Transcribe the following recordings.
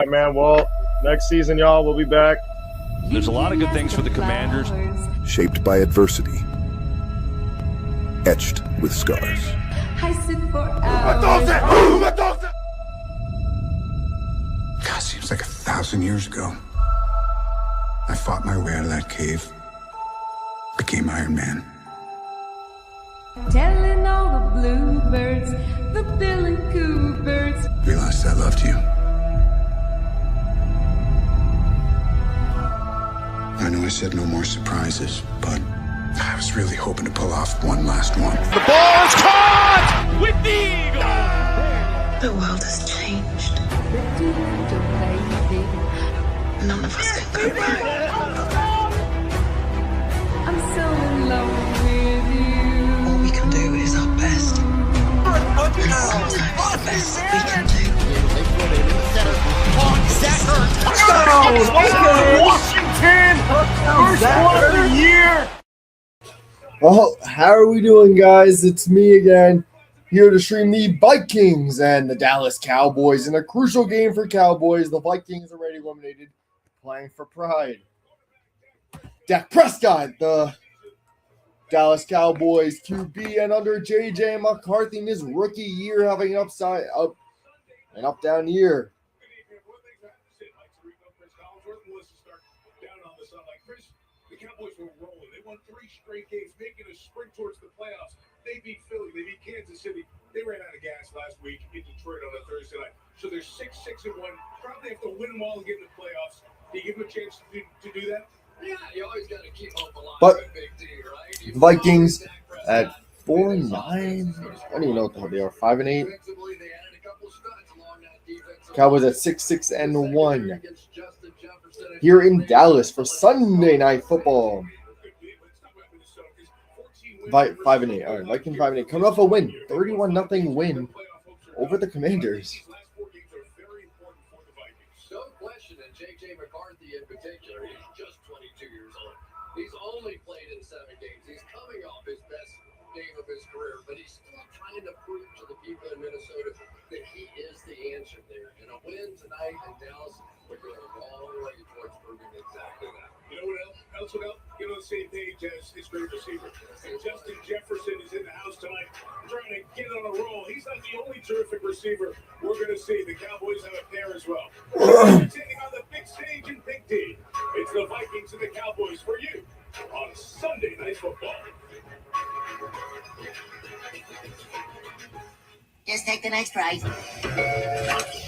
right, man. Well, next season, y'all, we'll be back. There's a lot of good things for the Commanders. Shaped by adversity. Etched with scars. I sit for hours. God, seems like 1,000 years ago. I fought my way out of that cave. Became Iron Man. Telling all the bluebirds, the Bill and Coo birds. Realized I loved you. I know I said no more surprises, but I was really hoping to pull off one last one. The ball is caught with the eagle. The world has changed. None of us can go back. I'm so in love with you. All we can do is our best. And sometimes the best we can do. Washington! First one of the year! Well, how are we doing, guys? It's me again, here to stream the Vikings and the Dallas Cowboys in a crucial game for Cowboys. The Vikings already eliminated, playing for pride. Dak Prescott, the Dallas Cowboys QB, and under J.J. McCarthy in his rookie year, having an up-down year. The Cowboys were rolling. They won 3 straight games, making a sprint towards the playoffs. They beat Philly. They beat Kansas City. They ran out of gas last week in Detroit on a Thursday night. So they're 6-1. Probably have to win them all and get in the playoffs. Do you give them a chance to do that? Yeah, you always got to keep hope alive. But the Vikings at 4-9. I don't even know what the hell they are. 5-8. Cowboys at 6-1. Here in Dallas for Sunday Night Football. 5-8. All right, Vikings 5-8. Coming off a win, 31-0 win over the Commanders. No question, and J.J. McCarthy in particular, he's just 22 years old. He's only played in 7 games. He's coming off his best game of his career, but he's still trying to prove to the people in Minnesota that he is the answer there. And a win tonight in Dallas would go a long way towards proving exactly that. You know what else would help? Get on the same page as his great receiver. And Justin Jefferson is in the house tonight trying to get on a roll. He's not the only terrific receiver we're going to see. The Cowboys have a pair as well. Taking on the big stage in Big D. It's the Vikings and the Cowboys for you on Sunday Night Football. Just take the next right.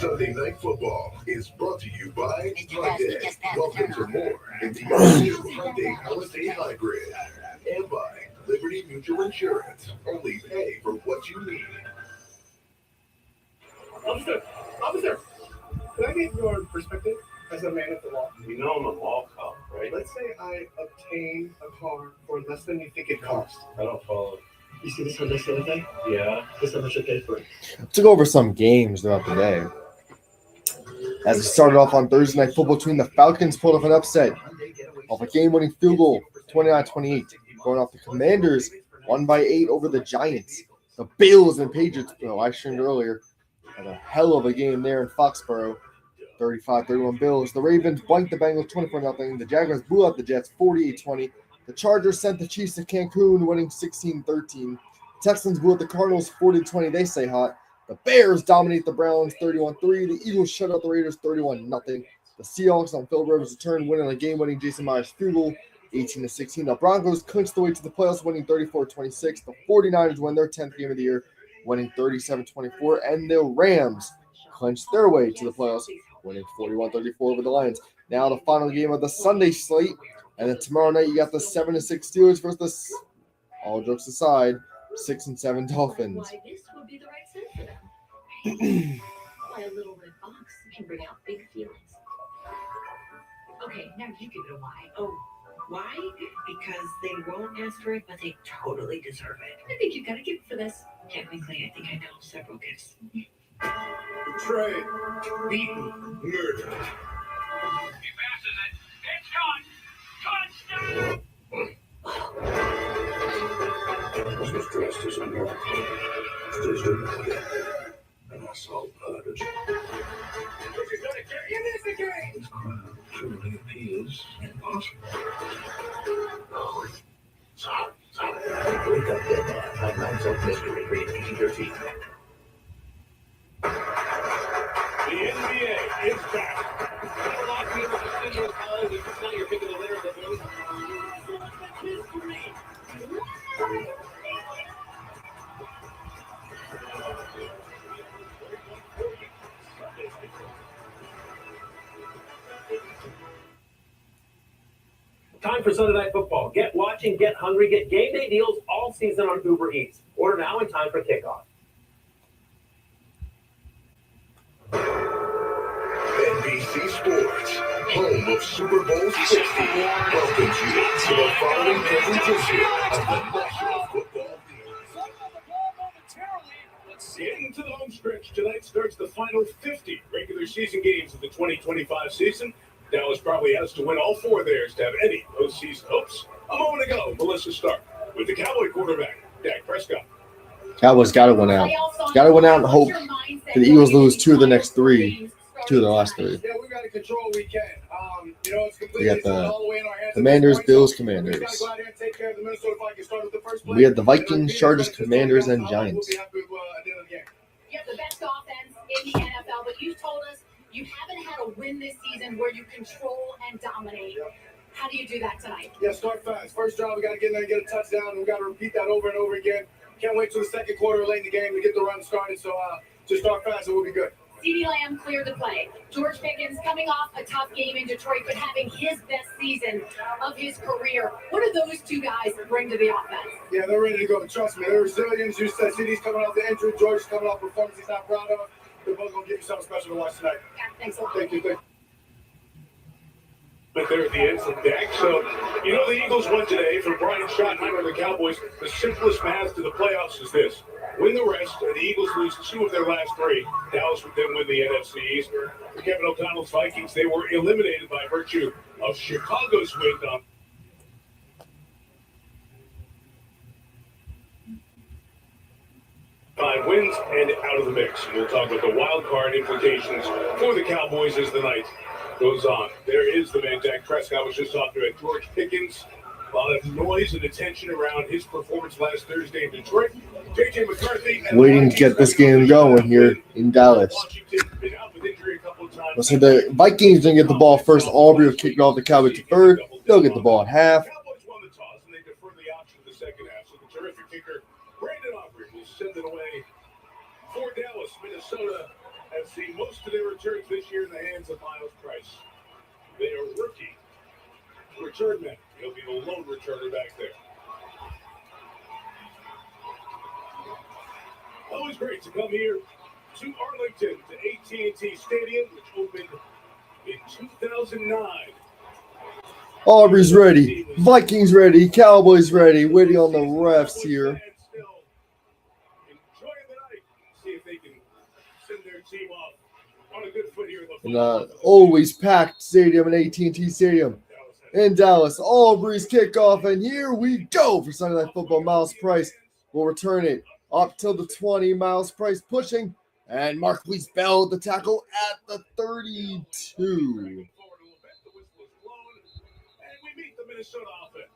Sunday Night Football is brought to you by Mr. Krusty, just pass the Welcome to turn more in the all-new Hyundai Holiday Hybrid. And by Liberty Mutual Insurance. Only pay for what you need. Officer, can I get your perspective as a man of the law? You know I'm a law cop, right? Let's say I obtain a car for less than you think it costs. I don't follow. You see this on this other thing? Yeah. This how much I paid for it. Took over some games throughout the day. As it started off on Thursday Night Football between the Falcons, pulled off an upset off a game-winning field goal, 29-28. Going off the Commanders, won by 8 over the Giants. The Bills and Patriots, I streamed earlier, had a hell of a game there in Foxborough. 35-31 Bills. The Ravens blanked the Bengals 24-0. The Jaguars blew out the Jets 48-20. The Chargers sent the Chiefs to Cancun, winning 16-13. Texans blew out the Cardinals 40-20. They stay hot. The Bears dominate the Browns 31-3. The Eagles shut out the Raiders 31-0. The Seahawks on Phil Rivers' return, winning a game-winning Jason Myers field goal 18-16. The Broncos clinched the way to the playoffs, winning 34-26. The 49ers win their 10th game of the year, winning 37-24. And the Rams clinched their way to the playoffs, winning 41-34 over the Lions. Now the final game of the Sunday slate. And then tomorrow night you got the 7-6 Steelers versus, all jokes aside, 6-7 Dolphins. Why this would be the right set for them. Why a little red box can bring out big feelings. Okay, now you give it a why. Oh, why? Because they won't ask for it, but they totally deserve it. I think you've got to give it for this. Technically, I think I know several gifts. Betrayed, beaten, murdered. He passes it. It's caught. Touchdown! This was dressed as a murder. Staged an assault murder. She's gonna carry in Wake up, Deadline. Unsolved mystery. Rated PG-13. The NBA is back. Got a lot of people consider it all, but now you're picking the winner of the vote. History. Time for Sunday Night Football. Get watching, get hungry, get game day deals all season on Uber Eats. Order now in time for kickoff. NBC Sports, home of Super Bowl 60, welcomes you to the following presentation of the National Football Getting to the home stretch, tonight starts the final 50 regular season games of the 2025 season. Dallas probably has to win all four of theirs to have any postseason hopes. A moment ago, Melissa Stark with the Cowboy quarterback, Dak Prescott. Cowboys got to win out. Got to win out and hope the Eagles lose two of the next three. Two of the last three. Yeah, we got to control what we can. It's We got the Commanders, Bills, Commanders. We had the Vikings, Chargers, Commanders, and Giants. You have the best offense in the NFL, but you told us you haven't had a win this season where you control and dominate. How do you do that tonight? Yeah, start fast. First drive, we got to get in there and get a touchdown, and we got to repeat that over and over again. Can't wait till the second quarter late in the game to get the run started. So just start fast, and we'll be good. CeeDee Lamb cleared the play. George Pickens coming off a tough game in Detroit, but having his best season of his career. What do those two guys bring to the offense? Yeah, they're ready to go. Trust me, they're resilient. You said CeeDee's coming off the injury. George is coming off performance he's not proud of. They're both going to give you something special to watch tonight. Yeah, thanks a lot. Thank you. But there at the end from Dak. So, the Eagles won today. For Brian Schottenheimer and the Cowboys, the simplest path to the playoffs is this. Win the rest, and the Eagles lose two of their last three. Dallas would then win the NFC East. For Kevin O'Connell's Vikings, they were eliminated by virtue of Chicago's win on 5 wins and out of the mix. We'll talk about the wild card implications for the Cowboys as the night goes on. There is the man, Dak Prescott. I was just talking about George Pickens. A lot of noise and attention around his performance last Thursday in Detroit. JJ McCarthy. Waiting to get this game going here in Dallas. So the Vikings didn't get the ball first. Aubrey will kick it off the Cowboys to third. They'll get the ball at half. Cowboys won the toss, and they deferred the option to the second half. So the terrific kicker, Brandon Aubrey, will send it away for Dallas. Minnesota have seen most of their returns this year in the hands of Miles Price. They are rookie return men. He'll be the lone returner back there. Always great to come here to Arlington, to AT&T Stadium, which opened in 2009. Aubrey's ready. Vikings ready. Cowboys ready. Waiting on the refs here. Enjoying the night. See if they can send their team off on a good foot here in the Always packed stadium in AT&T Stadium in Dallas. Aubrey's kickoff, and here we go for Sunday Night Football. Miles Price will return it up till the 20. Miles Price pushing, and Marquise Bell the tackle at the 32. Minnesota offense.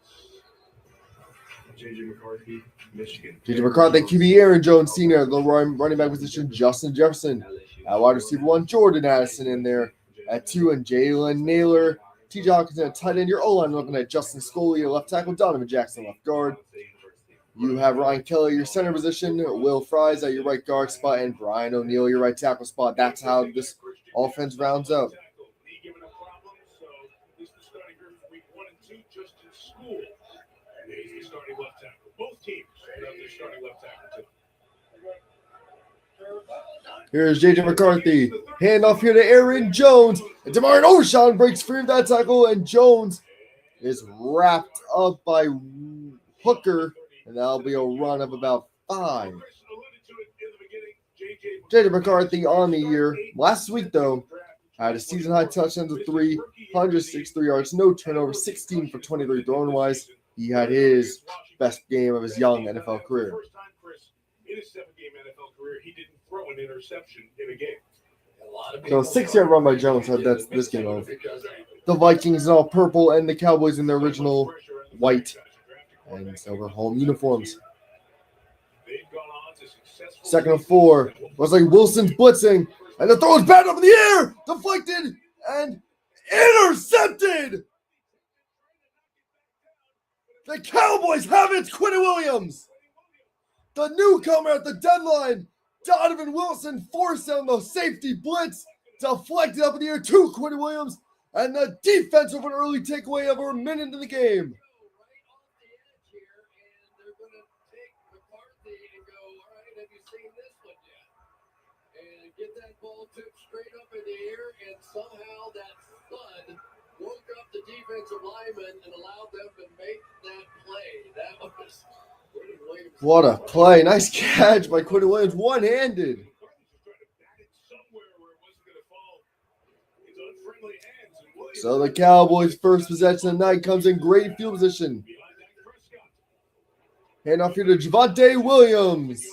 JJ McCarthy, Michigan. JJ McCarthy, QB Aaron Jones Sr., the running back position, Justin Jefferson. At wide receiver 1, Jordan Addison in there. At 2, and Jalen Naylor. TJ Hawkinson at tight end. Your O-line looking at Justin Scully, your left tackle. Donovan Jackson, left guard. You have Ryan Kelly, your center position. Will Fries at your right guard spot. And Brian O'Neill, your right tackle spot. That's how this offense rounds up. Both teams have their starting left tackle. Here's J.J. McCarthy. Handoff here to Aaron Jones. And DeMar Overshawn breaks free of that tackle. And Jones is wrapped up by Hooker. And that'll be a run of about 5. J.J. McCarthy on the year. Last week, though, had a season-high touchdowns of 3, 163 yards, no turnover, 16 for 23 throwing-wise. He had his best game of his young NFL career. First time, Chris, in his 7-game NFL career, he didn't throw an interception in a game. So a 6-yard run by Jones had this game over. the Vikings in all purple and the Cowboys in their original white and silver home uniforms. Second and 4. Was like Wilson's blitzing, and the throw is bad up in the air, deflected and intercepted. The Cowboys have it. Quentin Williams, the newcomer at the deadline. Donovan Wilson forced down the safety blitz, deflected up in the air to Quentin Williams, and the defense with an early takeaway of a minute in the game. Get that ball tipped straight up in the air, and somehow that thud woke up the defensive lineman and allowed them to make that play. That was Quentin Williams. What a play. Nice catch by Quentin Williams, one-handed. So the Cowboys' first possession of the night comes in great field position. Hand off here to Javonte Williams,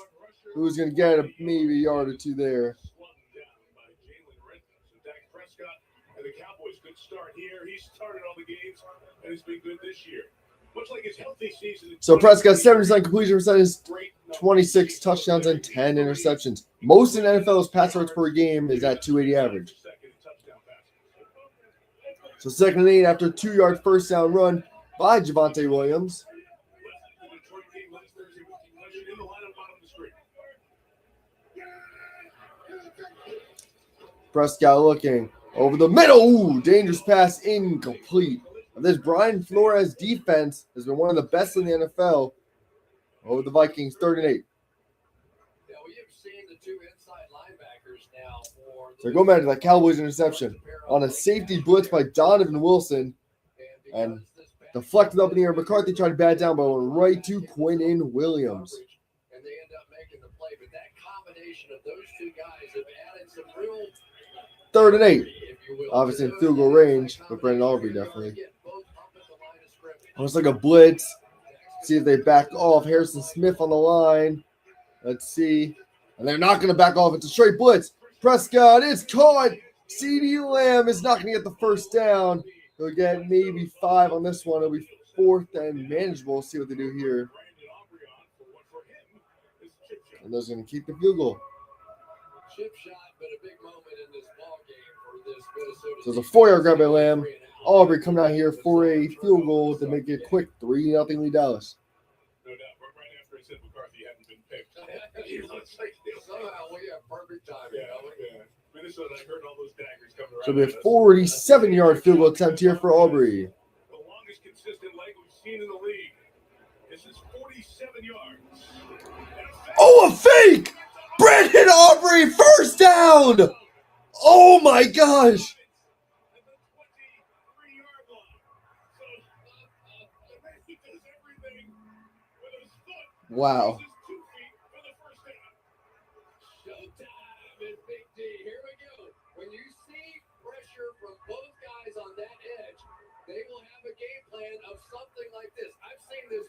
who's going to get maybe a yard or two there. The Cowboys good start here. He started all the games, and it's been good this year. Much like his healthy season. So Prescott 70% completion percentage, 26 touchdowns and 10 interceptions. Most in NFL's pass yards per game is at 280 average. So 2nd and 8 after a 2-yard first down run by Javonte Williams. Prescott looking over the middle. Ooh, dangerous pass, incomplete. This Brian Flores defense has been one of the best in the NFL over the Vikings, 3rd and 8. Yeah, we have seen the two inside linebackers now for So going back to that Cowboys interception on a safety blitz by Donovan Wilson and deflected up in the air. McCarthy tried to bat down, but went right to Quentin Williams. and they end up making the play. But that combination of those two guys have added some real 3rd and 8. Obviously in field goal range, but Brandon Aubrey definitely. Almost like a blitz. See if they back off. Harrison Smith on the line. Let's see. And they're not going to back off. It's a straight blitz. Prescott is caught. CeeDee Lamb is not going to get the first down. They'll get maybe 5 on this one. It'll be 4th and manageable. See what they do here. And they're going to keep the field goal. chip shot, but a big moment in this ball game for this Minnesota. So it's a 4-yard grab by Lamb. Aubrey coming out here for a field goal to make it quick. 3-0 lead Dallas. No doubt. Right after I said McCarthy hadn't been picked. Somehow we have perfect timing. Yeah. Minnesota, I heard all those daggers coming around. So it'll be a 47-yard field goal attempt here for Aubrey. The longest consistent leg we've seen in the league. This is 47 yards. Oh, a fake! Brandon Aubrey, first down! Oh my gosh! Wow. Here we go. When you see pressure from both guys on that edge, they will have a game plan of something like this. I've seen this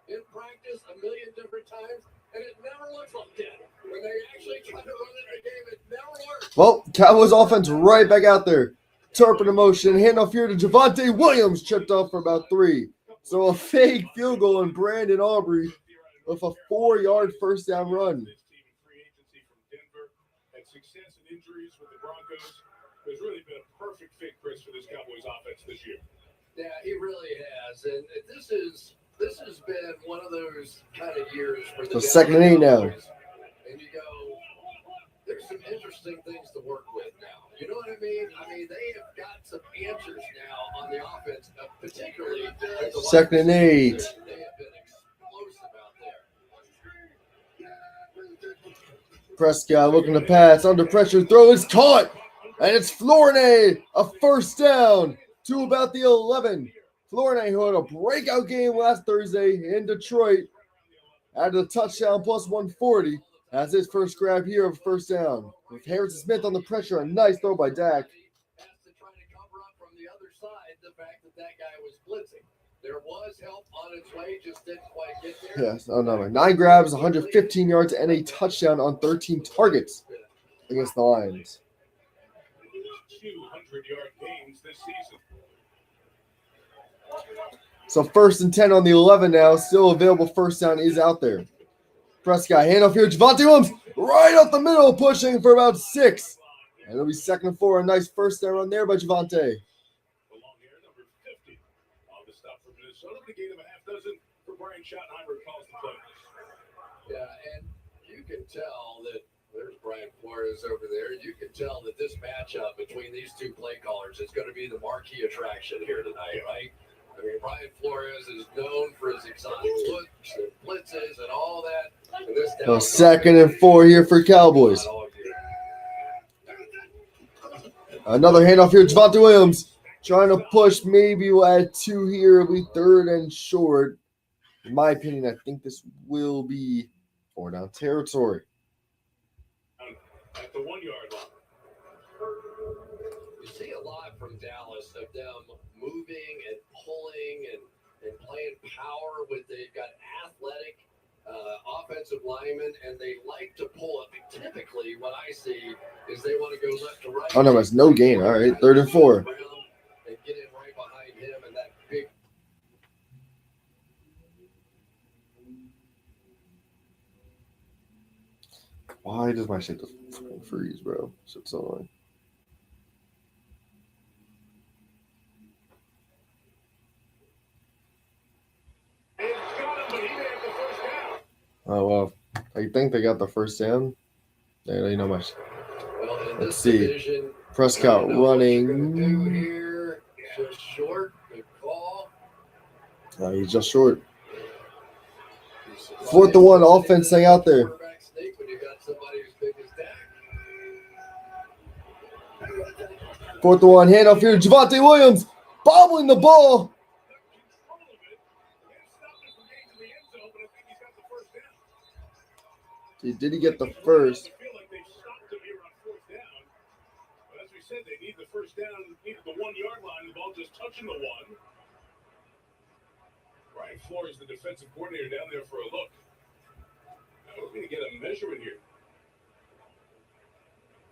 in practice a million different times, and it never looks like that. When they actually try to run it in a game, it never works. Well, Cowboys offense right back out there. Turpin in motion. Handoff here to Javonte Williams. Chipped off for about 3. So a fake field goal and Brandon Aubrey with a 4-yard first down run. Success and injuries with the Broncos. There's really been a perfect fit, Chris, for this Cowboys offense this year. Yeah, he really has, and this has been one of those kind of years for the. So 2nd and 8 now. And you go, there's some interesting things to work with now. You know what I mean? I mean, they have got some answers now on the offense, particularly. 2nd and 8. They have been explosive out there. Prescott looking to pass, under pressure, throw is caught, and it's Flournoy, a first down to about the 11. Flournoy, who had a breakout game last Thursday in Detroit, added a touchdown plus 140, has his first grab here of first down. With Harrison Smith on the pressure, a nice throw by Dak. Has to try to cover up from the other side the fact that guy was blitzing. There was help on its way, just didn't quite get there. Yes, oh no, 9 grabs, 115 yards, and a touchdown on 13 targets against the Lions. 200-yard games this season. So 1st and 10 on the 11 now. Still available. First down is out there. Prescott, handoff here. Javonte Williams right up the middle, pushing for about 6. And it'll be 2nd and 4. A nice first down run there by Javonte. Along here, number 50. On the stop for Minnesota, the gain of a half dozen for Brian Schottenheimer calls the play. Yeah, and you can tell that there's Brian Flores over there. You can tell that this matchup between these two play callers is going to be the marquee attraction here tonight, right? I mean, Brian Flores is known for his exotic looks and blitzes and all that. And this So 2nd and 4 here for Cowboys. Another handoff here. Javonte Williams trying to push. Maybe we'll add 2 here. It'll be 3rd and short. In my opinion, I think this will be 4 down territory. At the 1-yard line. You see a lot from Dallas of them moving and pulling and playing power with, they've got athletic offensive linemen, and they like to pull it. Typically, what I see is they want to go left to right. Oh, no, it's no gain. All right, 3rd and 4. And get in right behind him, and that big. Why does my shit just fucking freeze, bro? Shit's so annoying. Oh, well, I think they got the first down. There, you know my. Let's see. Prescott running. Here, just short, good call. He's just short. 4th and 1, offense thing out there. When you got somebody as big as that. 4th and 1, handoff here. Javonte Williams bobbling the ball. Did he get the first? I feel like they stopped him here on 4th down. But as we said, they need the first down, needed the 1-yard line, the ball just touching the 1. Brian Flores, the defensive coordinator, down there for a look. Now we're going to get a measurement here.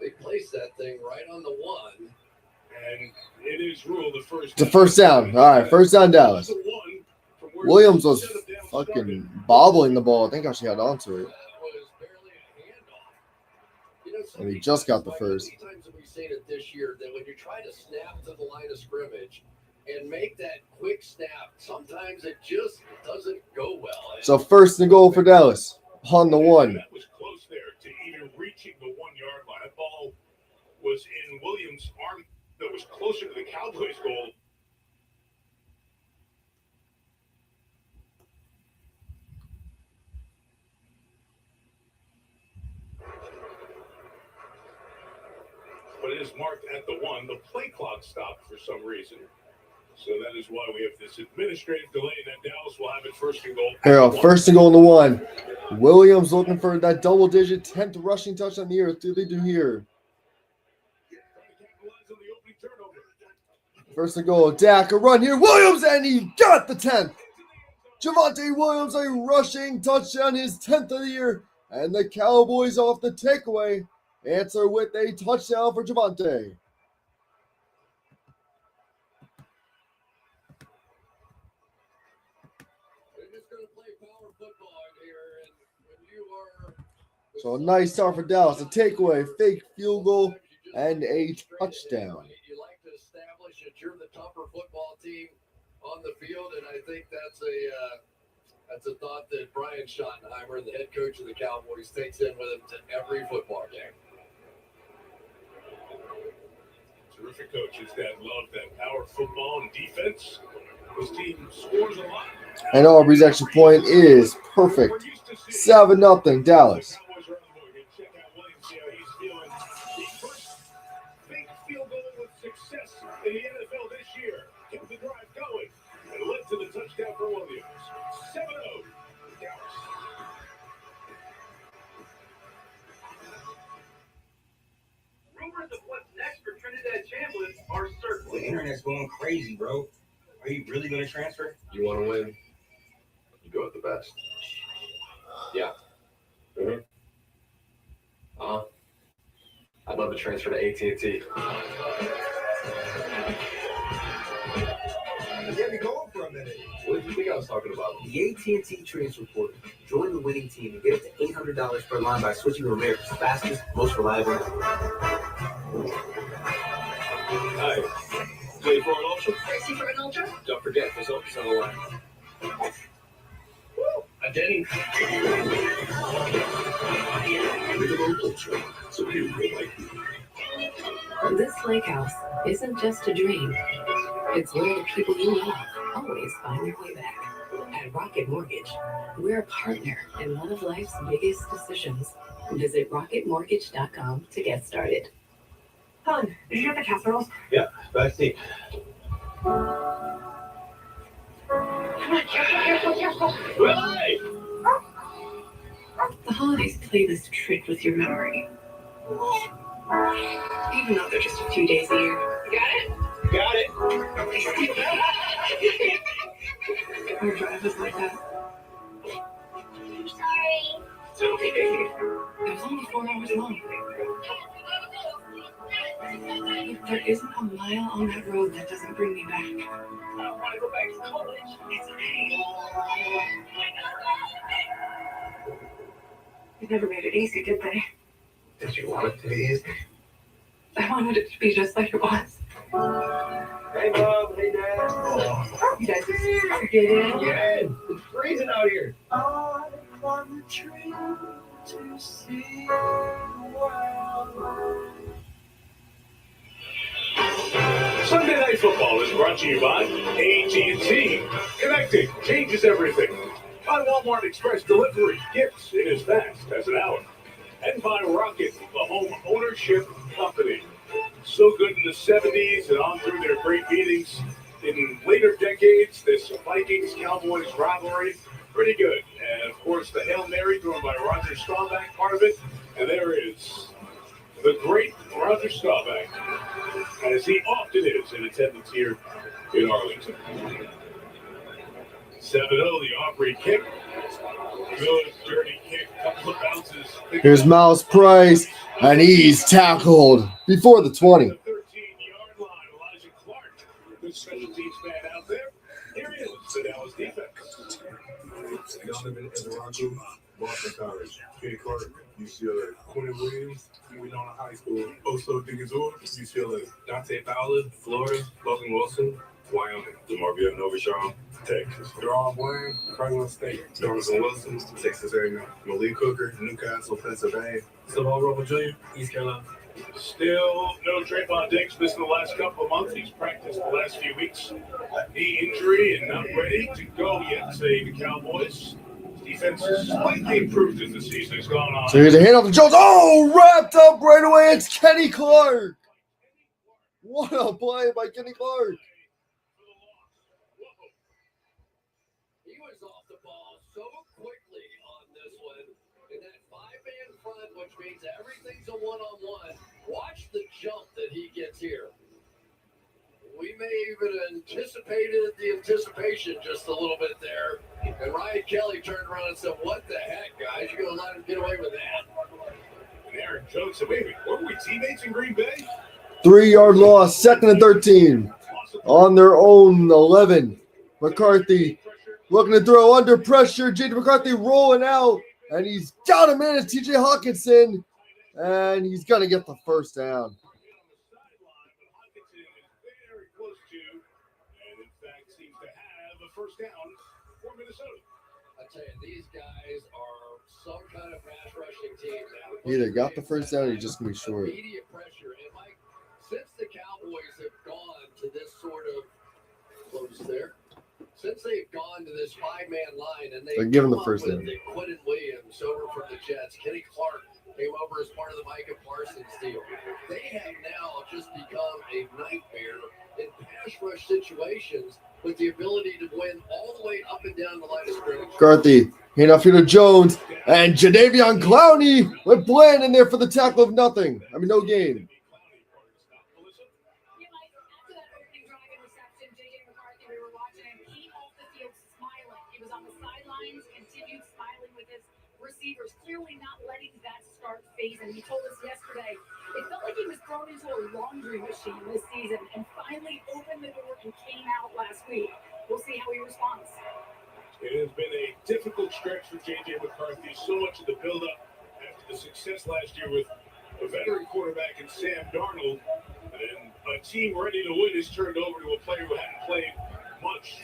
They placed that thing right on the 1. And it is ruled the first It's a first down. All right, first down, Dallas. Williams was fucking bobbling the ball. I think I actually held on to it. And he just got the first. How many times have we seen it this year that when you try to snap to the line of scrimmage and make that quick snap, sometimes it just doesn't go well. So 1st and goal for Dallas on the 1. That was close there to even reaching the 1-yard line. That ball was in Williams' arm that was closer to the Cowboys' goal. But it is marked at the 1. The play clock stopped for some reason. So that is why we have this administrative delay, and then Dallas will have it 1st and goal. Here, 1st and goal on the 1. Williams looking for that double-digit 10th rushing touchdown of the year. What do they do here? 1st and goal. Dak, a run here. Williams, and he got the 10th. Javonte Williams, a rushing touchdown, his 10th of the year. And the Cowboys off the takeaway. Answer with a touchdown for Javonte. They're just going to play power football here, and when you are. So a nice start for Dallas. A takeaway, fake field goal, and a touchdown. You like to establish that you're the tougher football team on the field, and I think that's a thought that Brian Schottenheimer, the head coach of the Cowboys, takes in with him to every football game. Terrific coaches that love that power football and defense. His team scores a lot. And Aubrey's extra point is perfect. 7-0 Dallas. Check out Williams, see how he's feeling. The first big field goal with success in the NFL this year. Kept the drive going and led to the touchdown for Williams. 7-0 Dallas. Rumors of what's next for Trinidad Chambliss are circling. The internet's going crazy, bro. Are you really going to transfer? You want to win? You go with the best. Yeah. I'd love to transfer to AT&T. Get me going for a minute. What did you think I was talking about? The AT&T transfer portal. Join the winning team and get up to $800 per line by switching to America's fastest, most reliable network. Hi. Ready for an ultra? Thirsty for an ultra? Don't forget, there's ultras on the line. A Denny. Mineral Ultra. Superior like you. This lake house isn't just a dream. It's where the people you love always find their way back. At Rocket Mortgage, we're a partner in one of life's biggest decisions. Visit rocketmortgage.com to get started. Hon, did you get the casseroles? Yeah, back seat. Come on, careful. Hey! The holidays play this trick with your memory. Even though they're just a few days a year. Got it. Our drive was like that. Sorry. It's okay. It was only 4 hours long. Look, there isn't a mile on that road that doesn't bring me back. I don't want to go back to college. It's okay. They never made it easy, did they? Did you want it to be easy? I wanted it to be just like it was. Hey, Mom. Hey, Dad. You guys just get in. Yeah, it's freezing out here. I want the tree to see the world. Sunday Night Football is brought to you by AT&T. Connecting changes everything. By Walmart Express Delivery. Gifts in as fast as an hour. And by Rocket, the home ownership company. So good in the 70s and on through their great meetings. In later decades, this Vikings-Cowboys rivalry, pretty good. And, of course, the Hail Mary thrown by Roger Staubach, part of it. And there is the great Roger Staubach, as he often is in attendance here in Arlington. 7-0, the Aubrey kick. Good, dirty kick, couple of bounces. Here's Miles Price, and he's tackled before the 20. 13-yard line, Elijah Clark. Good special teams man out there. Here he is, the Dallas defense. Donovan Ezeranku, Boston College. Kenny Clark, UCLA. Quentin Williams, we know in high school. Oso Digazor, UCLA. Dante Fowler, Florida. Logan Wilson, Wyoming. DeMar Villanova-Shaw, Texas. Deron Bland, Franklin State. Donovan Wilson, Texas A&M. Malik Hooker, Newcastle, Pennsylvania. Savon Robo Jr., East Carolina. Still no Trayvon Diggs missed the last couple of months. He's practiced the last few weeks. Knee injury and not ready to go yet, say the Cowboys. Defense has slightly improved as the season has gone on. So here's a handoff to Jones. Oh, wrapped up right away. It's Kenny Clark. What a play by Kenny Clark. He was off the ball so quickly on this one. In that 5-man front, which means everything's a one-on-one. Watch the jump that he gets here. We may even anticipated the anticipation just a little bit there. And Ryan Kelly turned around and said, what the heck, guys? You're going to let him get away with that? And Aaron Jones said, wait a minute, weren't we teammates in Green Bay? 3-yard loss, 2nd and 13. On their own 11. McCarthy looking to throw under pressure. J.J. McCarthy rolling out. And he's got him in. It's T.J. Hawkinson. And he's going to get the first down. First down for Minnesota. I tell you, these guys are some kind of pass rushing team now. He either got the first down or he's just going to be short. Immediate pressure. And Mike, since the Cowboys have gone to this sort of close there, since they've gone to this 5-man line and they're giving the first down. Quentin Williams over from the Jets, Kenny Clark came over as part of the Micah Parsons deal. They have now just become a nightmare in pass rush situations with the ability to win all the way up and down the line of scrimmage. McCarthy, handoff here to Jones, and Jadeveon Clowney with Bland in there for the tackle of nothing. I mean, no gain. receivers, clearly not letting that start phase him. He told us yesterday it felt like he was thrown into a laundry machine this season and finally opened the door and came out last week. We'll see how he responds. It has been a difficult stretch for J.J. McCarthy. So much of the buildup after the success last year with a veteran quarterback in Sam Darnold. And a team ready to win is turned over to a player who hadn't played much.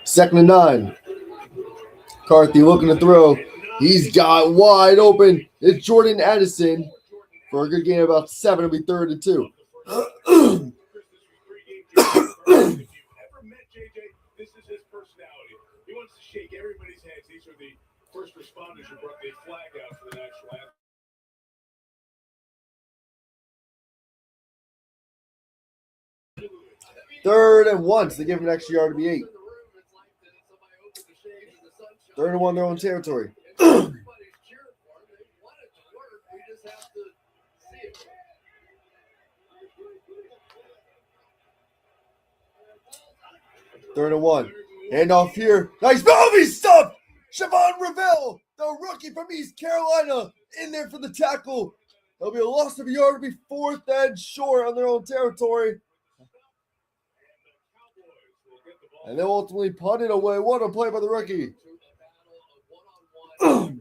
2nd and 9. McCarthy looking to throw. He's got wide open. It's Jordan Addison for a good gain of about 7. It'll be 3rd and 2. If you've ever met JJ, this is his personality. He wants to shake everybody's hands. These are the first responders who brought the flag out for the national anthem. 3rd and 1, so they give him an extra yard to be 8. 3rd and 1, their own territory. Third and 1. Handoff here. Nice movie stuff. Siobhan Revelle, the rookie from East Carolina, in there for the tackle. There'll be a loss of a yard. It'll be 4th and short on their own territory. And they'll ultimately punt it away. What a play by the rookie. Watch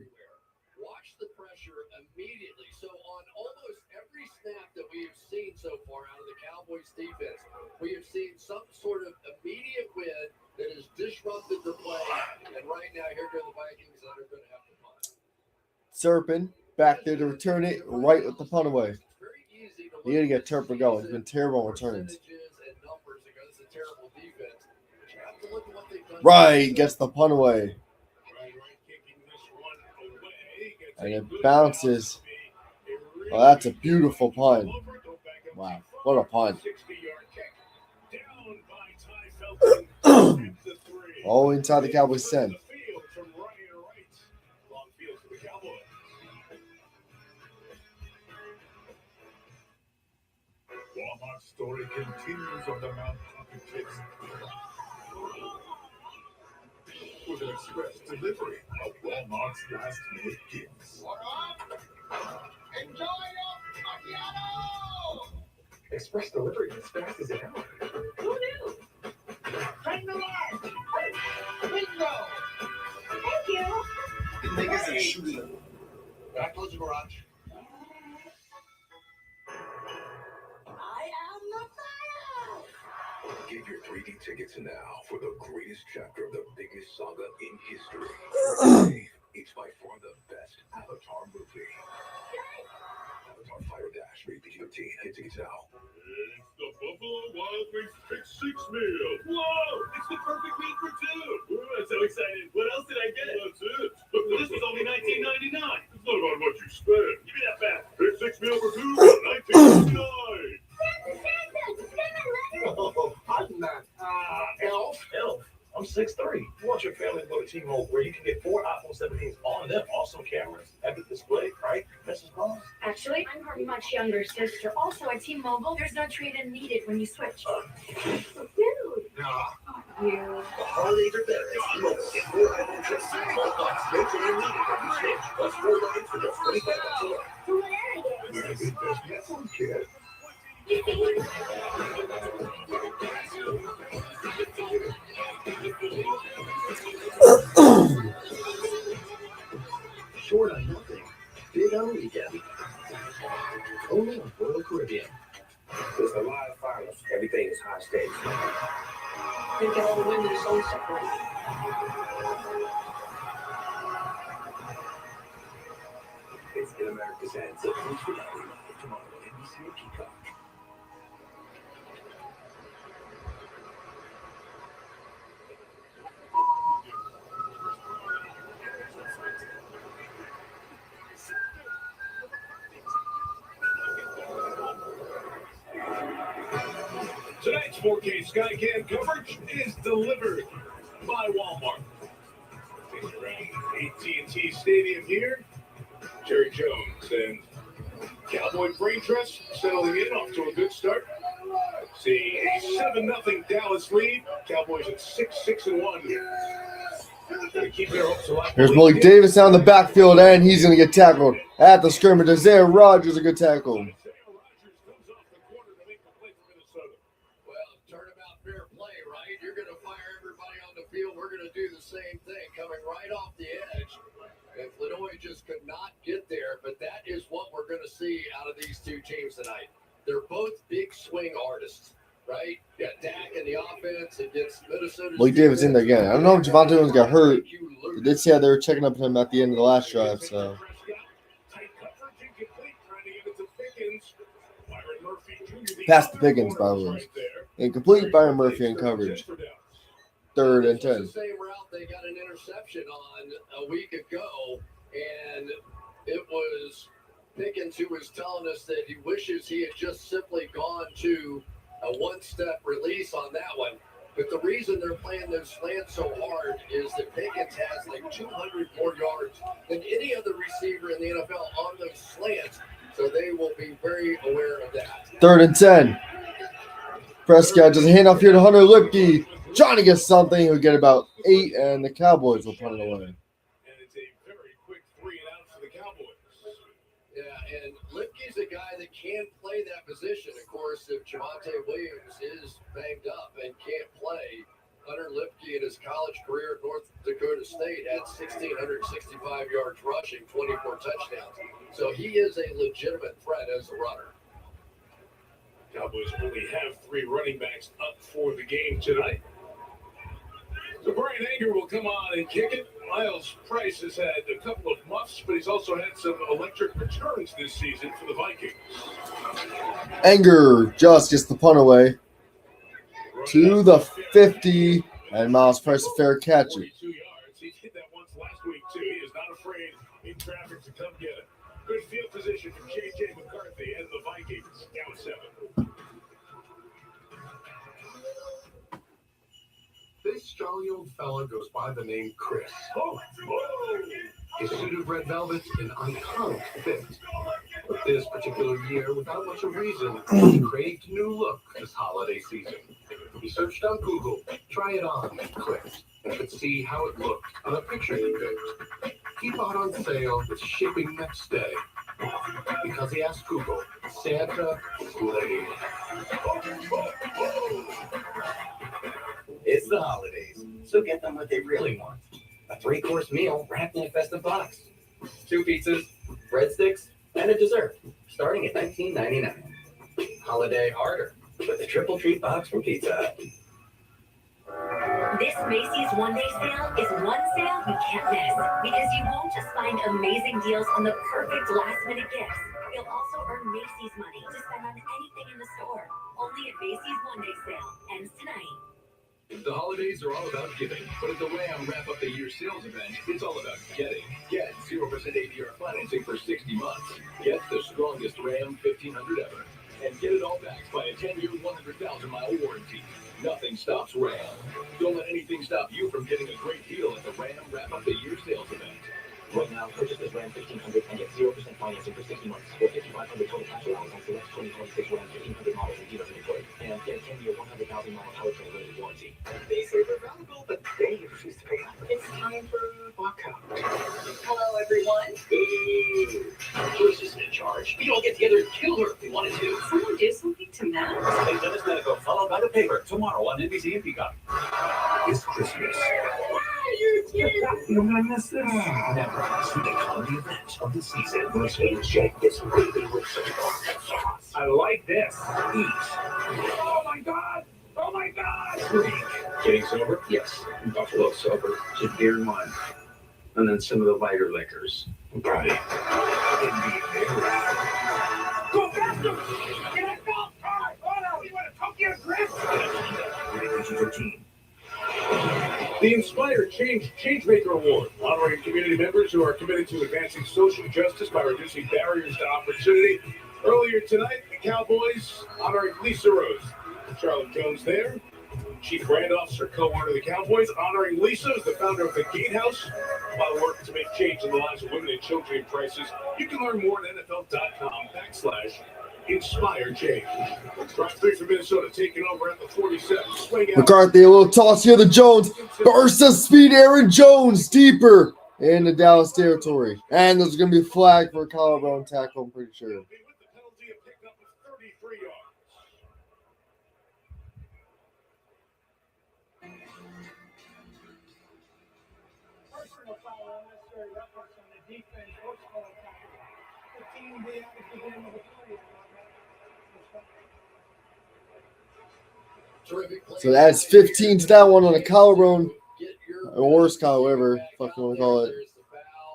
the pressure immediately. So on almost every snap that we have seen so far out of the Cowboys defense, we have seen some sort of immediate win that has disrupted the play. And right now, here go the Vikings that are going to have to punt. Serpin back there to return it right with the punt away. You got to get Turpin going. He's been terrible on returns. Right, gets the punt away. And it bounces. Oh, that's a beautiful punt. Wow, what a punt. Oh, inside the Cowboys 10. Walmart's story continues on the Mount Pocket Kids. With an express delivery of Walmart's last minute gifts. Enjoy your macchiato! Express delivery as fast as it happens. Who knew? Bring the large. Bingo! Thank you. The niggas are shooting. Back close the garage. I am the fire! Get your 3D tickets now for the greatest chapter of the biggest saga in history. It's by far the best Avatar movie. Avatar Fire Dash, rated PG-13. Get tickets now. It's the Buffalo Wild Wings Pick 6 meal. Whoa! It's the perfect meal for two. Ooh, I'm so excited. What else did I get? That's it. This was only $19.99. It's not about what you spend. Give me that back. Pick 6 meal for two for $19.99. Oh, I'm not. Elf. I'm 6'3". You want your family to go to T-Mobile where you can get 4 iPhone 17s on them, awesome cameras, epic display, right, Mrs. Bond? Actually, I'm her much younger sister. Also, at T-Mobile, there's no trade-in needed when you switch. Rude. Nah. You. The holidays are better at T-Mobile. Get 4 iPhone 17s on box. No trade-in needed when you switch. Plus 4 lines for just $25 a month. Very good best yet, one kid. Short on nothing, big on weekend. Only on Royal Caribbean. It's the live finals. Everything is high stakes. They get all the women is so separate. It's in America's hands. So please remember tomorrow, NBC and Peacock. Tonight's 4K Skycam coverage is delivered by Walmart. Around AT&T Stadium here, Jerry Jones and Cowboy brain trust settling in off to a good start. See a 7-0 Dallas lead. Cowboys at 6-1. Here's Malik Davis on the backfield, and he's going to get tackled at the scrimmage. Isaiah Rodgers, a good tackle. Well, turnabout fair play, right? You're going to fire everybody on the field. We're going to do the same thing, coming right off the edge. And Illinois just could not get there, but that is what we're going to see out of these two teams tonight. They're both big swing artists, right? You got Dak in the offense against Minnesota. Malik Davis in there again. I don't know if Javonte Williams got hurt. They did say they were checking up on him at the end of the last drive, so. Past the Pickens, by the way. Incomplete. Byron Murphy in coverage. 3rd and 10. The same route they got an interception on a week ago, and it was Pickens who was telling us that he wishes he had just simply gone to a one-step release on that one. But the reason they're playing those slants so hard is that Pickens has like 200 more yards than any other receiver in the NFL on those slants. So they will be very aware of that. 3rd and 10. Prescott just hand off here to Hunter Lipke. Trying to get something. He'll get about 8, and the Cowboys will punt it away. And it's a very quick 3 and out for the Cowboys. Yeah, and Lipke's a guy that can play that position. Of course, if Javonte Williams is banged up and can't play, Hunter Lipke in his college career at North Dakota State had 1,665 yards rushing, 24 touchdowns. So he is a legitimate threat as a runner. Cowboys only have 3 running backs up for the game tonight. So Brian Anger will come on and kick it. Miles Price has had a couple of muffs, but he's also had some electric returns this season for the Vikings. Anger just gets the punt away to the 50, and Miles Price a fair catch it. 42 yards. He hit that once last week, too. He is not afraid in traffic to come get it. Good field position from J.J. McCarthy and the Vikings. Down 7. This jolly old fella goes by the name Chris. His suit of red velvet, an iconic fit. But this particular year, without much of reason, he craved a new look this holiday season. He searched on Google, try it on, and clicked, and could see how it looked on a picture he picked. He bought on sale with shipping next day. Because he asked Google, Santa Slade. It's the holidays, so get them what they really want. A 3-course meal wrapped in a festive box. 2 pizzas, breadsticks, and a dessert, starting at $19.99. Holiday harder with the triple treat box from Pizza Hut. This Macy's one-day sale is one sale you can't miss because you won't just find amazing deals on the perfect last-minute gifts. You'll also earn Macy's money to spend on anything in the store. Only at Macy's one-day sale ends tonight. The holidays are all about giving, but at the Ram Wrap Up the Year sales event, it's all about getting. Get 0% APR financing for 60 months. Get the strongest Ram 1500 ever. And get it all backed by a 10-year, 100,000-mile warranty. Nothing stops Ram. Don't let anything stop you from getting a great deal at the Ram Wrap Up the Year sales event. Right now, purchase this Ram 1500 and get 0% financing for 60 months or $5,500 total cash allowance on select 2026 Ram 1500 models and dealer inventory. And get a 10-year, 100,000-mile powertrain rated warranty. They say they're valuable, but they refuse to pay up. It's time for walkout. Hello, everyone. Ooh, Bruce isn't in charge. You don't get together and kill her if they wanted to. Someone do something to Matt. St. Dennis Medical, followed by the paper, tomorrow on NBC and Peacock. This Christmas. You're gonna miss this. Never miss the comedy event of the season. Mercedes Jake gets really with some sauce. I like this. Eat. Oh, my God. Oh, my God. Drink. Getting sober? Yes. Buffalo sober. Just beer and wine. And then some of the lighter liquors. Right. Go faster. Get it, go. All right. Oh, no. You want a Tokyo Drift? 13. The Inspire Changemaker Award, honoring community members who are committed to advancing social justice by reducing barriers to opportunity. Earlier tonight, the Cowboys honoring Lisa Rose. Charlotte Jones there. Chief Brand Officer, co-owner of the Cowboys, honoring Lisa as the founder of the Gatehouse. While working to make change in the lives of women and children in crisis, you can learn more at NFL.com/ inspire change. Cross three for Minnesota, taking over at the 47. Swing out. McCarthy, a little toss here to Jones. Burst of speed, Aaron Jones, deeper in the Dallas territory. And there's going to be a flag for a collarbone tackle, I'm pretty sure. With the penalty, a pickup of 33 yards. Personal foul, unnecessary roughness on the defense. Horse call tackle. The team be out at the end of the play. So that's 15 to that one on a collarbone, or worse collar, whatever fucking want to call it,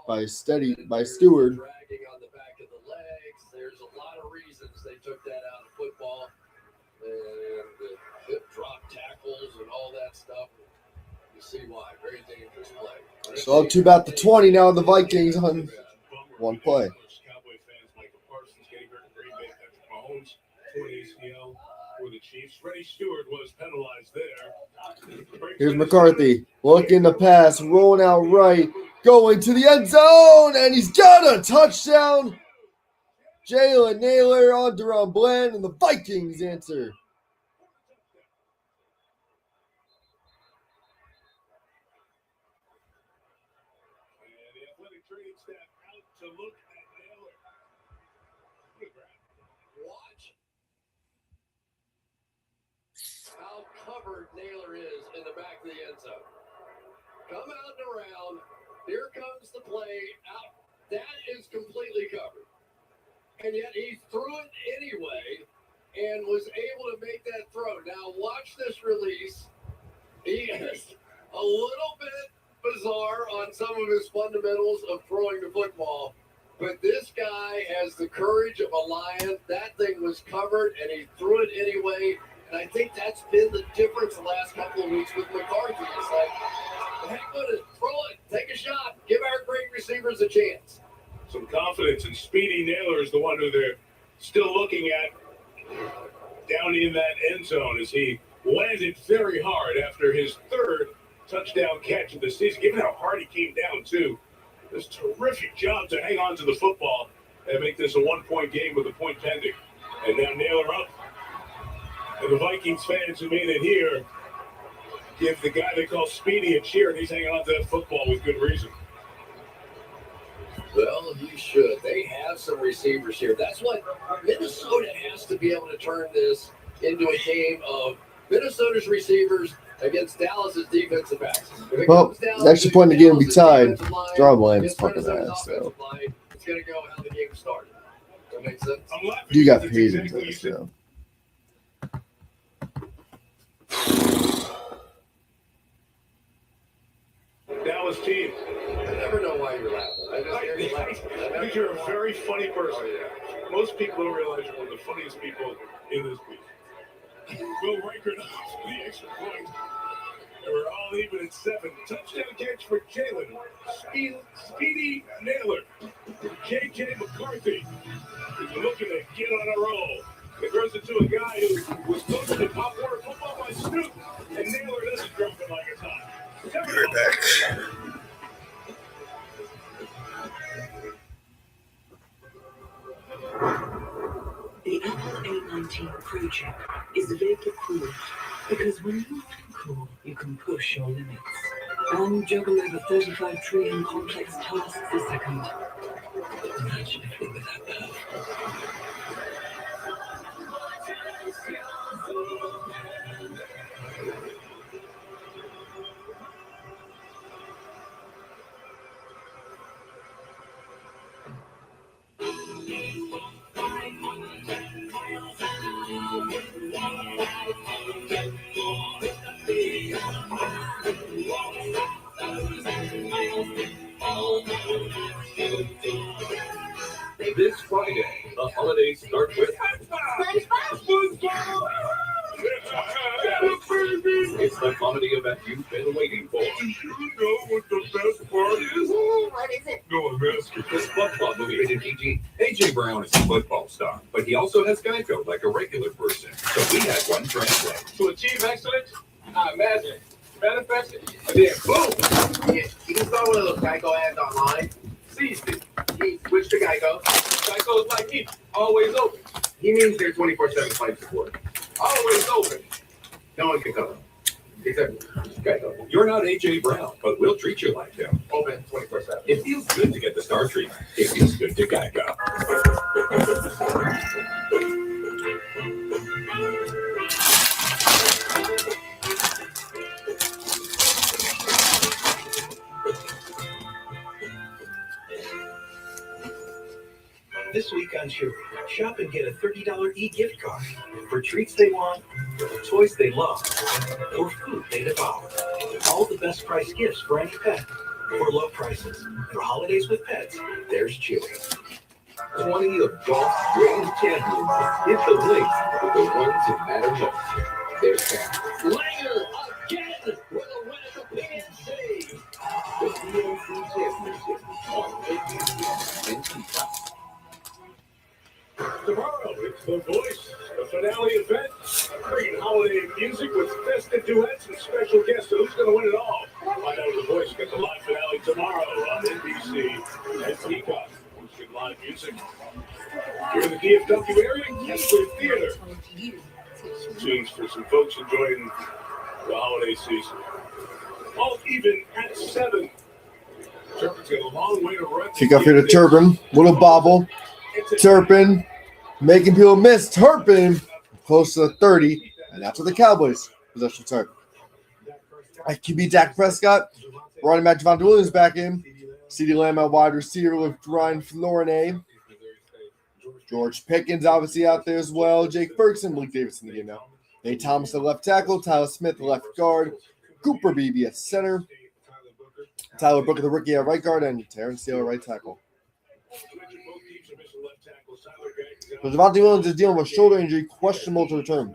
by Stewart. Dragging on the back of the legs. There's a lot of reasons they took that out of football. And the hip drop tackles and all that stuff. You see why. Very dangerous play. So up to about the 20 now, the Vikings on one play. Cowboy fans, Michael Parsons getting hurt in Green Bay. Patrick Mahomes, torn ACL for the Chiefs. Freddie Stewart was penalized there. Here's McCarthy looking to pass, rolling out right, going to the end zone, and he's got a touchdown. Jalen Naylor on Deron Bland, and the Vikings answer. And the athletic training staff out to look at Naylor. Watch how covered Naylor is in the back of the end zone. Come out and around. Here comes the play out. That is completely covered. And yet he threw it anyway and was able to make that throw. Now watch this release. He is a little bit bizarre on some of his fundamentals of throwing the football. But this guy has the courage of a lion. That thing was covered, and he threw it anyway. And I think that's been the difference the last couple of weeks with McCarthy. It's like, heck with it, throw it, take a shot, give our great receivers a chance. Some confidence, and Speedy Naylor is the one who they're still looking at down in that end zone as he landed very hard after his third touchdown catch of the season. Given how hard he came down, too. This terrific job to hang on to the football and make this a one-point game with a point pending. And now Naylor up. And the Vikings fans who made it here give the guy they call Speedy a cheer, and he's hanging on to that football with good reason. Well, you should. They have some receivers here. That's what Minnesota has to be able to turn this into a game of Minnesota's receivers against Dallas's defensive backs. Well, the extra point to get him be tied. Deron Bland's fucking ass, so. It's going to go how the game started. That makes sense? You got paid into this, so. Dallas team. I never know why you're laughing. I just hear you laughing. I think you're a very funny person. Most people don't realize you're one of the funniest people in this piece. Will Reichert off the extra point. And we're all even at 7. Touchdown catch for Jalen. Speedy Naylor. J.J. McCarthy is looking to get on a roll. It throws it to a guy who was supposed to pop water football by Snoop, and Naylor doesn't drop it like it's hot. Be right back. The Apple A19 Pro Chip is vapor cooled because when you're cool, you can push your limits and juggle over 35 trillion complex tasks a second. Imagine if it was that bad. This Friday, the holidays start with It's the comedy event you've been waiting for. Do you know what the best part is? What is it? No, I'm asking. The SpongeBob movie rated PG. AJ Brown is a football star, but he also has Geico like a regular person. So we had one translate. To achieve excellence, I imagine, manifest it, and then boom! Yeah, you can start one of those Geico ads online. Seized it. He switched to Geico. Geico is like me, always open. He means they're 24/7 flight support. Always open. No one can cover. Except Geico. You're not AJ Brown, but we'll treat you like him. Open 24/7. It feels good to get the Star treatment. It feels good to Geico. This week on Chewy, shop and get a $30 e-gift card for treats they want, toys they love, or food they devour. All the best price gifts for any pet for low prices. For holidays with pets, there's Chewy. 20 of golf's greatest champions hit the links with the ones who matter most. There's Cam. Langer again with a win at the PNC. The PNC Championship on ABC and Peacock. Tomorrow, it's The Voice, the finale event. Bringing holiday music with festive duets and special guests. So who's going to win it all? Find out The Voice gets the live finale tomorrow on NBC and Peacock. Featuring live music. You're in the DFW area? Yes, we're theater. Some tunes for some folks enjoying the holiday season. All even at 7. Turpin's got a long way to run. Kick off here to Turpin. Little bobble. Turpin making people miss. Turpin close to 30. And that's what the Cowboys possession start. At QB Dak Prescott. Running back Javonte Williams back in. CeeDee Lamb at wide receiver with Ryan Florene. George Pickens obviously out there as well. Jake Ferguson, Malik Davis in the game now. Nate Thomas at left tackle. Tyler Smith at left guard. Cooper Beebe at center. Tyler Booker, the rookie, at right guard. And Terrence Steele at right tackle. So Javonte Williams is dealing with a shoulder injury, questionable to return.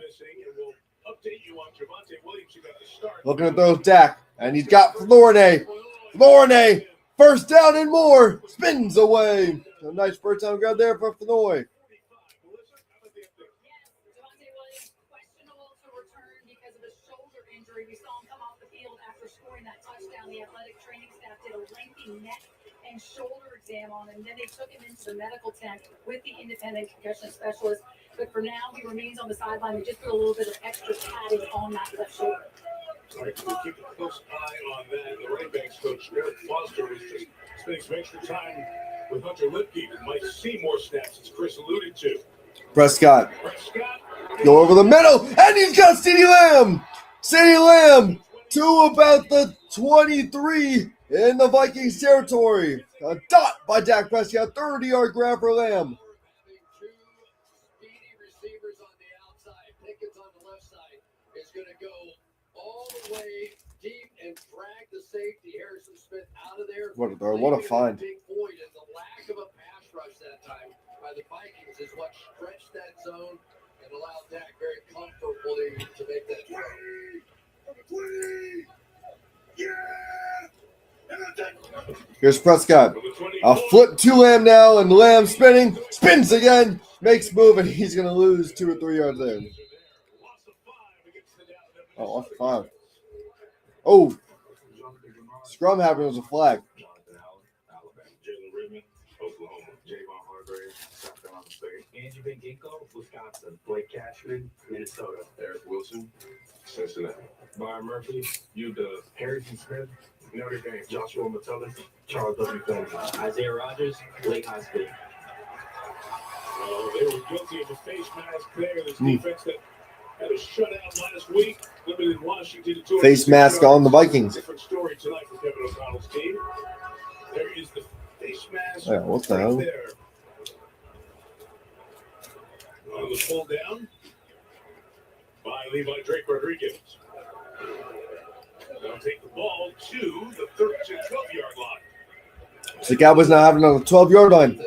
Looking to throw Dak, and he's got Florene. Florene, first down and more, spins away. A nice first down grab there for Florene. The athletic training staff did a lengthy neck and shoulder exam on him. Then they took him into the medical tent with the independent concussion specialist. But for now, he remains on the sideline. They just put a little bit of extra padding on that left shoulder. All right, we'll keep a close eye on that. The running backs coach, Eric Foster, was just spending some extra time with Hunter Lipke. Might see more snaps, as Chris alluded to. Prescott. Go over the middle, and he's got CeeDee Lamb. CeeDee Lamb to about the 23 in the Vikings territory. A dot by Dak Prescott, 30-yard grab for Lamb. Receivers on the outside. Pickens on the left side is going to go all the way deep and drag the safety Harrison Smith out of there. What a throw! What a find! Big void, and the lack of a pass rush that time by the Vikings is what stretched that zone and allowed Dak very comfortably to make that throw. Here's Prescott. A flip to Lamb now, and Lamb spins again, makes move, and he's going to lose 2 or 3 yards there. Oh, off 5. Oh, scrum happened, was a flag. Angie Van Ginkle, Wisconsin. Blake Cashman, Minnesota. Eric Wilson, Cincinnati. Byron Murphy, UW. Harrison Smith, Notre Dame. Joshua Metellus, Charles W. Clemson. Isaiah Rogers, Lake High School. They were guilty of a face mask there. This defense that had a shutout last week, limited Washington to face mask on the Vikings. Different story tonight for Kevin O'Connell's team. There is the face mask. Yeah, what the hell? There. On the pull down by Levi Drake Rodriguez. They'll take the ball to the 12-yard line. So the Cowboys now having on the 12-yard line.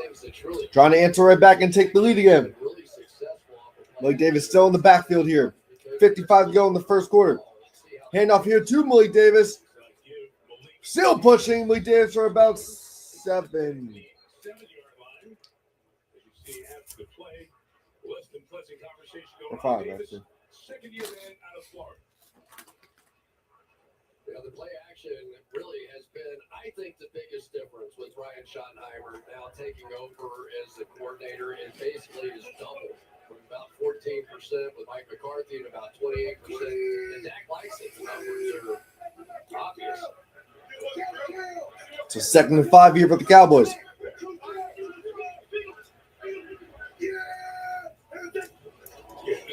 Trying to answer right back and take the lead again. Malik Davis still in the backfield here. 55 to go in the first quarter. Handoff here to Malik Davis. Still pushing Malik Davis for about 7. 7-yard line. As you see after the play, less than pleasant conversation going on. Davis, second year man out of Florida. The play action really has been, I think, the biggest difference with Ryan Schottenheimer now taking over as the coordinator and basically his double with about 14%, with Mike McCarthy at about 28%. And Dak likes it. The numbers are obvious. So 2nd and 5 here for the Cowboys.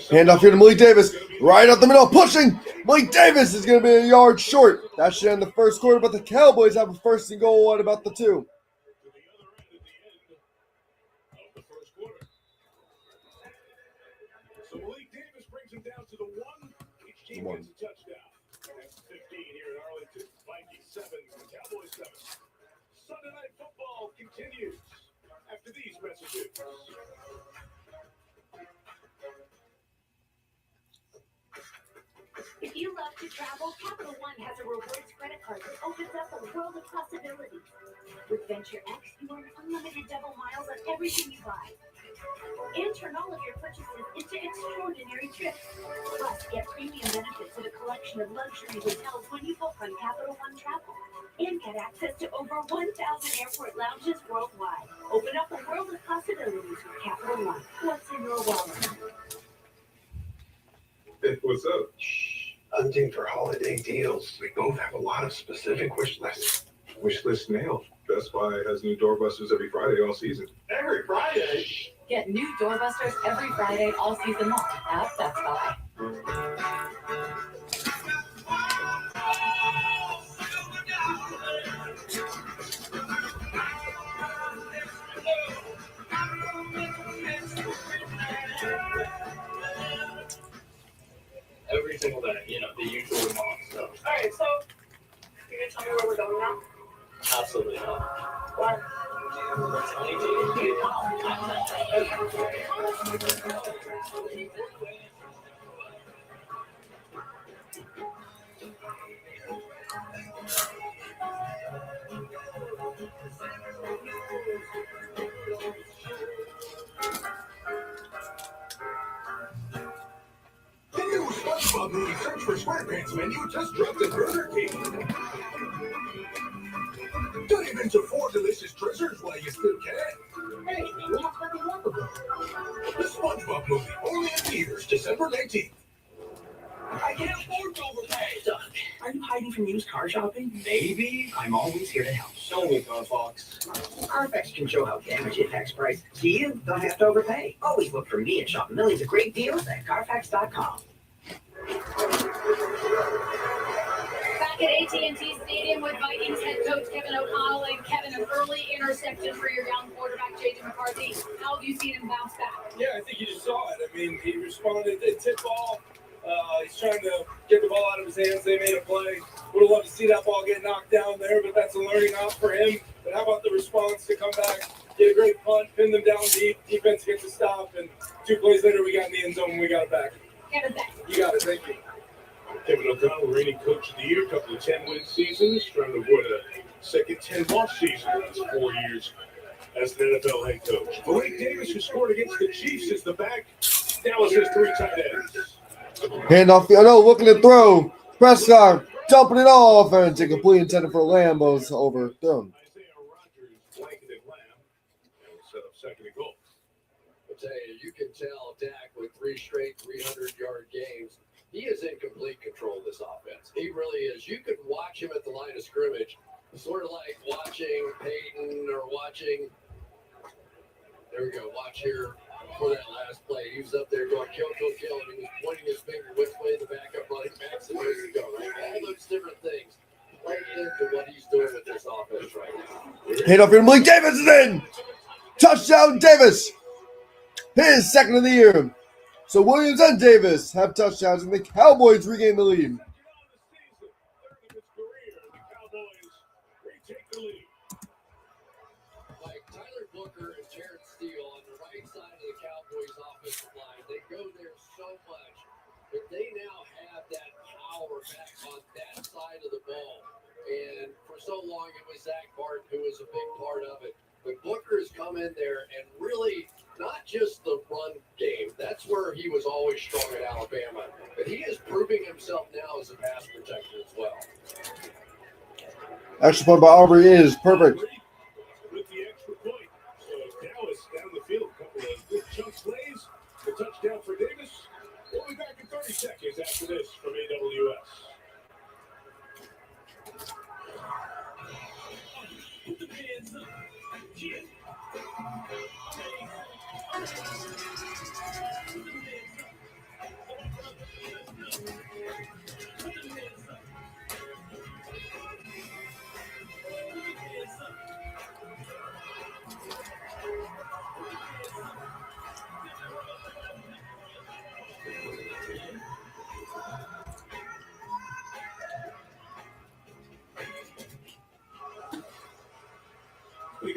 Handoff here to Malik Davis. Right up the middle, pushing. Malik Davis is going to be a yard short. That should end the first quarter, but the Cowboys have a 1st and goal at about the 2. So Malik Davis brings him down to the 1. Each team gets a touchdown. That's 15 here in Arlington. Vikings 7, Cowboys 7. Sunday Night Football continues after these messages. If you love to travel, Capital One has a rewards credit card that opens up a world of possibilities. With Venture X, you earn unlimited double miles on everything you buy. And turn all of your purchases into extraordinary trips. Plus, get premium benefits at a collection of luxury hotels when you book on Capital One Travel. And get access to over 1,000 airport lounges worldwide. Open up a world of possibilities with Capital One. What's in your wallet? Hey, what's up? Hunting for holiday deals. We both have a lot of specific wish lists. Wish list nailed. Best Buy has new doorbusters every Friday all season. Every Friday? Get new doorbusters every Friday all season long at Best Buy. Every single day, the usual mom stuff. All right, so you're gonna tell me where we're going now? Absolutely not. What? The new SpongeBob movie Search for SquarePants menu just dropped at Burger King. Dive into 4 delicious treasures while you still can. Hey, we're not fucking lovable. The SpongeBob movie, only in theaters, December 19th. I can't afford to overpay. Doug, are you hiding from used car shopping? Maybe. I'm always here to help. Show me, Carfax. Carfax can show how damage impacts price. So you don't have to overpay. Always look for me and shop millions of great deals at Carfax.com. Back at AT&T Stadium with Vikings head coach Kevin O'Connell, and Kevin, an early interception for your down quarterback, J.J. McCarthy. How have you seen him bounce back? Yeah, I think you just saw it. I mean, he responded, they tip ball. He's trying to get the ball out of his hands. They made a play. Would have loved to see that ball get knocked down there, but that's a learning op for him. But how about the response to come back, get a great punt, pin them down deep, defense gets a stop, and 2 plays later we got in the end zone and we got it back. Kevin, thanks. You got it. Thank you. Kevin O'Connell, reigning coach of the year, a couple of 10-win seasons, trying to avoid a second 10-loss season. That's 4 years as an NFL head coach. Malik Davis, who scored against the Chiefs, is the back. Dallas has 3 tight ends. Handoff, looking to throw. Prescott dumping it off, and it's a complete intended for Lambo's overthrown. Blanketed Lamb, and set up second and goal. I'll tell you can tell Dak with 3 straight 300-yard games. He is in complete control of this offense. He really is. You could watch him at the line of scrimmage, sort of like watching Peyton or watching. There we go. Watch here for that last play. He was up there going kill, kill, kill, and he was pointing his finger which way the backup running backs and ways to go. Right? All those different things play into what he's doing with this offense right now. Handoff here to Malik Davis is in. Touchdown, Davis. His 2nd of the year. So Williams and Davis have touchdowns, and the Cowboys regain the lead. Like Tyler Booker and Jared Steele on the right side of the Cowboys offensive line, they go there so much, but they now have that power back on that side of the ball. And for so long, it was Zach Martin who was a big part of it. But Booker has come in there and really not just the run game. That's where he was always strong at Alabama. But he is proving himself now as a pass protector as well. Extra point by Aubrey is perfect. With the extra point. So Dallas down the field, a couple of good chunk plays. The touchdown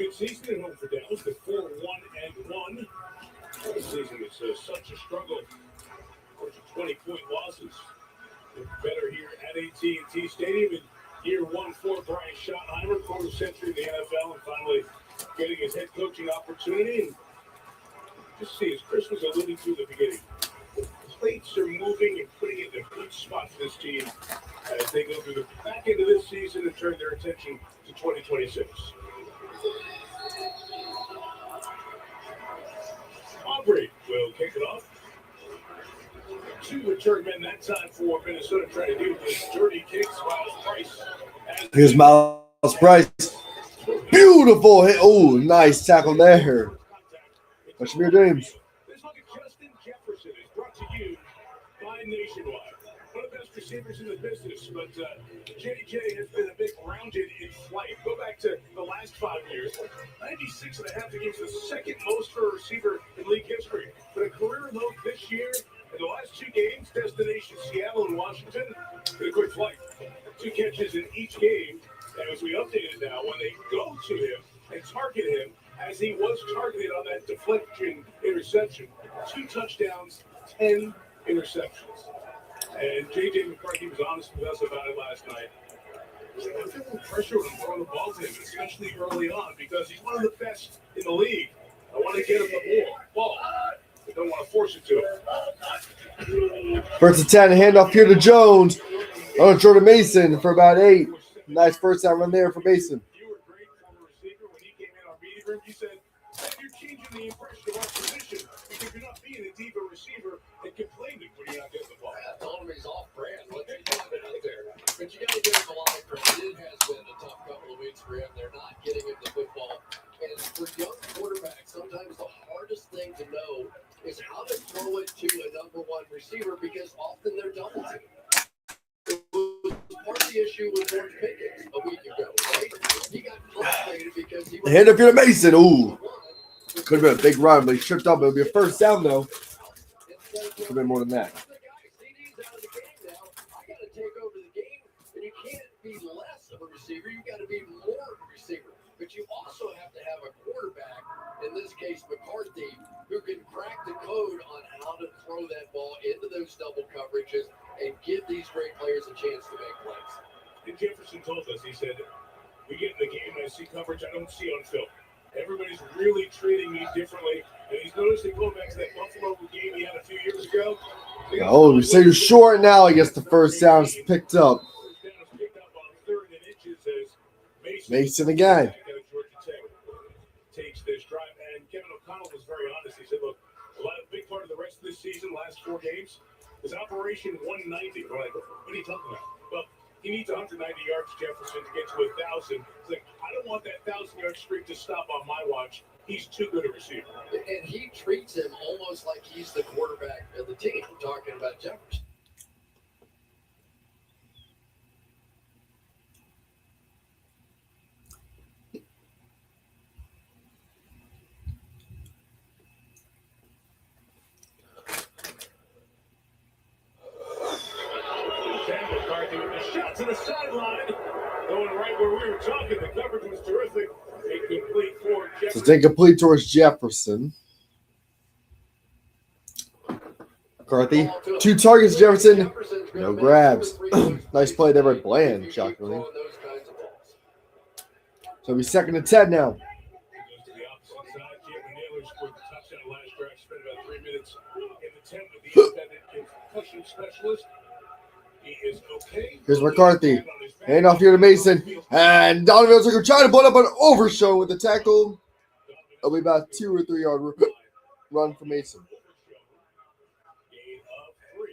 good season at home for Dallas. They're 4-1-1. This season is such a struggle. Of course, 20-point losses. They're better here at AT&T Stadium in year 1 for Brian Schottenheimer, quarter century in the NFL, and finally getting his head coaching opportunity. And just see, as Chris was alluding to at the beginning, the plates are moving and putting it in a good spot for this team as they go through the back end of this season and turn their attention to 2026. Aubrey will kick it off. 2 return men that time for Minnesota, trying to do this dirty kicks. Miles Price. Here's Miles Price. Beautiful hit. Oh, nice tackle there. Shamir James. This look at Justin Jefferson is brought to you by Nationwide. One of the best receivers in the business, but JJ has been a bit rounded in flight. Go back to the last 5 years. 96.5 against the second most for a receiver in league history. But a career low this year. In the last 2 games, destination Seattle and Washington, in a quick flight. 2 catches in each game. And as we update it now, when they go to him and target him, as he was targeted on that deflection interception, 2 touchdowns, 10 interceptions. And J.J. McCarthy was honest with us about it last night. I feel a little pressure when I'm throwing the ball to him, especially early on, because he's one of the best in the league. I want to get him the ball. I don't want to force it to him. First and 10, handoff here to Jones. Oh, Jordan Mason for about 8. Nice first down run there for Mason. You were great for a receiver when he came in our meeting room. You said, you're changing the impression of our position because you're not being a diva receiver and complaining when you're not getting the ball. I told him he's off brand. What's he doing out there? But you got to give him a lot of credit. It has been a tough couple of weeks for him. They're not getting him the football. And for young quarterbacks, sometimes the hardest thing to know is how to throw it to a number 1 receiver because often they're double teamed. It was part of the issue with George Pickens a week ago, right? He got frustrated because he was Hand up here to Mason. Ooh. Could have been a big run, but he tripped up. It'll be a first down, though. Could have been more than that. You can't be less of a receiver. You got to be more of a receiver. But you also have to have a quarterback, in this case McCarthy, who can crack the code on how to throw that ball into those double coverages and give these great players a chance to make plays. And Jefferson told us, he said, we get in the game and I see coverage I don't see on film. Everybody's really treating me differently. And he's noticing going back to that Buffalo game he had a few years ago. Oh, so you're short now. I guess the first down's picked up. Mason again. Takes this drive, and Kevin O'Connell was very honest. He said, look, a big part of the rest of this season, last 4 games, is Operation 190. We're like, what are you talking about? Well, he needs 190 yards, Jefferson, to get to 1,000. He's like, I don't want that 1,000-yard streak to stop on my watch. He's too good a receiver. And he treats him almost like he's the quarterback of the team. I'm talking about Jefferson. To the sideline, going right where we were talking. The coverage was terrific. Incomplete for Jefferson. So it's incomplete towards Jefferson. McCarthy. 2 targets, Jefferson. No grabs. Nice play there by Bland, shockingly. So it'll be 2nd and 10 now. Goes to the opposite side. Cameron Naylor scored the touchdown last drive. Spent about 3 minutes in the tent with the independent concussion specialist. He is okay. Here's McCarthy. Hand off here to Mason. And Donovan Wilson trying to put up an overshow with the tackle. It'll be about 2 or 3 yard run for Mason. Gain of 3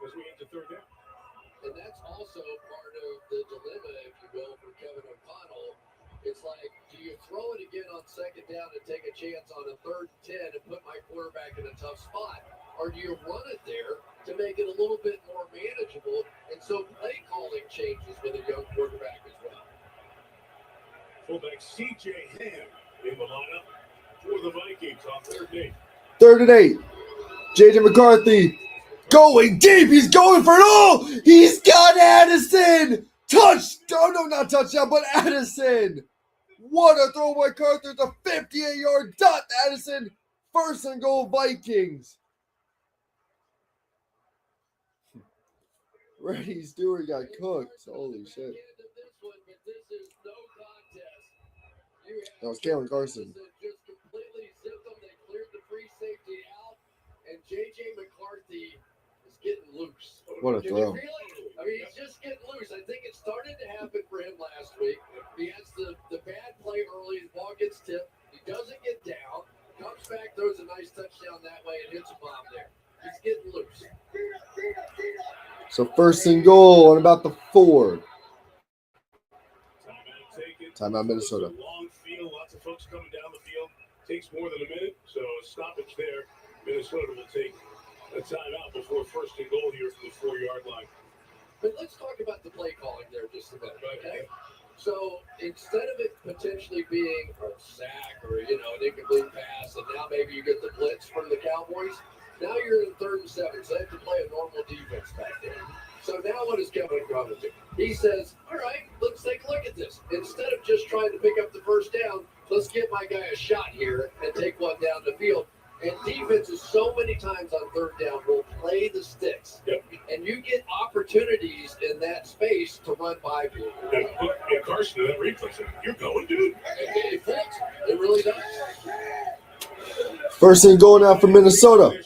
as we enter 3rd down. And that's also part of the dilemma, if you will, for Kevin O'Connell. It's like, do you throw it again on 2nd down and take a chance on a 3rd and 10 and put my quarterback in a tough spot? Or do you run it there to make it a little bit more manageable? And so play calling changes with a young quarterback as well. Fullback C.J. Ham in the lineup for the Vikings on 3rd and 8. 3rd and 8. J.J. McCarthy going deep. He's going for it all. He's got Addison. Oh, no, not touchdown, but Addison. What a throw by Carter. The 58-yard dot. Addison. First and goal, Vikings. Reddy Stewart got cooked. Holy shit. That was Kalen Carson. Just completely zipped them. They cleared the free safety out, and J.J. McCarthy is getting loose. What a Can throw. you feel it? I mean, he's just getting loose. I think it started to happen for him last week. He has the bad play early. The ball gets tipped. He doesn't get down. Comes back, throws a nice touchdown that way, and hits a bomb there. He's getting loose. So first and goal on about the 4. Timeout, Minnesota. Long field, lots of folks coming down the field. Takes more than a minute, so a stoppage there. Minnesota will take a timeout before first and goal here from the 4-yard line. But let's talk about the play calling there just a minute, okay? So instead of it potentially being a sack or, an incomplete pass, and now maybe you get the blitz from the Cowboys, now you're in 3rd and 7, so they have to play a normal defense back there. So now what does Kevin Crumb do? He says, all right, let's take a look at this. Instead of just trying to pick up the first down, let's give my guy a shot here and take one down the field. And defenses so many times on 3rd down will play the sticks. Yep. And you get opportunities in that space to run by people. And Carson, that replay said, you're going, dude. It fits. It really does. First and goal now for Minnesota.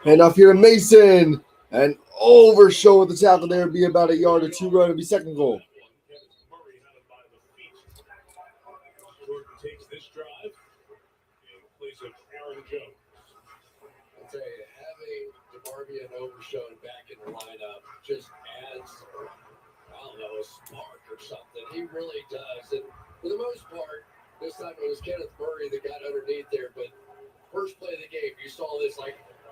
Hand off here to Mason. And overshow with the tackle there. Be about a yard or 2 run. It'll be second goal. Jordan takes this drive and plays it Aaron Jones. I'll tell you, having DeMarvin and Overshown back in the lineup just adds, a spark or something. He really does. And for the most part, this time it was Kenneth Murray that got underneath there. But first play of the game, you saw this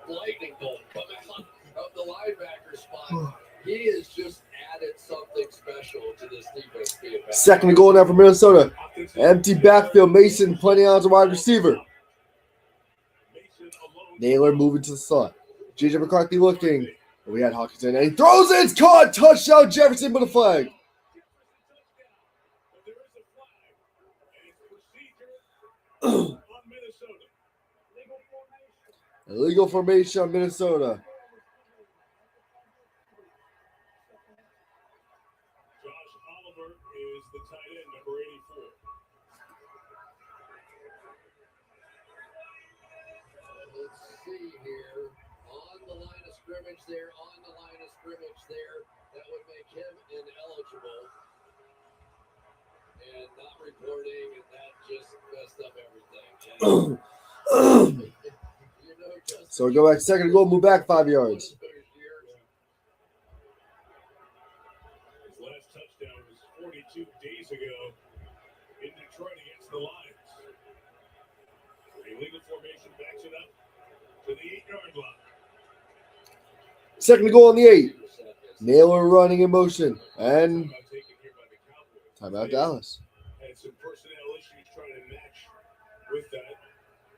lightning bolt come out of the linebacker spot. He has just added something special to this defense being back. Second and goal now for Minnesota. Empty backfield. Mason plenty on as a wide receiver. Naylor moving to the slot. J.J. McCarthy looking. We had Hawkinson, and he throws it. It's caught. Touchdown, Jefferson with a flag. Illegal formation on Minnesota. Josh Oliver is the tight end, number 84. Let's see here. On the line of scrimmage there. That would make him ineligible. And not reporting, and that just messed up everything. So we go back second and goal, move back 5 yards. His last touchdown was 42 days ago in Detroit against the Lions. Illegal formation backs it up to the 8-yard line. Second and goal on the 8. Naylor running in motion. And timeout Dallas. Had some personnel issues trying to match with that.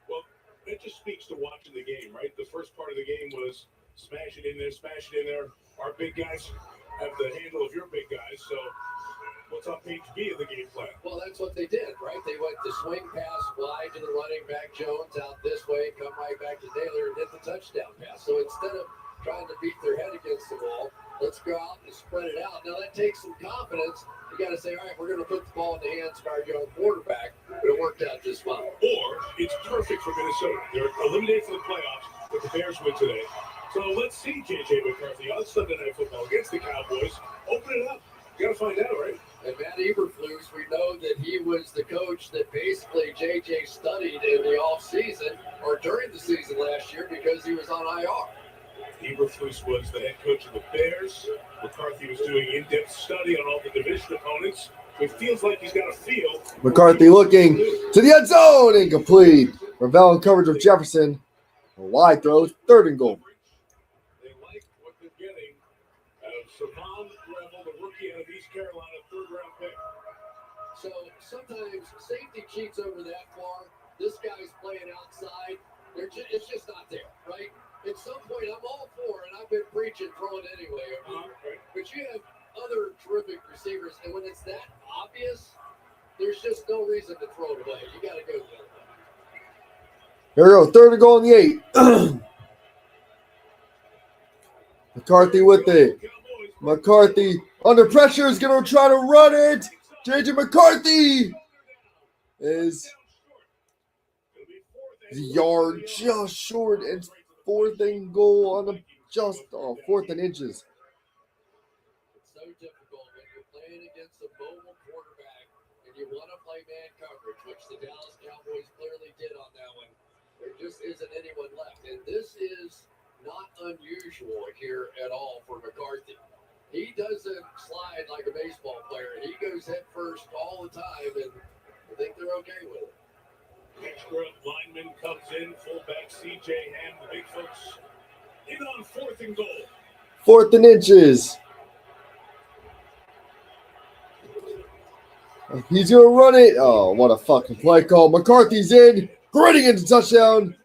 Well, that just speaks to watching the game, right? The first part of the game was smash it in there. Our big guys have the handle of your big guys, so what's on page B of the game plan? Well, that's what they did, right? They went the swing pass wide to the running back Jones out this way, come right back to Naylor and hit the touchdown pass. So instead of trying to beat their head against the wall, let's go out and spread it out. Now that takes some confidence. You got to say, all right, we're going to put the ball in the hands of our young quarterback, but it worked out just fine. Or it's perfect for Minnesota. They're eliminated from the playoffs, but the Bears win today. So let's see J.J. McCarthy on Sunday Night Football against the Cowboys. Open it up. You got to find out, right? And Matt Eberflus, we know that he was the coach that basically J.J. studied in the offseason or during the season last year because he was on IR. Eberflus was the head coach of the Bears. McCarthy was doing in-depth study on all the division opponents. It feels like he's got a feel. McCarthy looking to the end zone. Incomplete. Ravel in coverage of Jefferson. A wide throw. Third and goal. They like what they're getting out of Savon Revel, the rookie out of East Carolina, 3rd-round pick. So sometimes safety cheats over that far. This guy's playing outside. It's just not there, right? At some point, I'm all for, and I've been preaching, throw it anyway over here. But you have other other terrific receivers, and when it's that obvious, there's just no reason to throw it away. You got to go there. Here we go. 3rd and goal in the 8. McCarthy with it. McCarthy under pressure is going to try to run it. JJ McCarthy is a yard just short, and 4th and goal on the just 4th and inches. It's so difficult when you're playing against a mobile quarterback and you want to play man coverage, which the Dallas Cowboys clearly did on that one. There just isn't anyone left. And this is not unusual here at all for McCarthy. He doesn't slide like a baseball player. He goes head first all the time, and I think they're okay with it. Extra lineman comes in, fullback C.J. Ham, the big folks in on 4th and goal. 4th and inches. He's going to run it. Oh, what a fucking play call. McCarthy's in, gritting into touchdown.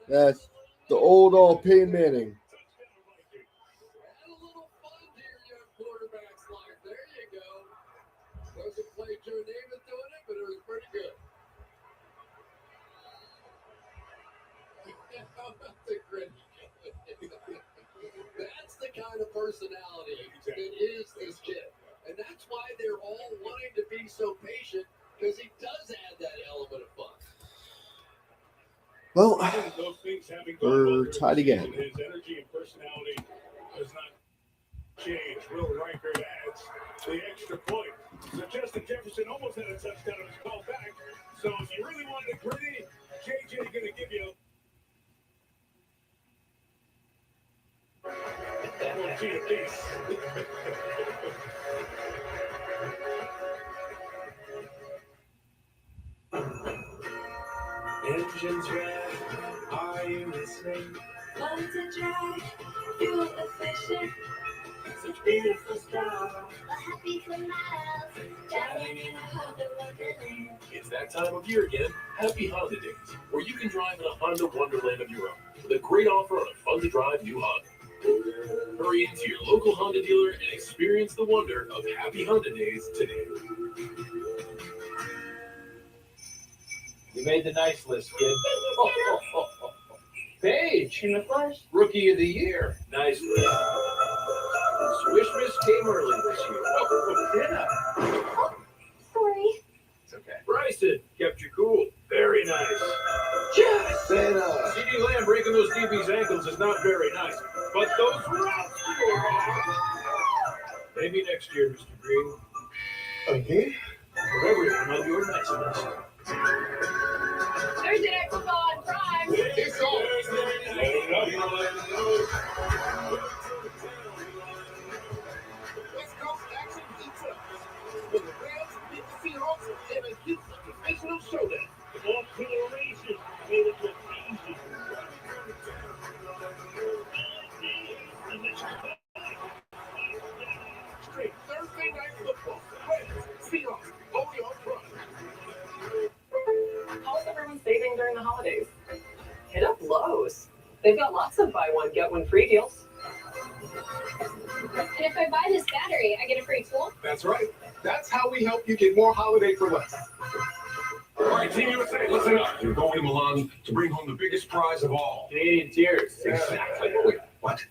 That's the old Peyton Manning. Wasn't quite Joe Namath doing it, but it was pretty good. That's the kind of personality that is this kid. And that's why they're all wanting to be so patient, because he does add that element of fun. Well, we're tied again. His energy and personality does not change. Will Reichert adds the extra point. So Justin Jefferson almost had a touchdown of his call back. So if you really wanted it gritty, JJ going to give you a piece. Engines red, are you listening? Loads of drag, fuel efficient. Such beautiful stars. A happy for miles, driving in a Honda Wonderland. It's that time of year again. Happy Honda Days, where you can drive in a Honda Wonderland of your own with a great offer on a fun-to-drive new Honda. Hurry into your local Honda dealer and experience the wonder of Happy Honda Days today. You made the nice list, kid. Paige in the flesh. Rookie of the year. Nice list. Swish Miss came early this year. Yeah. Sorry. It's okay. Bryson kept you cool. Very nice. Yes. CeeDee Lamb breaking those DB's ankles is not very nice. But those routes. Maybe next year, Mr. Green. Okay. Forever on your nice list. Thursday Night Football on Prime. It's all. West Coast action heats up when the Rams beat the Seahawks in a huge divisional showdown. All coloration made it look easy. Straight Thursday Night Football. Rams, Seahawks, only on Prime. How's everyone saving during the holidays? Hit up Lowe's. They've got lots of buy one, get one free deals. And if I buy this battery, I get a free tool? That's right. That's how we help you get more holiday for less. All right, Team USA, listen up. You're going to Milan to bring home the biggest prize of all. Canadian tears. Exactly. Wait, what?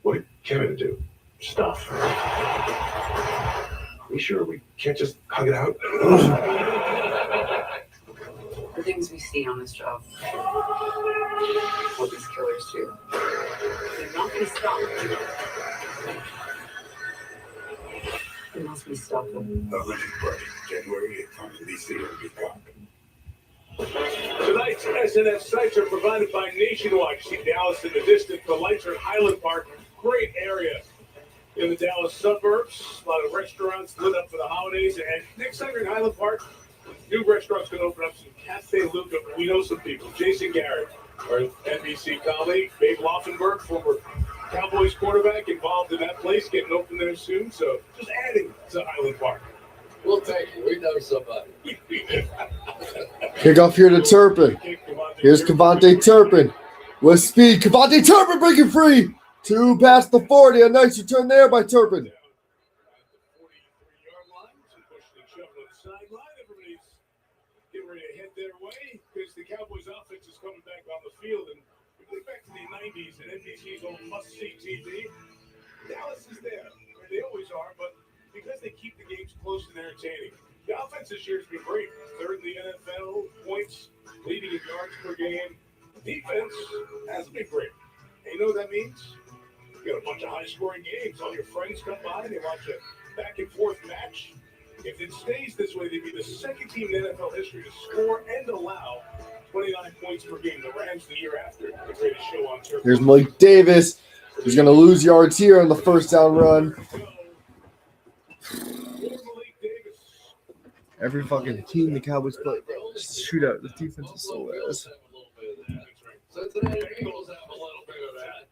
What did Kevin do? Stuff. We sure we can't just hug it out? The things we see on this job. What these killers do. They're not going to stop. Unless we stop them. January 8th on NBC or Peacock. Tonight's SNF sights are provided by Nationwide. See Dallas in the distance. The lights are at Highland Park. Great area in the Dallas suburbs. A lot of restaurants lit up for the holidays. And next time you're in Highland Park, new restaurants going to open up some Cafe Luca. We know some people. Jason Garrett, our NBC colleague. Babe Laufenberg, former Cowboys quarterback, involved in that place, getting open there soon. So just adding to Highland Park. We'll take it. We know somebody. Kick off here to Turpin. Here's Cavante Turpin with speed. Cavante Turpin breaking free. 2 past the 40. A nice return there by Turpin. on the field. And if we go back to the 90s and NBC's old must-see TV, Dallas is there. And they always are, but because they keep the games close and entertaining. The offense this year has been great. Third in the NFL, points, leading in yards per game. Defense hasn't been great. And you know what that means? You got a bunch of high-scoring games. All your friends come by, they watch a back-and-forth match. If it stays this way, they'd be the second team in NFL history to score and allow 29 points per game. The Rams the year after, the greatest show on turf. Here's Malik Davis. He's going to lose yards here on the first down run. Every fucking team the Cowboys play, just shoot out. The defense is so ass. Cincinnati Bengals have a little bit of that.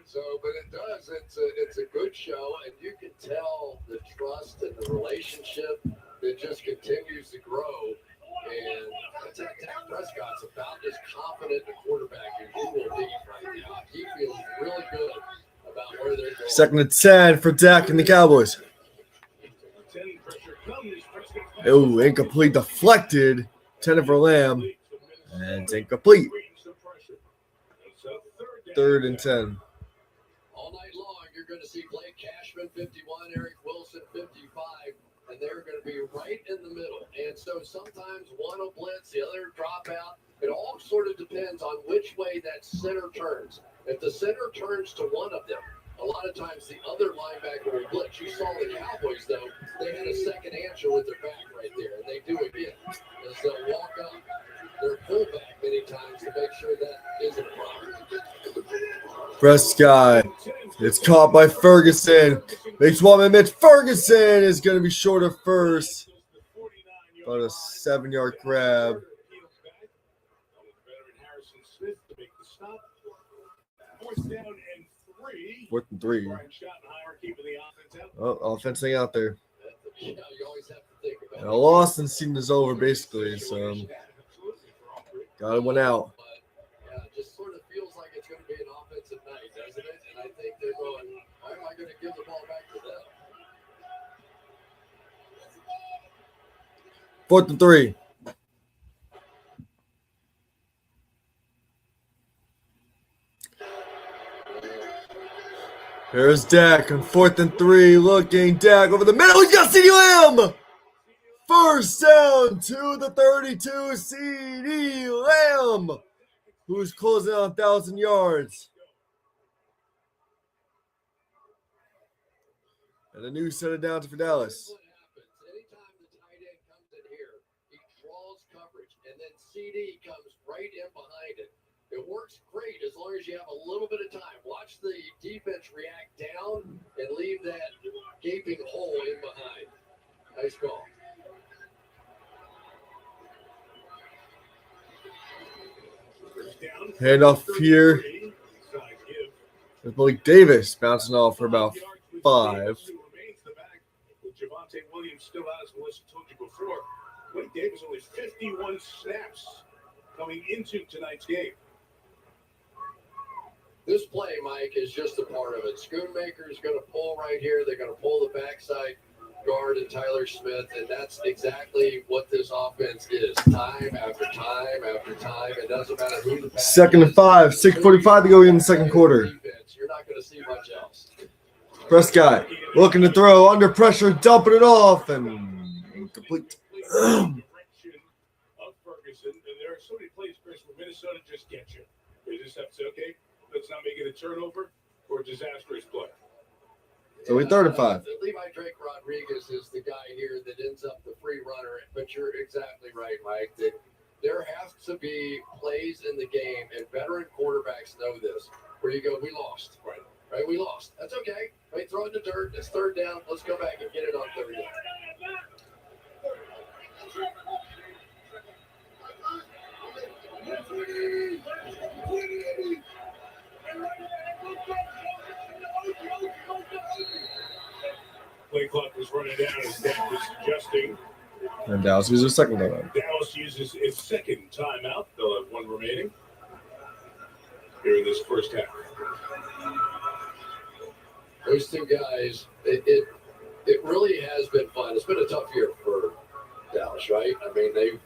So, but it does. It's a good show, and you can tell the trust and the relationship that just continues to grow. And Dak Prescott's about as confident a quarterback as you will be right now. He feels really good about where they're going. Second and 10 for Dak and the Cowboys. Oh, incomplete, deflected. 10 for Lamb. And it's incomplete. Third and 10. All night long, you're going to see Blake Cashman, 51, Eric Wilson, 55, and they're going to be right in the middle. And so sometimes one will blitz, the other drop out. It all sort of depends on which way that center turns. If the center turns to one of them, a lot of times the other linebacker will blitz. You saw the Cowboys, though. They had a second answer with their back right there, and they do again. As they'll walk up their fullback many times to make sure that isn't a problem. Prescott. It's caught by Ferguson. Makes one man Mitch. Ferguson is going to be short of first. About a 7-yard grab. Fourth and 3. Oh, offense thing out there. And a loss and season is over basically. So got one out. Yeah, it just sort of feels like it's going to be an offensive night, doesn't it? And I think they're going, why am I going to give the ball back to them? Fourth and 3. Here's Dak on 4th and 3. Looking, Dak over the middle. He's got CeeDee Lamb. First down to the 32. CeeDee Lamb, who's closing out 1,000 yards. And a new set of downs for Dallas. Anytime the tight end comes in here, he draws coverage, and then CD comes right in behind it. It works great as long as you have a little bit of time. Watch the defense react down and leave that gaping hole in behind. Nice call. Handoff here. With Malik Davis bouncing off for about 5. Javonte Williams still out, as Melissa told you before. Blake Davis only 51 snaps coming into tonight's game. This play, Mike, is just a part of it. Schoonmaker is going to pull right here. They're going to pull the backside guard and Tyler Smith, and that's exactly what this offense is. Time after time after time. It doesn't matter who the pass Second and 5. 6:45 to go in the second quarter. You're not going to see much else. Prescott looking to throw under pressure, dumping it off, and incomplete. Of Ferguson, and there are so many plays, Chris, where Minnesota just gets you. They just have to say, okay, let's not make it a turnover or a disastrous play. So we 3rd and 5. Levi Drake Rodriguez is the guy here that ends up the free runner. But you're exactly right, Mike, that there has to be plays in the game, and veteran quarterbacks know this, where you go, we lost. Right, we lost. That's okay. Right, throw it in the dirt. It's 3rd down. Let's go back and get it on 3rd down. Play clock was running down as Dak was adjusting. And Dallas uses their second timeout. Dallas uses its second timeout. They'll have one remaining here in this first half. Those two guys, it really has been fun. It's been a tough year for Dallas, right? I mean, they've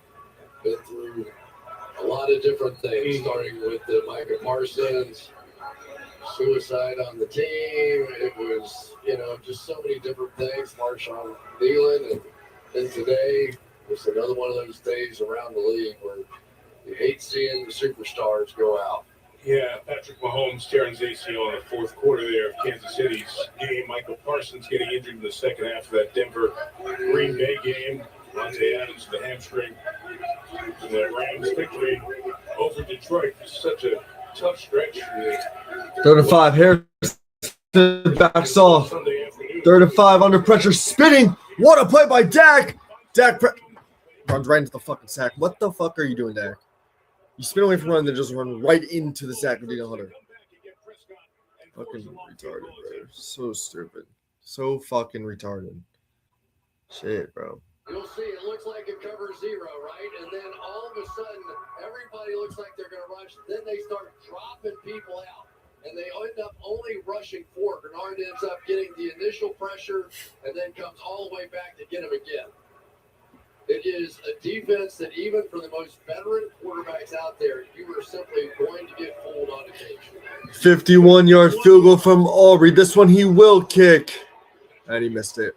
been through a lot of different things, starting with the Micah Parsons suicide on the team. It was, just so many different things. Marshawn Thielen, and then today was another one of those days around the league where you hate seeing the superstars go out. Yeah, Patrick Mahomes tearing his ACL in the fourth quarter there of Kansas City's game. Michael Parsons getting injured in the second half of that Denver-Green Bay game. Monte Adams with the hamstring. And the Rams victory over Detroit was such a tough stretch. 3rd and 5. Harrison backs off. 3rd and 5 under pressure, spinning. What a play by Dak. Dak runs right into the fucking sack. What the fuck are you doing, Dak? You spin away from run, then just run right into the sack of Daniel Hunter. Fucking retarded, bro. So stupid. So fucking retarded. Shit, bro. You'll see, it looks like a cover 0, right? And then all of a sudden, everybody looks like they're going to rush. Then they start dropping people out. And they end up only rushing 4. Bernard ends up getting the initial pressure and then comes all the way back to get him again. It is a defense that even for the most veteran quarterbacks out there, you are simply going to get fooled on occasion. 51-yard field goal from Aubrey. This one he will kick. And he missed it.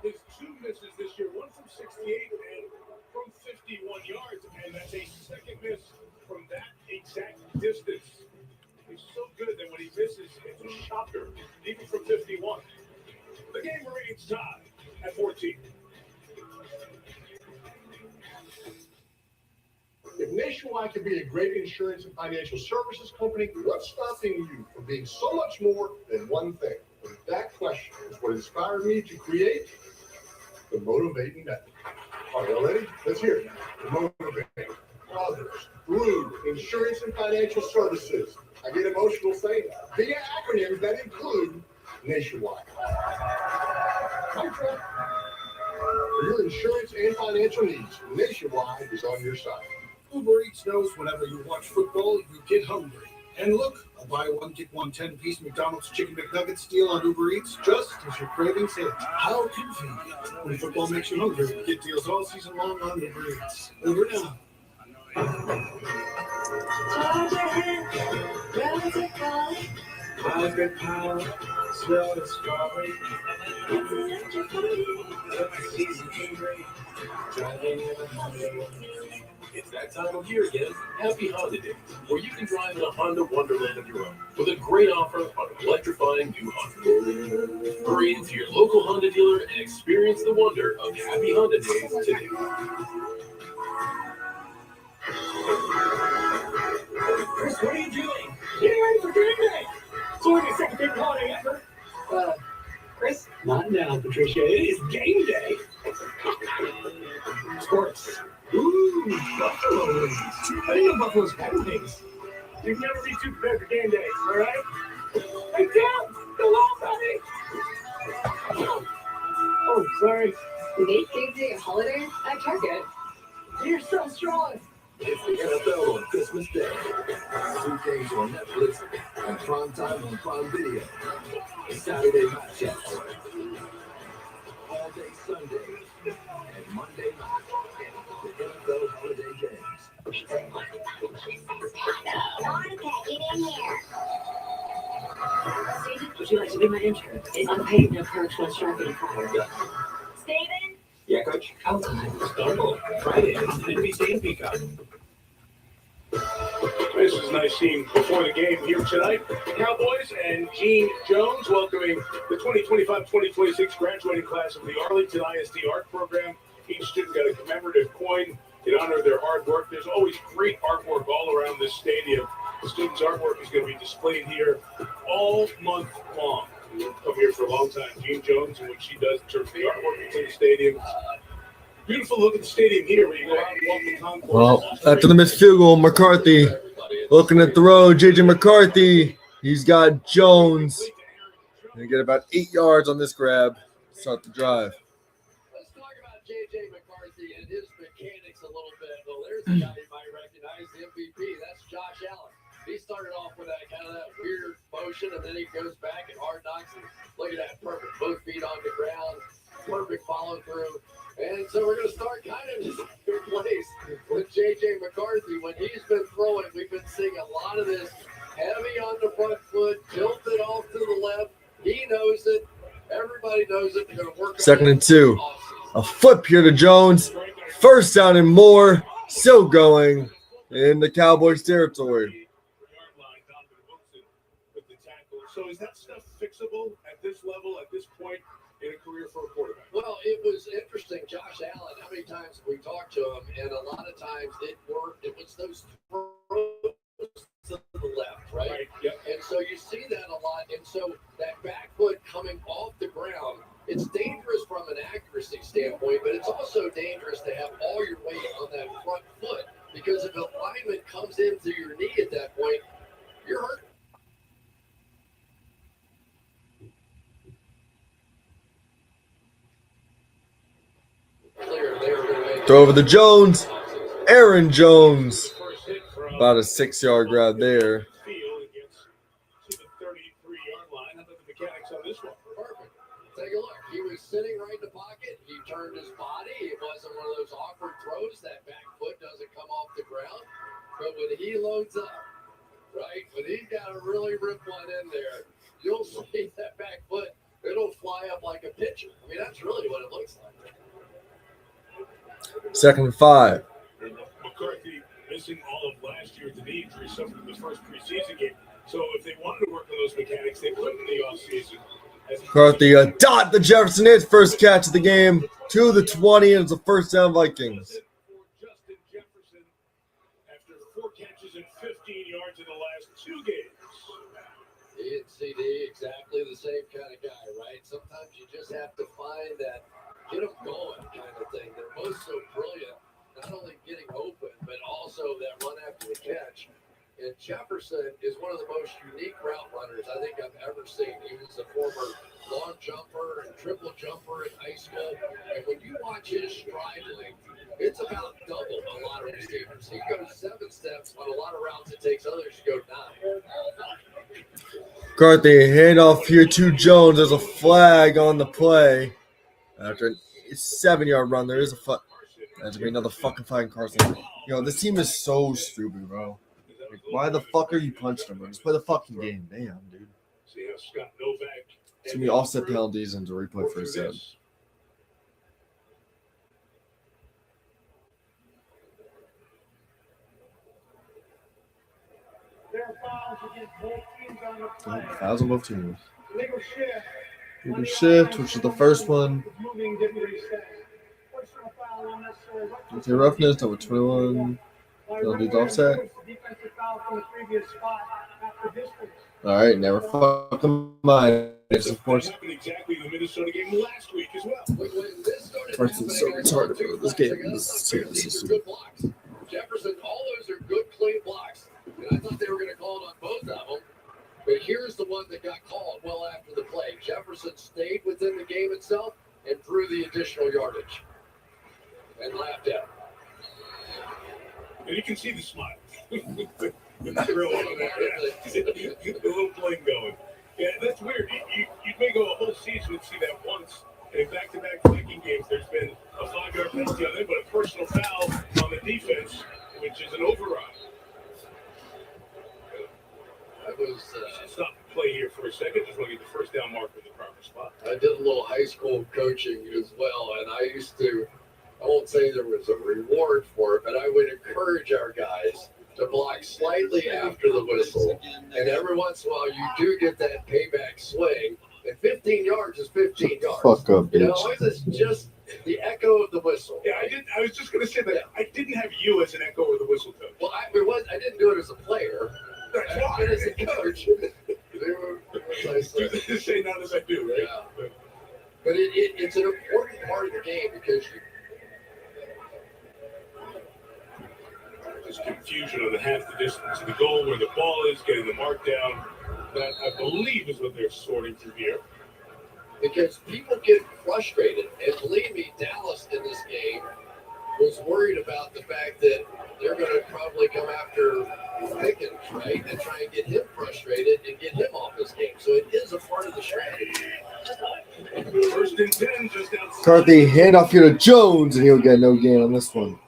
His 2 misses this year, one from 68 and from 51 yards, and that's a second miss from that exact distance. He's so good that when he misses, it's a shocker, even from 51. The game remains tied at 14. If Nationwide can be a great insurance and financial services company, what's stopping you from being so much more than one thing? And that question is what inspired me to create the Motivating Method. All right, y'all ready? Let's hear it. The Motivating others through insurance and financial services. I get emotional saying that. Via acronyms that include Nationwide. For your insurance and financial needs, Nationwide is on your side. Uber Eats knows whenever you watch football, you get hungry. And look, a buy one, get one 10-piece McDonald's Chicken McNuggets deal on Uber Eats just as your cravings hit. How convenient. When football makes you hungry, get deals all season long on Uber Eats. Uber now. Margaret Power, smell the strawberry. It's that time of year again. Happy Honda Days, where you can drive in a Honda Wonderland of your own with a great offer on an electrifying new Honda. Hurry into your local Honda dealer and experience the wonder of Happy Honda Days today. Chris, what are you doing? Getting ready for game day. It's only the second big holiday ever. Chris? Not now, Patricia. It is game day. Sports. Ooh, Buffalo wings. I didn't know Buffalo's had wings. You've never been too prepared for game day, all right? Hey, Dad, go on, buddy. Oh, sorry. Make game day a holiday at Target. You're so strong. It's the NFL on Christmas Day. 2 games on Netflix and prime time on Prime Video. Saturday matchups. All day Sunday and Monday night. The NFL holiday games. Monica, get in here. Would you like to be my intern? It's unpaid, no perks, no striking fire. Steven? Yeah, Coach. Outside. Stumble. Friday, NBC and Peacock. This is a nice scene before the game here tonight. Cowboys and Gene Jones welcoming the 2025-2026 graduating class of the Arlington ISD Art Program. Each student got a commemorative coin in honor of their hard work. There's always great artwork all around this stadium. The students' artwork is going to be displayed here all month long. Come here for a long time. Gene Jones and what she does in terms of the artwork that's in the stadium. Beautiful look at the stadium here when you go out and walk the concourse. Well, after the missed field goal, McCarthy looking to throw. JJ McCarthy. He's got Jones. They get about 8 yards on this grab. Start the drive. Let's talk about J.J. McCarthy and his mechanics a little bit. Well, there's a guy you might recognize, the MVP. That's Josh Allen. He started off with that kind of that weird motion, and then he goes back and hard knocks. And look at that, perfect. Both feet on the ground. Perfect follow through. And so we're going to start kind of in the same place with J.J. McCarthy. When he's been throwing, we've been seeing a lot of this heavy on the front foot, tilted off to the left. He knows it. Everybody knows it. They're going to work. Second and 2. A flip here to Jones. First down and more. Still going in the Cowboys territory. So is that stuff fixable at this level, at this point in a career for a quarterback? Well, it was interesting. Josh Allen, how many times have we talked to him? And a lot of times it worked. It was those throws to the left, right? Yep. And so you see that a lot. And so that back foot coming off the ground, it's dangerous from an accuracy standpoint, but it's also dangerous to have all your weight on that front foot, because if alignment comes into your knee at that point, you're hurt. Throw over to Jones. Aaron Jones. About a 6-yard grab there. Take a look. He was sitting right in the pocket. He turned his body. It wasn't one of those awkward throws. That back foot doesn't come off the ground. But when he loads up, right, when he's got to really rip one in there, you'll see that back foot. It'll fly up like a pitcher. I mean, that's really what it looks like. Second and 5. McCarthy missing all of last year with the knee injury, suffered in the first preseason game. So if they wanted to work on those mechanics, they couldn't in the offseason. McCarthy dot the Jefferson hits. First catch of the game to the 20, and it's a first down Vikings. Justin Jefferson after 4 catches and 15 yards in the last 2 games. He and CD, exactly the same kind of guy, right? Sometimes you just have to find that get them going kind of thing. They're both so brilliant, not only getting open, but also that run after the catch. And Jefferson is one of the most unique route runners I think I've ever seen. He was a former long jumper and triple jumper in high school. And when you watch his stride length, it's about double a lot of receivers. He goes 7 steps on a lot of routes. It takes others to go 9. McCarthy handoff here to Jones. There's a flag on the play. After a 7-yard run, there is a flag. There's going to be another fucking flag in Carson. Yo, this team is so stupid, bro. Like, why the fuck are you punching them, bro? Just play the fucking game. Damn, dude. See how Scott Novak. It's going to be offset penalties and to replay for a set. Fouls on both teams. Legal shift, which is the first one. Okay, roughness, number 21. Penalties offset. All right, never fucking mind. Yes, of course. Exactly the Minnesota game last week as well. First, it's so retarded for this game. This is Good blocks. Jefferson, all those are good, clean blocks. And I thought they were going to call it on both of them. But here's the one that got called well after the play. Jefferson stayed within the game itself and drew the additional yardage. And laughed out. And you can see the smile. The little bling going. Yeah, that's weird. You may go a whole season and see that once. And in back-to-back Viking games, there's been a 5-yard penalty on it, but a personal foul on the defense, which is an override. I was stop the play here for a second. Just want to get the first down marker in the proper spot. I did a little high school coaching as well, and I used to, I won't say there was a reward for it, but I would encourage our guys to block slightly after the whistle. And every once in a while, you do get that payback swing. And 15 yards is 15 yards. Fuck up, You know, bitch. it's just the echo of the whistle. Yeah, I was just going to say that. I didn't have you as an echo of the whistle coach. Well, I didn't do it as a player. That's I why. did it as a coach. You say not as I do, right? Yeah. But it's an important part of the game because There's confusion on the half the distance to the goal where the ball is, getting the mark down. That, I believe, is what they're sorting through here. because people get frustrated. And believe me, Dallas in this game was worried about the fact that they're going to probably come after Pickens, right, and try and get him frustrated and get him off his game. So it is a part of the strategy. First and 10, just outside. McCarthy, handoff here to Jones, and he'll get no gain on this one.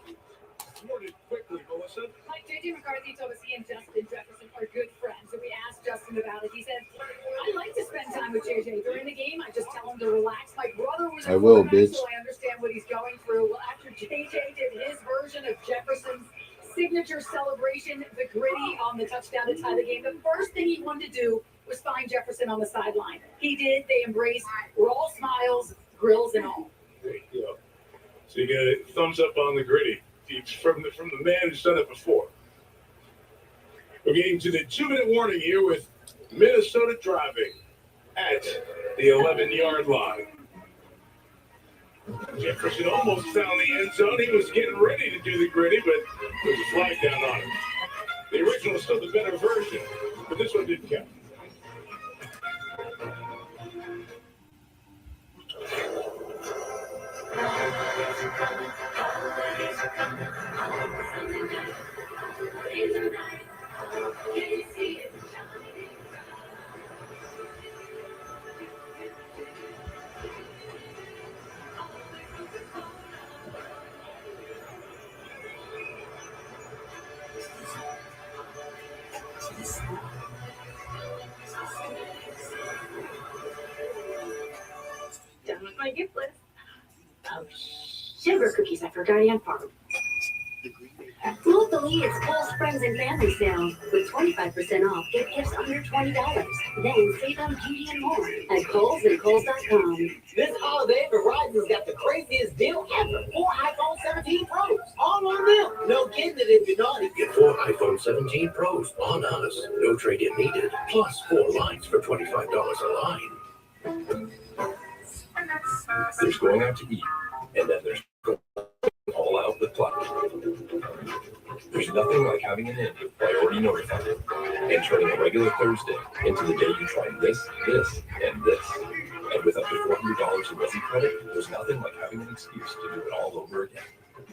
Thwarted quickly, Melissa. Like JJ McCarthy told us he and Justin Jefferson are good friends. So we asked Justin about it. He said, I like to spend time with JJ. During the game, I just tell him to relax. My brother was a I will, quarterback, bitch. so I understand what he's going through. Well, after JJ did his version of Jefferson's signature celebration, the gritty on the touchdown to tie the game, the first thing he wanted to do was find Jefferson on the sideline. He did. They embraced. We're all smiles, grills, and all. There you go. So you get a thumbs up on the gritty from the man who's done it before. We're getting to the 2-minute warning here with Minnesota driving at the 11-yard line. Jefferson almost found the end zone. He was getting ready to do the gritty, but there's a flag down on him. The original is still the better version, but this one didn't count. Done with my gift list. Oh, sugar cookies. I forgot Aunt Farm. Locally, it's Kohl's Friends and Family Sale. With 25% off, get gifts under $20. Then save on beauty and more at Kohl's and Kohl's.com. This holiday, Verizon's got the craziest deal ever. 4 iPhone 17 Pros, all on them. No kidding it if you're naughty. Get 4 iPhone 17 Pros on us. No trade-in needed. Plus 4 lines for $25 a line. There's going out to eat, and then there's going all out with Platinum. There's nothing like having an in with Priority Notified and turning a regular Thursday into the day you try this, and this. And with up to $400 in Resi credit, there's nothing like having an excuse to do it all over again.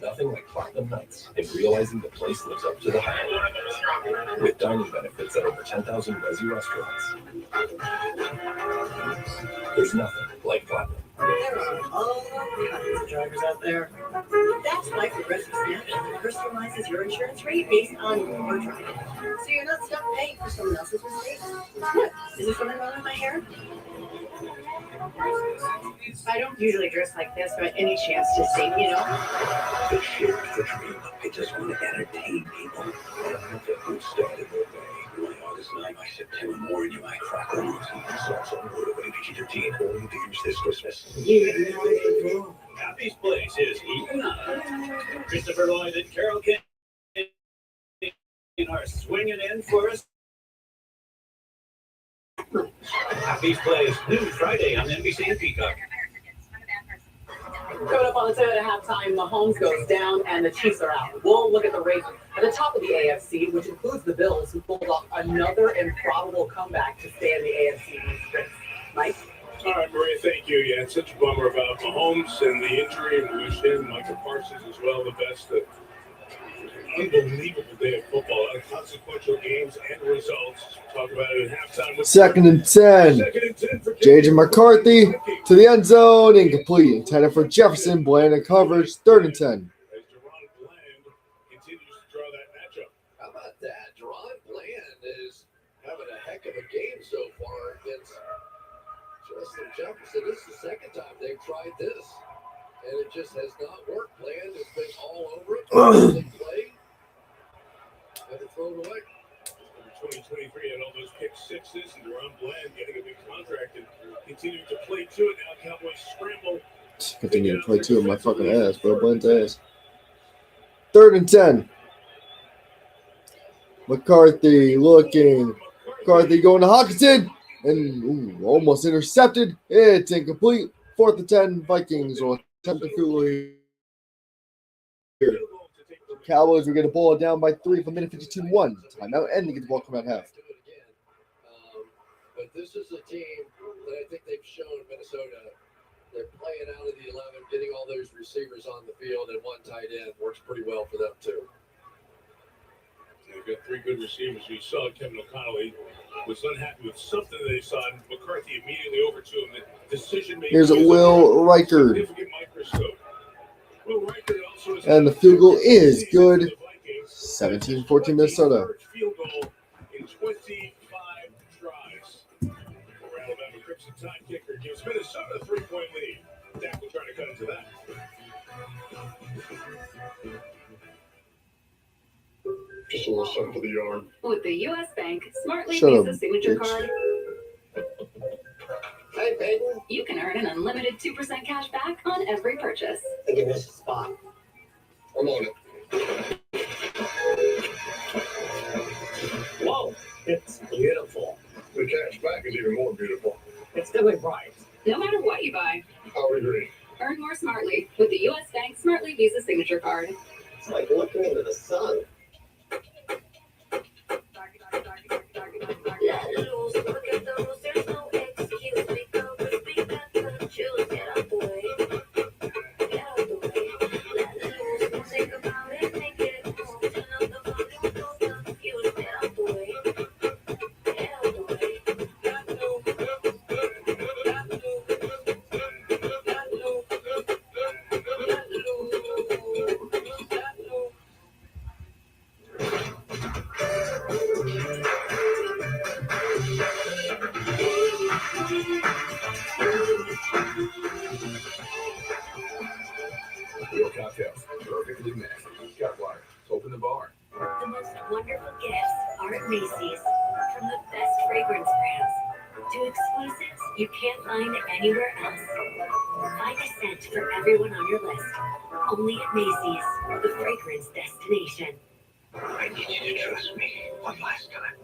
Nothing like Platinum Nights and realizing the place lives up to the hype. With dining benefits at over 10,000 Resi restaurants. There's nothing like Platinum. There are all kinds of drivers out there. That's why Progressive Snapshot personalizes your insurance rate based on your driving. So you're not stuck paying for someone else's mistakes. Look, is there something wrong with my hair? I don't usually dress like this, but any chance to sing, you know? The shared the dream. I just want to entertain people. I don't have a good start in the day. My August 9, my September morning, you might crack on roses and sauce on wood of PG-13. Only to use this Christmas. Happy's Place is even up. Christopher Lloyd and Carol King are swinging in for us. Happy's Place, new Friday on NBC and Peacock. Coming up on the Toyota halftime, Mahomes goes down and the Chiefs are out. We'll look at the race at the top of the AFC, which includes the Bills, who pulled off another improbable comeback to stay in the AFC East race. Mike? All right, Maria, thank you. Yeah, it's such a bummer about Mahomes and the injury, and we wish him, Michael Parsons as well, the best. Unbelievable day of football, consequential games and results. Talk about it at halftime. With 2nd and 10. JJ McCarthy to the end zone, incomplete. Intended for Jefferson. Bland coverage. 3rd and 10. Continues to draw that matchup. How about that? Deron Bland is having a heck of a game so far against Justin Jefferson. This is the second time they've tried this, and it just has not worked. Bland has been all over it. They play. Had to throw it away. In 2023, had all those pick sixes, and Deron Bland getting a big contract and continuing to play to it. Now Cowboys scramble. Continue to play 2 of my fucking ass, bro. Bland's ass. 3rd and 10. McCarthy looking. McCarthy going to Hawkinson. And almost intercepted. It's incomplete. 4th and 10. Vikings will attempt to field here. Cowboys will get a ball down by 3 for minute 52-1. Timeout, and they get the ball coming out half. But this is a team that I think they've shown in Minnesota. They're playing out of the 11, getting all those receivers on the field, and one tight end works pretty well for them too. They've got three good receivers. You saw Kevin O'Connell was unhappy with something that he saw, and McCarthy immediately over to him. The decision making. Here's Will Riker. Significant microscope. Will Riker also has And the field goal is good. 17-14 Minnesota. Field goal in 25 tries. For Alabama Crimson Tide kicker gives Minnesota a 3-point lead. Dak will try to cut into that. Just a little something for the yard. With the U.S. Bank Smartly Shut Visa up, Signature bitch. Card, Hey, Peyton, you can earn an unlimited 2% cash back on every purchase. I think you missed a spot. I'm on it. Whoa, it's beautiful. The cash back is even more beautiful. It's doing right. No matter what you buy, I'll agree. earn more smartly with the U.S. Bank Smartly Visa Signature Card. It's like looking into the sun. Real cocktails, perfectly mixed. Got water. Open the bar. The most wonderful gifts are at Macy's. From the best fragrance brands to exclusives you can't find anywhere else. Find a scent for everyone on your list. Only at Macy's, the fragrance destination. I need you to trust me one last time.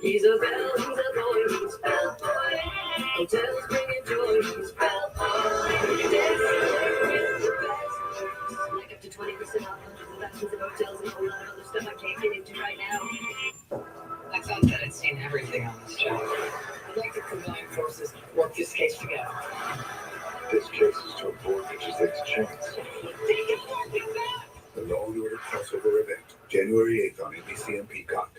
He's a bell, he's a boy, he's a bell boy. Hotels bringing joy, he's a bell boy. Like up to 20% off thousands of hotels and a whole lot of other stuff I can't get into right now. I thought that I'd seen everything on this show. I'd like to combine forces, work this case together. This case is to avoid Mitch's next chance. The Law and Order crossover event, January 8th on NBC and Peacock.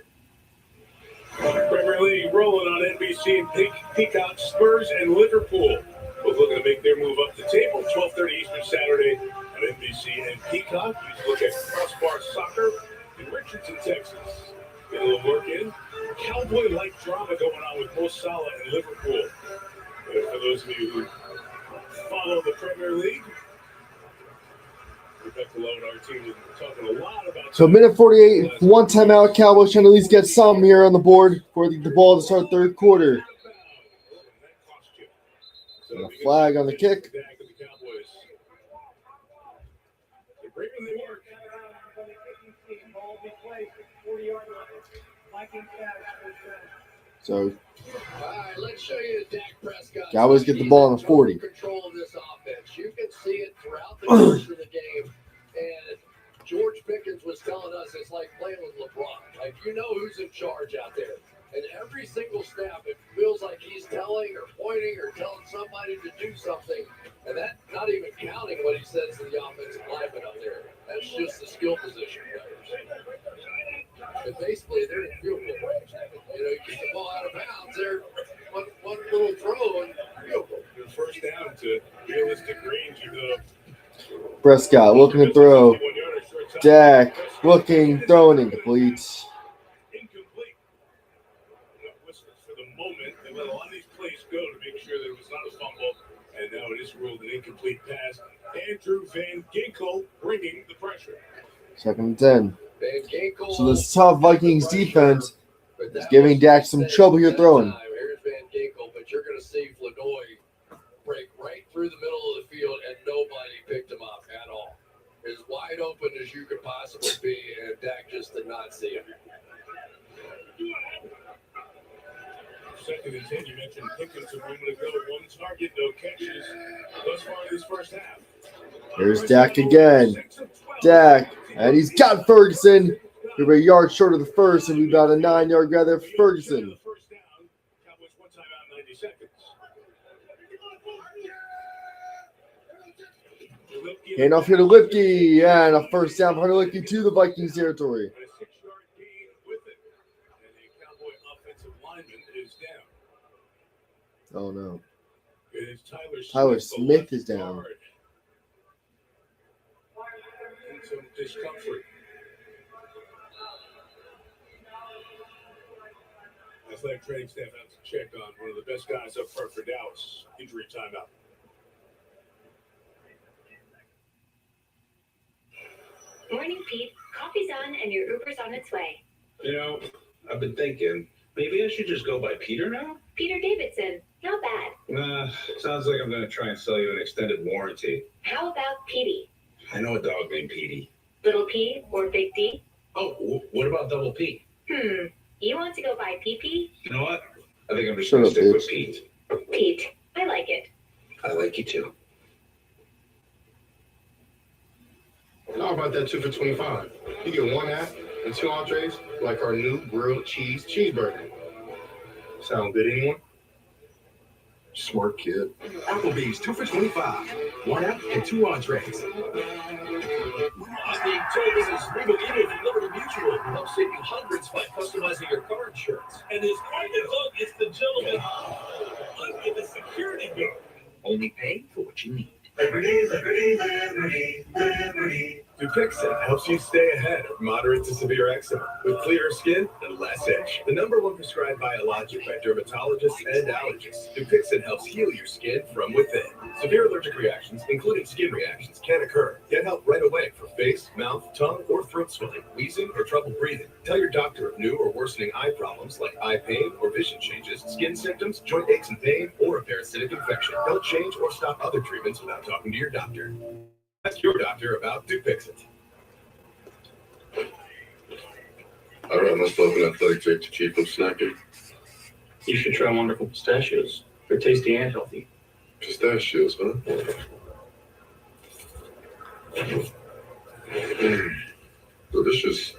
Premier League rolling on NBC and Peacock. Spurs and Liverpool both looking to make their move up the table. 12:30 Eastern Saturday on NBC and Peacock. You can look at crossbar soccer in Richardson, Texas. Get a little work in. Cowboy-like drama going on with Mo Salah and Liverpool. For those of you who follow the Premier League, Rebecca Lowe and our team is talking a lot about. So minute 48, one timeout. Cowboys trying to at least get some here on the board for the ball to start third quarter. And a flag on the kick. So All right, let's show you Dak Prescott. Cowboys get the ball on the 40. Control of this offense. You can see it throughout the course of the game. And George Pickens was telling us it's like playing with LeBron. Like, you know who's in charge out there. And every single snap, it feels like he's telling or pointing or telling somebody to do something. And that, not even counting what he says to the offensive lineman up there. That's just the skill position players. But basically, they're in field goal range. You know, you keep the ball out of bounds, they're one little throw and field goal. The first down to realistic range of the Prescott looking to throw. Dak looking, throwing incomplete. incomplete. For the moment, they let a lot of these plays go to make sure that it was not a fumble, and now it is ruled an incomplete pass. Andrew Van Ginkel bringing the pressure. 2nd and 10. Van Ginkel, So this tough Vikings defense is giving Dak some trouble here throwing. Here's Van Ginkel, but you're going to see Flournoy break right through the middle of the field, and nobody picked him up at all. As wide open as you could possibly be, and Dak just did not see him. 2nd and 10, you mentioned Pickens a moment ago. One target, no catches thus far in this first half. Here's Dak again. Dak, and he's got Ferguson. We were a yard short of the first, and we got a 9-yard grab there for Ferguson. Cowboys one timeout, 90 seconds. Hand off here to Lipke, and a first down for Hunter Lipke to the Vikings territory. And a 6-yard gain with it. And the Cowboy offensive lineman is down. Oh no. It is Tyler Smith is down. guard. And some discomfort. Athletic training staff has to check on one of the best guys up front for Dallas. Injury timeout. Morning, Pete. Coffee's on and your Uber's on its way. You know, I've been thinking, maybe I should just go by Peter now? Peter Davidson. Not bad. Sounds like I'm going to try and sell you an extended warranty. How about Petey? I know a dog named Petey. Little P or Big D? Oh, what about Double P? You want to go by PP? You know what? I think I'm just Shut going up, to stick with bitch. Pete. Pete. I like it. I like you too. How about that 2 for $25? You get 1 app and 2 entrees, like our new grilled cheese cheeseburger. Sound good, anyone? Smart kid. Applebee's 2 for $25. 1 app and 2 entrees. Steve Tobin is legal dealer from Liberty Mutual. Helps save you hundreds by customizing your car insurance. And his partner dog is the gentleman under the security guard. Only pay for what you need. Dupixent helps you stay ahead of moderate to severe eczema with clearer skin and less itch. The #1 prescribed biologic by dermatologists and allergists. Dupixent helps heal your skin from within. Severe allergic reactions, including skin reactions, can occur. Get help right away for face, mouth, tongue, or throat swelling, wheezing, or trouble breathing. Tell your doctor of new or worsening eye problems like eye pain or vision changes, skin symptoms, joint aches and pain, or a parasitic infection. Don't change or stop other treatments without talking to your doctor. Ask your doctor about Dupixent. I run myself an athletic drink to keep from snacking. You should try Wonderful Pistachios. They're tasty and healthy. Pistachios, huh? Delicious.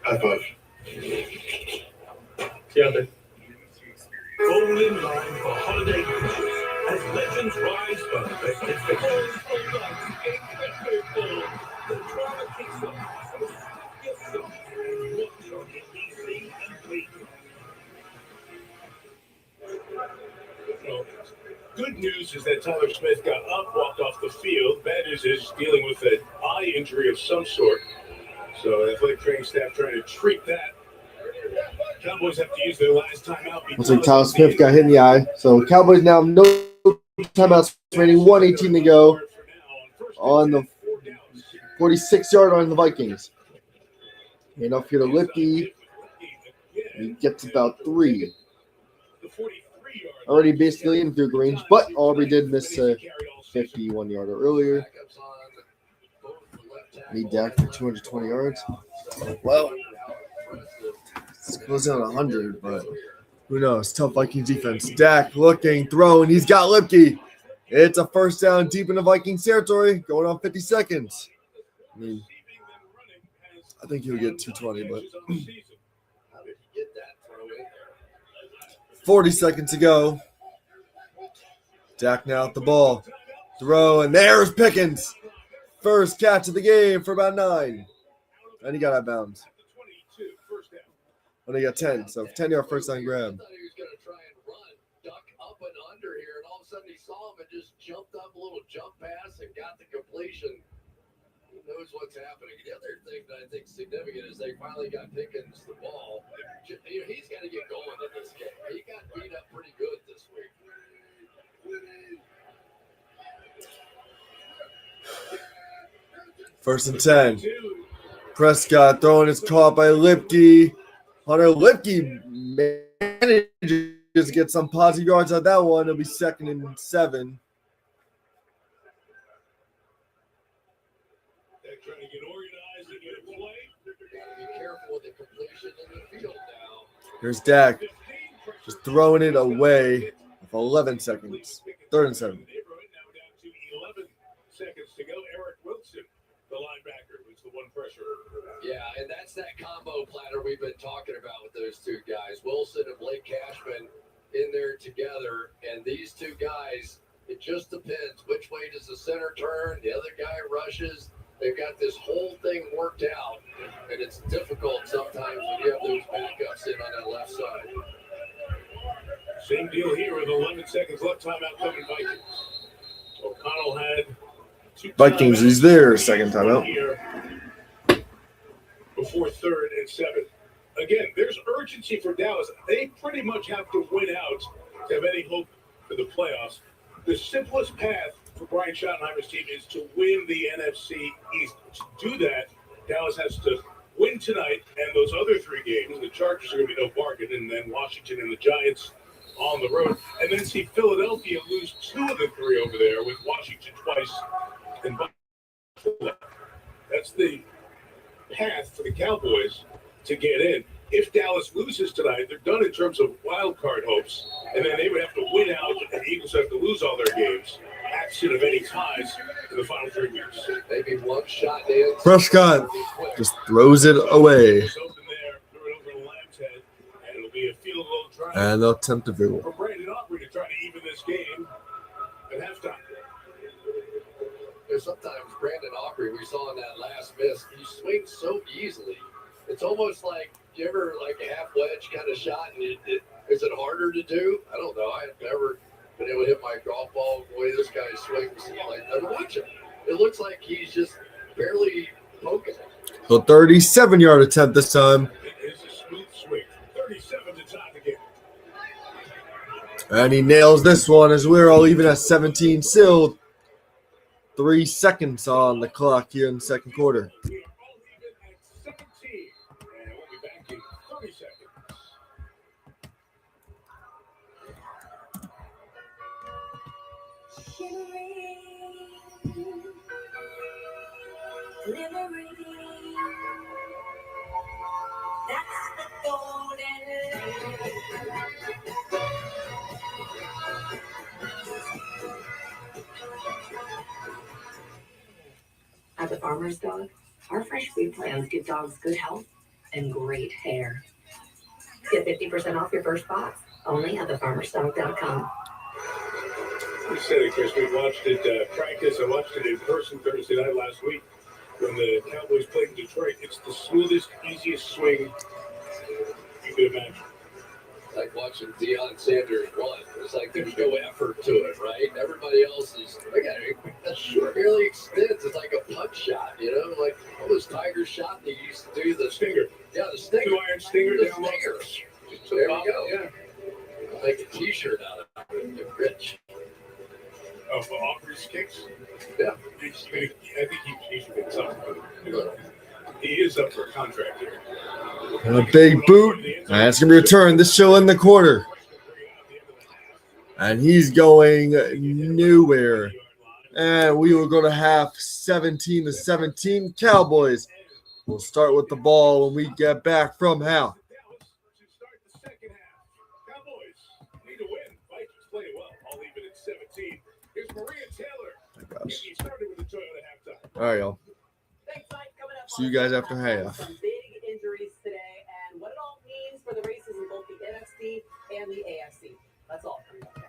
High five. See you out there. Fall in line for holiday cruises as legends rise from the festive faces. The drama kicks off. So strap yourself and watch on NBC and wait. Well, good news is that Tyler Smith got up, walked off the field. Bad news is dealing with an eye injury of some sort. So athletic training staff trying to treat that. Cowboys have to use their last timeout. Looks like Tyler Smith got hit in the eye. So Cowboys now have no timeouts remaining. 1:18 to go on the 46-yard line of the Vikings. And up here to Lipke. He gets about 3. Already basically in field range, but Aubrey did miss a 51-yarder earlier. Need Dak for 220 yards. Well, it's closing on 100, but who knows? Tough Vikings defense. Dak looking, throwing. He's got Lipke. It's a first down deep in the Vikings territory, going on 50 seconds. I think he'll get 220, but 40 seconds to go. Dak now at the ball. Throw, and there's Pickens. First catch of the game for about 9. And he got out of bounds. And he got 10, so 10-yard first down grab. He was going to try and run, duck up and under here, and all of a sudden he saw him and just jumped up a little jump pass and got the completion. Who knows what's happening? The other thing that I think is significant is they finally got Pickens the ball. You know, he's got to get going in this game. He got beat up pretty good this week. First and 10. Prescott throwing is caught by Lipke. Hunter Lipke manages to get some positive yards on that one. It'll be 2nd and 7. They're trying to get organized and get a play. Be careful with the completion in the field now. Here's Dak just throwing it away with 11 seconds. Pickens 3rd and 7. Neighborhood now down to 11 seconds to go. Eric Wilson, the linebacker, who's the one pressure. Yeah, and that's that combo platter we've been talking about with those two guys, Wilson and Blake Cashman, in there together. And these two guys, it just depends. Which way does the center turn? The other guy rushes. They've got this whole thing worked out, and it's difficult sometimes when you have those backups in on that left side. Same deal here with 11 seconds left. Timeout coming Vikings. O'Connell had two Vikings is their second timeout. here before 3rd and 7. Again, there's urgency for Dallas. They pretty much have to win out to have any hope for the playoffs. The simplest path for Brian Schottenheimer's team is to win the NFC East. To do that, Dallas has to win tonight and those other 3 games. The Chargers are going to be no bargain, and then Washington and the Giants on the road. And then see Philadelphia lose 2 of the 3 over there with Washington twice and Buffalo. That's the path for the Cowboys to get in. If Dallas loses tonight, they're done in terms of wild card hopes, and then they would have to win out, and the Eagles have to lose all their games, absent of any ties in the final 3 weeks. Maybe one shot in. Prescott just throws it away. It's open there, threw it over the Lamb's head, and it'll be a field goal drive And they'll attempt a field goal. for Brandon Aubrey to try to even this game at halftime. Sometimes Brandon Aubrey, we saw in that last miss, he swings so easily. It's almost like, you ever like a half wedge kind of shot, and is it harder to do? I don't know. I've never been able to hit my golf ball the way this guy swings. Like, I watch him. It looks like he's just barely poking it. So 37-yard attempt this time. It is a smooth swing. 37 to tie the game. And he nails this one as we're all even at 17 still. 3 seconds on the clock here in the second quarter. We are all even at 17, and we'll be back in 30 seconds. Glimmering. That's the golden At the Farmer's Dog, our fresh food plans give dogs good health and great hair. Get 50% off your first box, only at thefarmersdog.com. We said it, Chris. We watched it practice. I watched it in person Thursday night last week when the Cowboys played in Detroit. It's the smoothest, easiest swing you could imagine. Like watching Deion Sanders run. It's like there's no effort to it, right? Everybody else is, look at it, that short barely extends. It's like a punch shot, you know, like all those Tiger shot they used to do. The Stinger. Yeah, the stinger. 2-iron stinger. The down stinger. low. There we go. Yeah. Make a t-shirt out of it. Get rich. Oh, for Aubrey's kicks? Yeah. I think he should get something. He is up for a contract here. And a big boot. And it's going to be returned. This show in the quarter. And he's going nowhere. And we will go to half 17-17. Cowboys will start with the ball when we get back from half. Cowboys need to win. Vikings play well. I'll leave it at 17. Here's Maria Taylor. He started with the Toyota halftime. All right, y'all. Thanks, Mike. Coming up See you guys after half. some big injuries today and what it all means for the races in both the NFC and the AFC. That's all coming up next.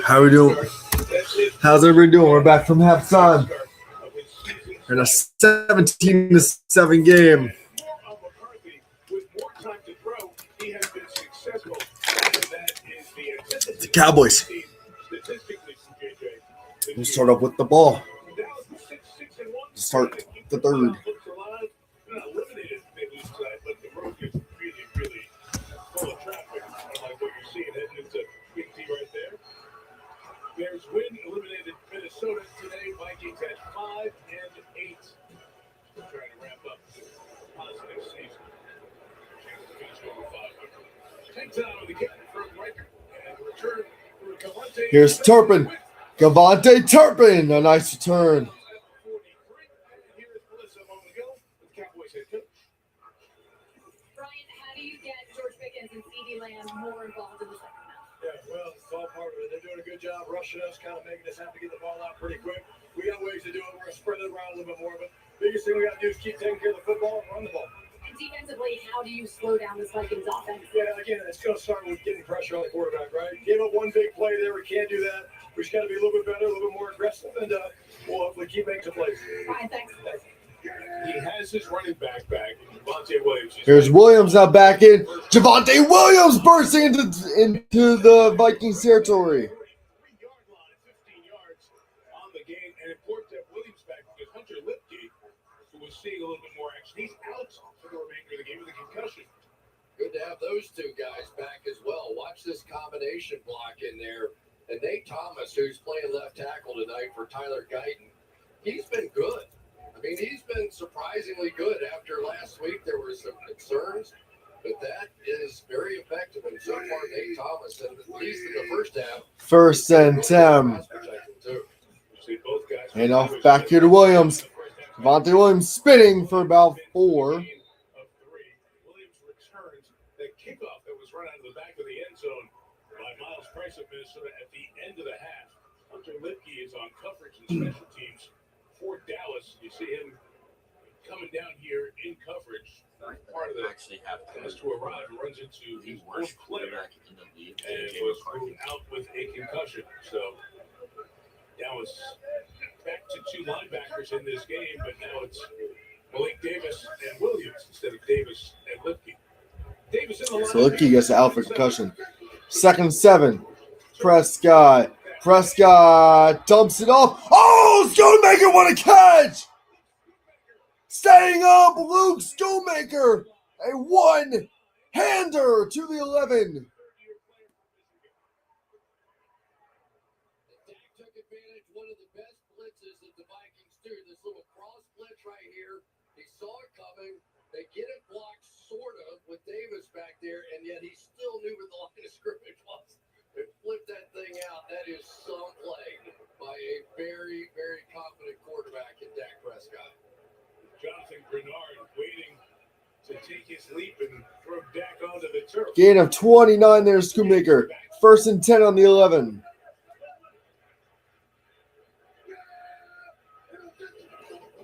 How we doing? How's everybody doing? We're back from halftime in a 17-7 game. The Cowboys. We'll start up with the ball. Start the third. Bears win, eliminated Minnesota today. Vikings at 5-8. Trying to wrap up the positive season. Finish over 500. Take time with the kick from Riker and return for Cavante. Here's Turpin. Cavante Turpin. A nice return. Here's Melissa a moment ago with Cowboys head coach. Brian, how do you get George Pickens and CeeDee Lamb more involved in the second half? Yeah, well, it's all part of it. They're doing a good job rushing us, kind of making us have to get the ball out pretty quick. We got ways to do it. We're going to spread it around a little bit more. But biggest thing we got to do is keep taking care of the football and run the ball. And defensively, how do you slow down this Vikings offense? Yeah, again, it's going to start with getting pressure on the quarterback, right? Gave up one big play there. We can't do that. We just got to be a little bit better, a little bit more aggressive, and we'll hopefully keep making the plays. Brian, thanks. He has his running back back, Javonte Williams. Here's Williams now back in. Javonte Williams bursting into the Vikings territory. 3-yard line, 15 yards on the game, and important that Williams back because Hunter Lipke, who was seeing a little bit more action, he's out for the remainder of the game with a concussion. Good to have those two guys back as well. Watch this combination block in there. And Nate Thomas, who's playing left tackle tonight for Tyler Guyton, he's been good. I mean, he's been surprisingly good. After last week, there were some concerns, but that is very effective. And so far, Nate Thomas, at least in the first half, 1st and 10. And off back here to Williams. Javonte Williams spinning for about 4. Williams returns the kickoff that was run out of the back of the end zone by Miles Price of Minnesota at the end of the half. Hunter Lipke is on coverage and special teams for Dallas. You see him coming down here in coverage. Part of the has to arrive and runs into his fourth player and was ruled out with a concussion. So Dallas back to 2 linebackers in this game, but now it's Malik Davis and Williams instead of Davis and Lipke. Davis in the line. So Lipke gets out for concussion. 2nd and 7. Prescott dumps it off. Oh, Schoonmaker, what a catch! Staying up, Luke Schoonmaker. A one-hander to the 11. Dak took advantage. One of the best blitzes that the Vikings do. This little cross blitz right here. He saw it coming. They get it blocked, sort of, with Davis back there, and yet he still knew where the line of scrimmage was. They flipped that thing out. That is some play by a very, very confident quarterback in Dak Prescott. Jonathan Bernard waiting to take his leap and throw Dak onto the turf. Gain of 29 there, Schoonmaker. 1st and 10 on the 11.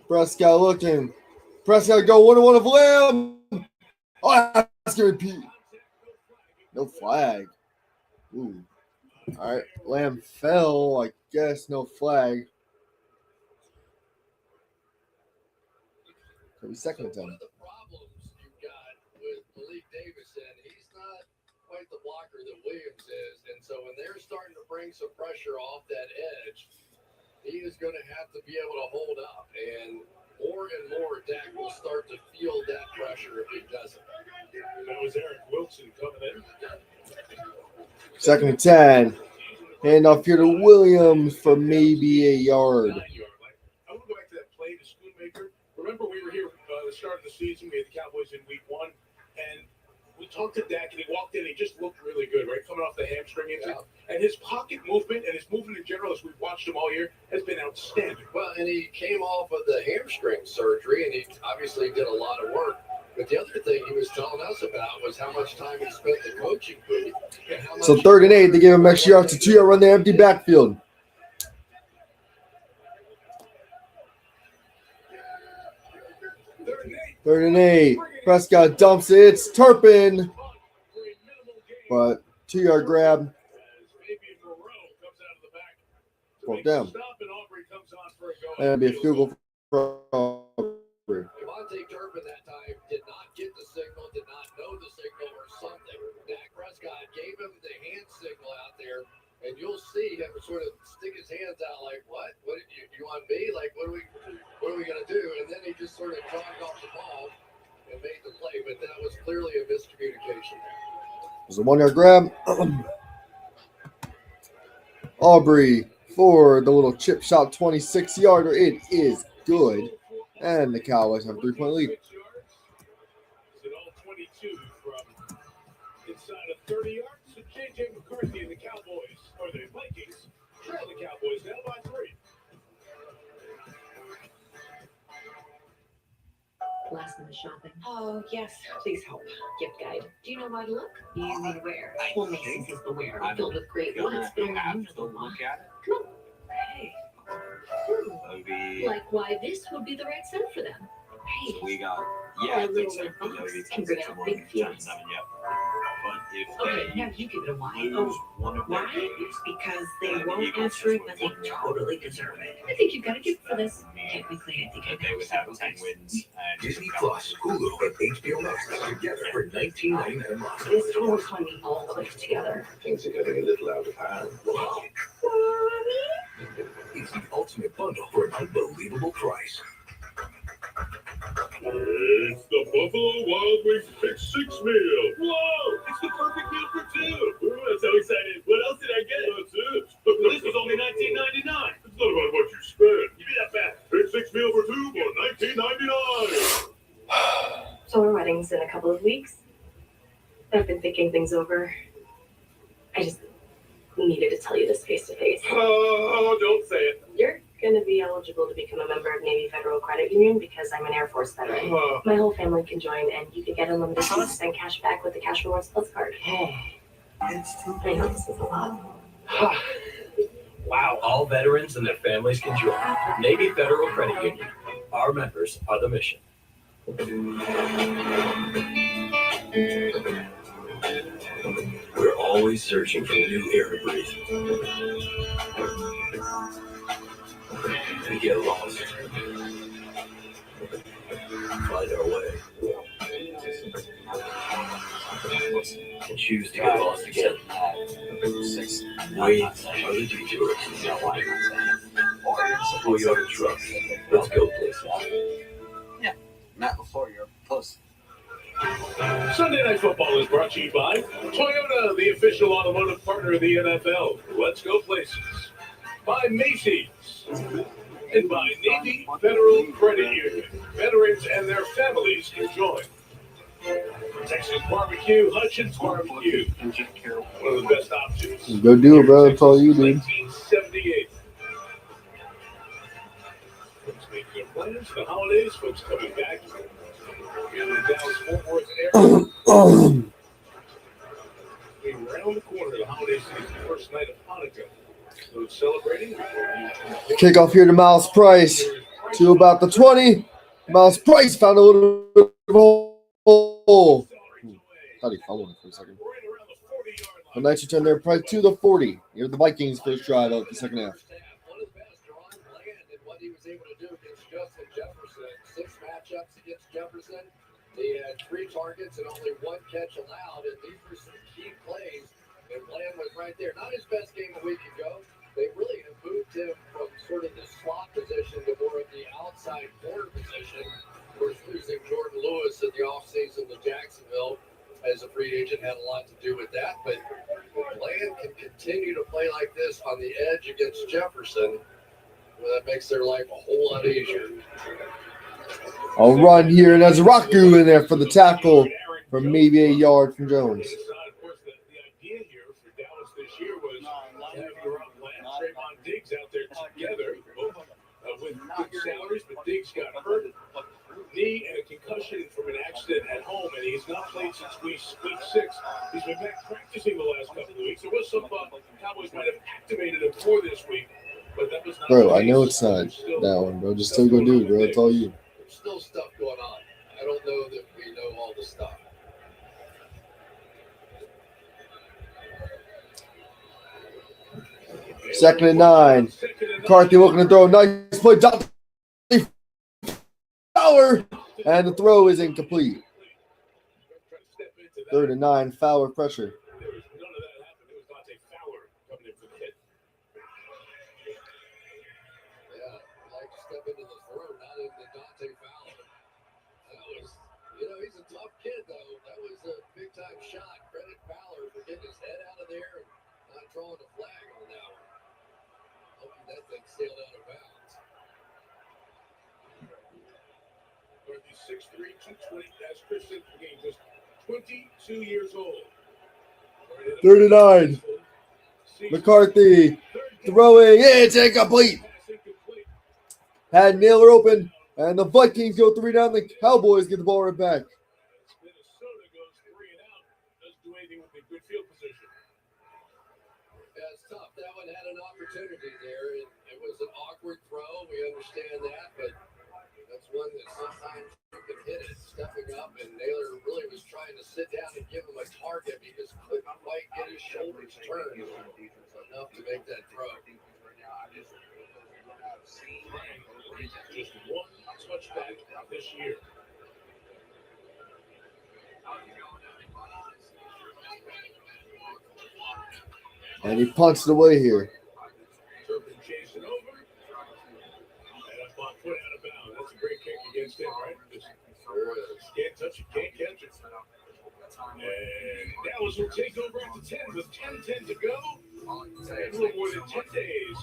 Prescott looking. Prescott go 1-1 of Lamb. Oh, that's going to repeat. No flag. Ooh. All right. Lamb fell. I guess no flag. Could be 2nd and 10. One of the problems you've got with Malik Davis, and he's not quite the blocker that Williams is. And so when they're starting to bring some pressure off that edge, he is going to have to be able to hold up. And more, Dak will start to feel that pressure if he doesn't. That was Eric Wilson coming in. 2nd and 10. Hand off here to Williams for maybe a yard. I want to go back to that play to Schoonmaker. Remember, we were here at the start of the season. We had the Cowboys in week 1, and we talked to Dak, and he walked in. He just looked really good, right? Coming off the hamstring injury. And his pocket movement and his movement in general, as we've watched him all year, has been outstanding. Well, and he came off of the hamstring surgery, and he obviously did a lot of work. But the other thing he was telling us about was how much time he spent in the coaching booth. So 3rd and 8, they gave him extra yards to 2-yard run the empty backfield. 3rd and 8. Prescott dumps it. It's Turpin. But 2-yard grab. down. And it'll be a field goal for Aubrey. Devontae Durbin that time did not get the signal, did not know the signal or something. Dak Prescott gave him the hand signal out there, and you'll see him sort of stick his hands out like, what? What you want me? Like, what are we gonna do? And then he just sort of jogged off the ball and made the play, but that was clearly a miscommunication. It was a 1 yard grab. Aubrey for the little chip shot 26 yarder. It is good. And the Cowboys have a 3-point lead. Is it all 22 from inside of 30 yards? So J.J. McCarthy and the Cowboys, or the Vikings, trail the Cowboys now by 3. Last minute shopping. Oh, yes. Please help. Gift guide. Do you know where to look? You mean where? I Well, Macy's is the where. Filled with great ones. But only you know the one. Come on. Hey. Maybe Like why this would be the right set for them. Hey. we got I I think so. little Maybe box it's can bring out big feelings. Yep. But if Okay, they now you give it a why. lose one of their Why? games, It's because they then the won't Eagles answer it, would but they win. totally deserve it. I think you've got a gift for this. Technically, I think that I they would have 10 wins and Disney Plus, Hulu, and HBO Max together for $19.99 a month. This total economy all clicked together. Things are getting a little out of hand. It's the ultimate bundle for an unbelievable price. It's the Buffalo Wild Wings Pick 6 meal. Whoa! It's the perfect meal for 2. Ooh, I'm so excited. What else did I get? That's it. But this was only $19.99. It's not about what you spend. Give me that back. Pick 6 meal for 2 for $19.99. So our wedding's in a couple of weeks. I've been thinking things over. I just needed to tell you this face to face. Oh, don't say it. You're going to be eligible to become a member of Navy Federal Credit Union because I'm an Air Force veteran. My whole family can join, and you can get unlimited 2% cash back with the Cash Rewards Plus card. I know this is a lot. Wow, all veterans and their families can join. Navy Federal Credit Union. Our members are the mission. We're always searching for new air to breathe. We get lost. Find our way. And choose to get lost again. We are the detours. We are the truck. Let's go places. Yeah, not before you're a puss. Sunday Night Football is brought to you by Toyota, the official automotive partner of the NFL. Let's go places. By Macy's. And by Navy Federal Credit Union. Veterans and their families can join. Texas Barbecue, Hutchins Barbecue. One of the best options. Go do it, bro. That's all you do. 1978. Folks making their plans for the holidays. Folks coming back in the Dallas-Fort Worth area. We're around the corner of the holiday season, first night of Hanukkah. So celebrating. Kickoff here to Miles Price to about the 20. Miles Price found a little bit of a hole. Thought he fumbled it for a second. A nice return there, Price to the 40. Here's the Vikings' first drive of the second half. What he was able to do against Justin Jefferson, 6 matchups against Jefferson. He had 3 targets and only 1 catch allowed, and these were some key plays. And Bland was right there. Not his best game a week ago. They really have moved him from sort of the slot position to more of the outside corner position. Of course, losing Jordan Lewis in the offseason to Jacksonville as a free agent had a lot to do with that. But if Bland can continue to play like this on the edge against Jefferson, well, that makes their life a whole lot easier. A run here, and there's Raku in there for the tackle from maybe a yard from Jones. Trayvon Diggs out there together with good salaries, but Diggs got hurt, knee and a concussion from an accident at home, and he's not played since week 6. He's been back practicing the last couple of weeks. There was some Cowboys might have activated him for this week, but that was not. Bro, I know it's not that one, bro. Just still go do it, bro. It's all you. There's still stuff going on. I don't know that we know all the stuff. 2nd and 9. McCarthy looking to throw. Nice play. Dante Fowler. And the throw is incomplete. 3rd and 9. Fowler pressure. Step into the throw, not into Dante Fowler. That was, he's a tough kid, though. That was a big-time shot. Credit Fowler for getting his head out of there and not drawing a flag on that one. Hoping that thing sailed out of bounds. For the 6'3", 220, that's Christian King, just 22 years old. 3rd and 9. McCarthy throwing. It's incomplete. Had Naylor open, and the Vikings go 3 down. The Cowboys get the ball right back. Minnesota goes 3 and out. Doesn't do anything with the good field position. Yeah, it's tough. That one had an opportunity there. It was an awkward throw. We understand that, but that's one that sometimes you can hit it stepping up, and Naylor really was trying to sit down and give him a target. He just couldn't quite get his shoulders turned enough to make that throw. Just one touchback this year. And he punts it away here. Turpin chasing over. And that ball put out of bounds. That's a great kick against him, right? Just can't touch it, can't catch it. And Dallas will take over at the 10 with 10:10 to go. And a little more than 10 days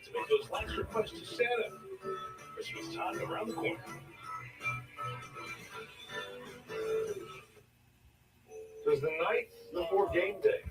to make those last requests to Santa. Christmas time around the corner. It was the night before game day.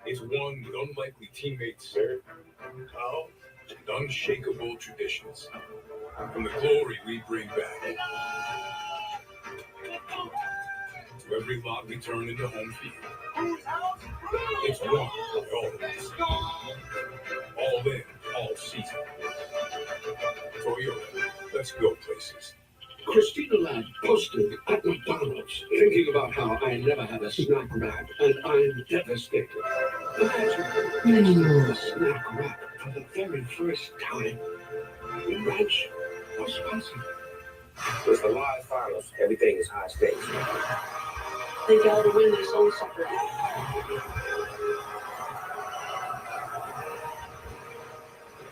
It's one with unlikely teammates, how and unshakable traditions. From the glory we bring back to every lot we turn into home field. It's one by all of us. All in, all season. Toyota, let's go places. Christina Ladd posted at McDonald's thinking about how I never had a snack wrap, and I'm devastated. Imagine a snack wrap for the very first time. With ranch or spicy. It's the live finals. Everything is high stakes. They got to win this whole sucker.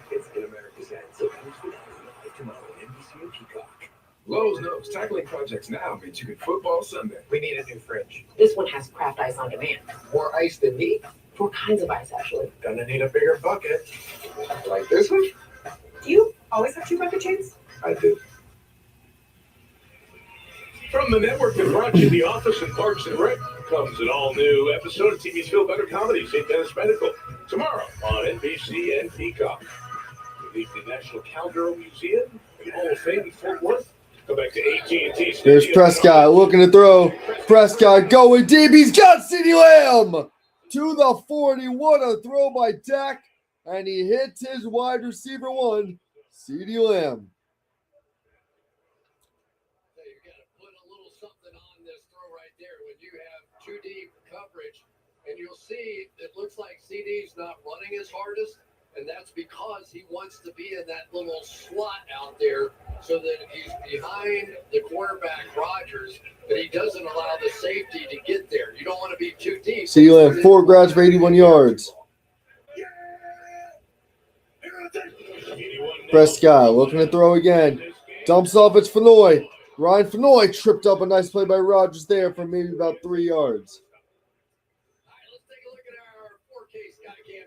It's in America's hands. So who's the live tomorrow on NBC and Peacock? Lowe's knows tackling projects now means you can football Sunday. We need a new fridge. This one has craft ice on demand. More ice than me? 4 kinds of ice, actually. Gonna need a bigger bucket. Like this one? Do you always have 2 bucket chains? I do. From the network that brought you The Office and Parks and Rec comes an all-new episode of TV's Feel Better Comedy, St. Dennis Medical, tomorrow on NBC and Peacock. We leave the National Cowgirl Museum and Hall of Fame in Fort Worth. Go back to AT&T Stadium. Here's Prescott looking to throw. Prescott going deep. He's got CeeDee Lamb to the 40. What a throw by Dak. And he hits his wide receiver one, CeeDee Lamb. You got to put a little something on this throw right there when you have 2 deep coverage, and you'll see it looks like CD's not running his hardest, And that's because he wants to be in that little slot out there so that he's behind the quarterback, Rodgers, but he doesn't allow the safety to get there. You don't want to be too deep. CeeDee Lamb, 4 grabs for 81 yards. Prescott looking to throw again. Dumps off, it's Fenoy. Ryan Fenoy tripped up. A nice play by Rodgers there for maybe about 3 yards.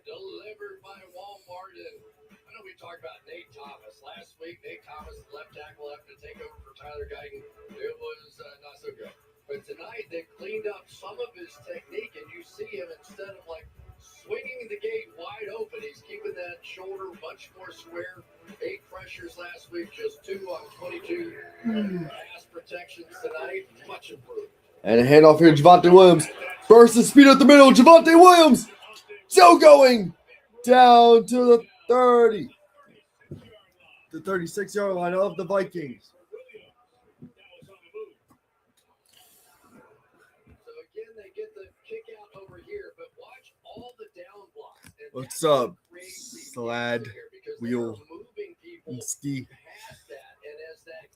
Delivered by Walmart. And I know we talked about Nate Thomas last week. Nate Thomas, left tackle, left to take over for Tyler Guyton. It was not so good. But tonight they've cleaned up some of his technique, and you see him instead of like swinging the gate wide open, he's keeping that shoulder much more square. 8 pressures last week, just 2 on 22 pass protections tonight. Much improved. And a handoff here, Javonte Williams. Burst the speed up the middle, Javonte Williams. Still going down to the 30. The 36-yard line of the Vikings. So again, they get the kick out over here, but watch all the down blocks. What's up, Slad, Wheel, and Ski?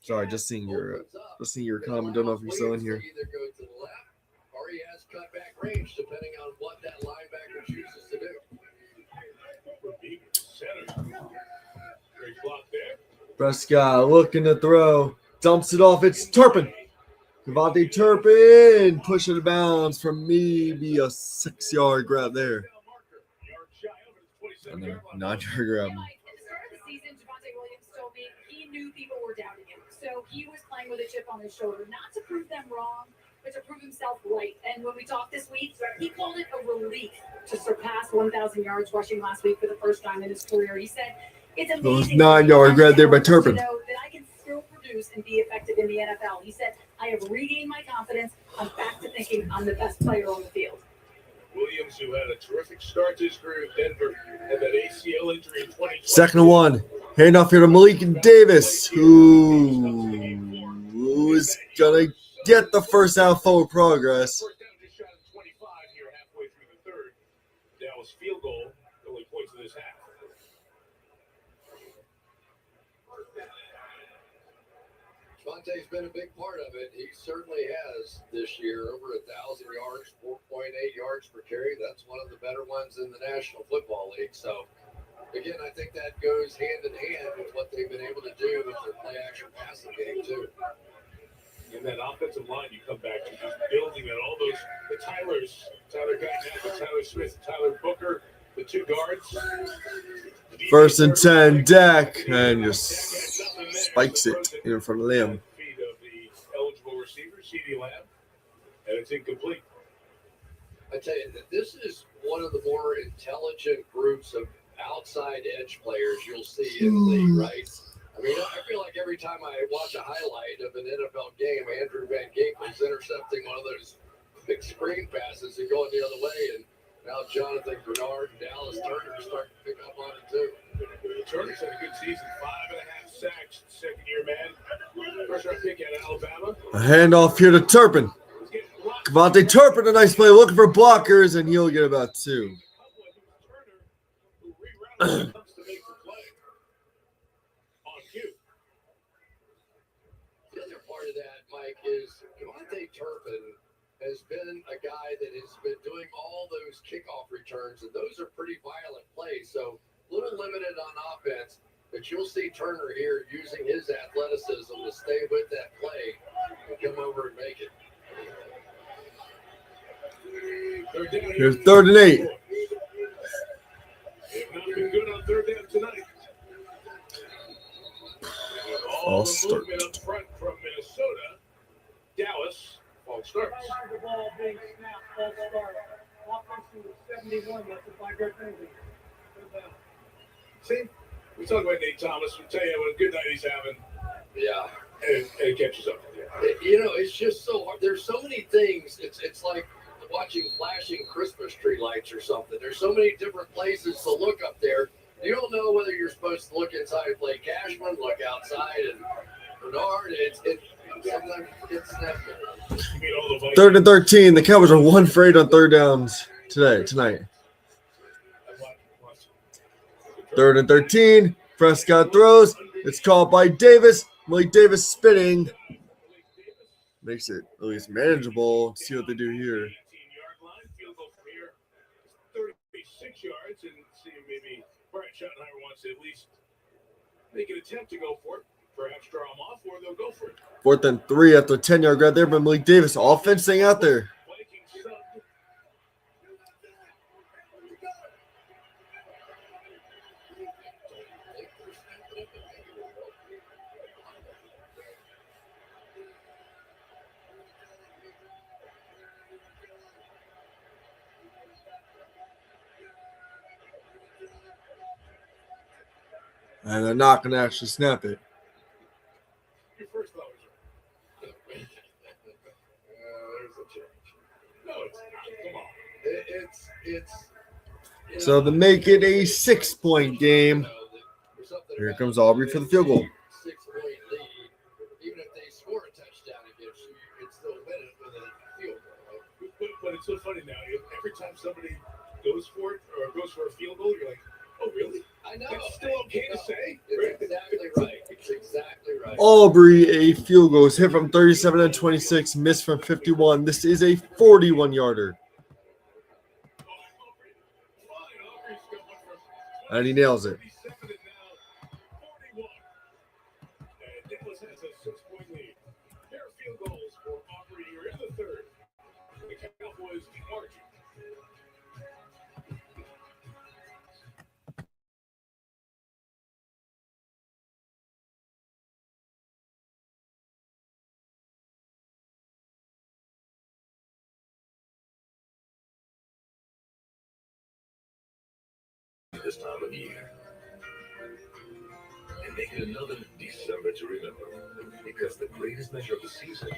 Sorry, just seeing your comment. Don't know if you're still in here. Either go to the left or he has cutback range, depending on what that linebacker chooses to do. Prescott looking to throw. Dumps it off. It's Turpin. Devontae Turpin pushing it bounds from maybe a 6-yard grab there. And a 9-yard grab. He knew people were doubting him. So he was playing with a chip on his shoulder, not to prove them wrong, but to prove himself right. And when we talked this week, he called it a relief to surpass 1,000 yards rushing last week for the first time in his career. He said, it's amazing. 9-yard grab there by Turpin. To know that I can still produce and be effective in the NFL. He said, I have regained my confidence. I'm back to thinking I'm the best player on the field. Williams, who had a terrific start to his career in Denver, had that ACL injury in 2020. 2nd and 1. Hand off here to Malik Davis, who is going to get the first down forward progress. Dallas field goal, the only points of this half. Monte's been a big part of it. He certainly has this year. Over 1,000 yards, 4.8 yards per carry. That's one of the better ones in the National Football League. So, again, I think that goes hand in hand with what they've been able to do with their play-action passing game, too. In that offensive line, you come back to just building on all those, the Tyler Guyton, Tyler Smith, Tyler Booker, the 2 guards. 1st and 10, Dak, and just spikes it in front of them. Feet of the eligible receiver, CeeDee Lamb, and it's incomplete. I tell you, that this is one of the more intelligent groups of outside edge players you'll see in the league, right? I mean, I feel like every time I watch a highlight of an NFL game, Andrew Van Ginkel's intercepting one of those big screen passes and going the other way, and now Jonathan Bernard and Dallas Turner are starting to pick up on it too. Turner's had a good season, 5.5 sacks, second-year man. First-round pick out of Alabama. A handoff here to Turpin. Devontae Turpin, a nice play, looking for blockers, and he'll get about 2. The other part of that, Mike, is Devontae Turpin has been a guy that has been doing all those kickoff returns, and those are pretty violent plays. So a little limited on offense, but you'll see Turner here using his athleticism to stay with that play and come over and make it. Here's 3rd and 8. They've not been good on 3rd down tonight. All the start. movement up front from Minnesota. Dallas, all starts. The ball being snapped, false start. Offense was 71, that's a 5-yard penalty. See, we talk about Nate Thomas. We tell you what a good night he's having. Yeah. And it catches up. You know, it's just so hard. There's so many things. It's like watching flashing Christmas tree lights or something. There's so many different places to look up there. You don't know whether you're supposed to look inside and play Cashman, look outside, and Bernard. Sometimes it's snappy. 3rd and 13. The Cowboys are 1 for 8 on 3rd downs tonight. 3rd and 13. Prescott throws. It's called by Davis. Malik Davis spinning. Makes it at least manageable. Let's see what they do here. 36 yards, and see if maybe Brian Schottenheimer wants to at least make an attempt to go for it. Perhaps draw them off, or they'll go for it. 4th and 3 after a 10-yard grab there by Malik Davis. Offense thing out there. And they're not going to actually snap it. Your first thought was right. There's a change. No, it's not. Come on. So to make it a 6-point game, here comes Aubrey for the field goal. 6-point lead. Even if they score a touchdown against you, you can still win it with a field goal. But it's so funny now. Every time somebody goes for it or goes for a field goal, you're like, oh, really? I know. That's still okay to say? It's exactly right. It's exactly right. Aubrey, a field goal is hit from 37 and 26, missed from 51. This is a 41-yarder. And he nails it. Dallas has a 6-point lead. There are field goals for Aubrey here in the 3rd. The Cowboys marching. This time of year. And make it another December to remember. Because the greatest measure of the season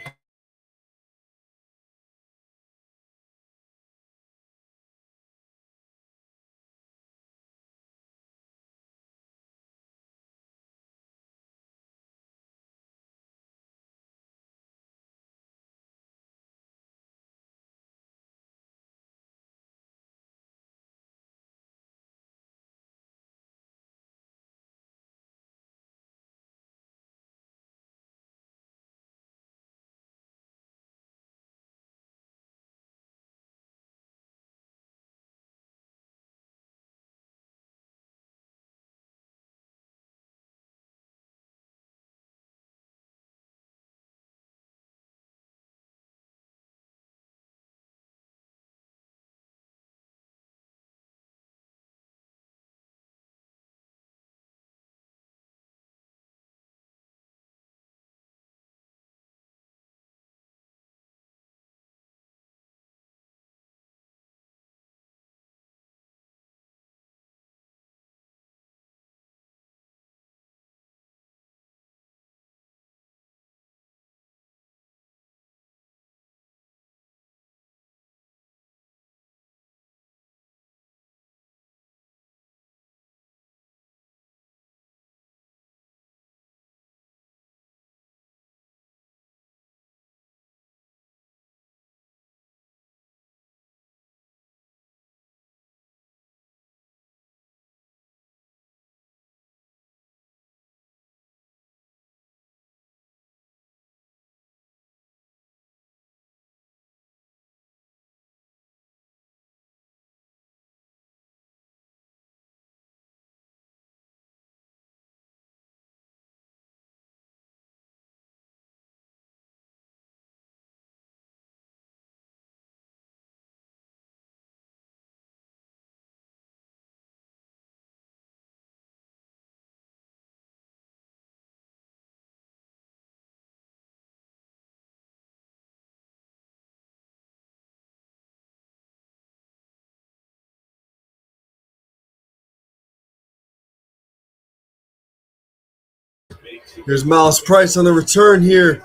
Here's Miles Price on the return here.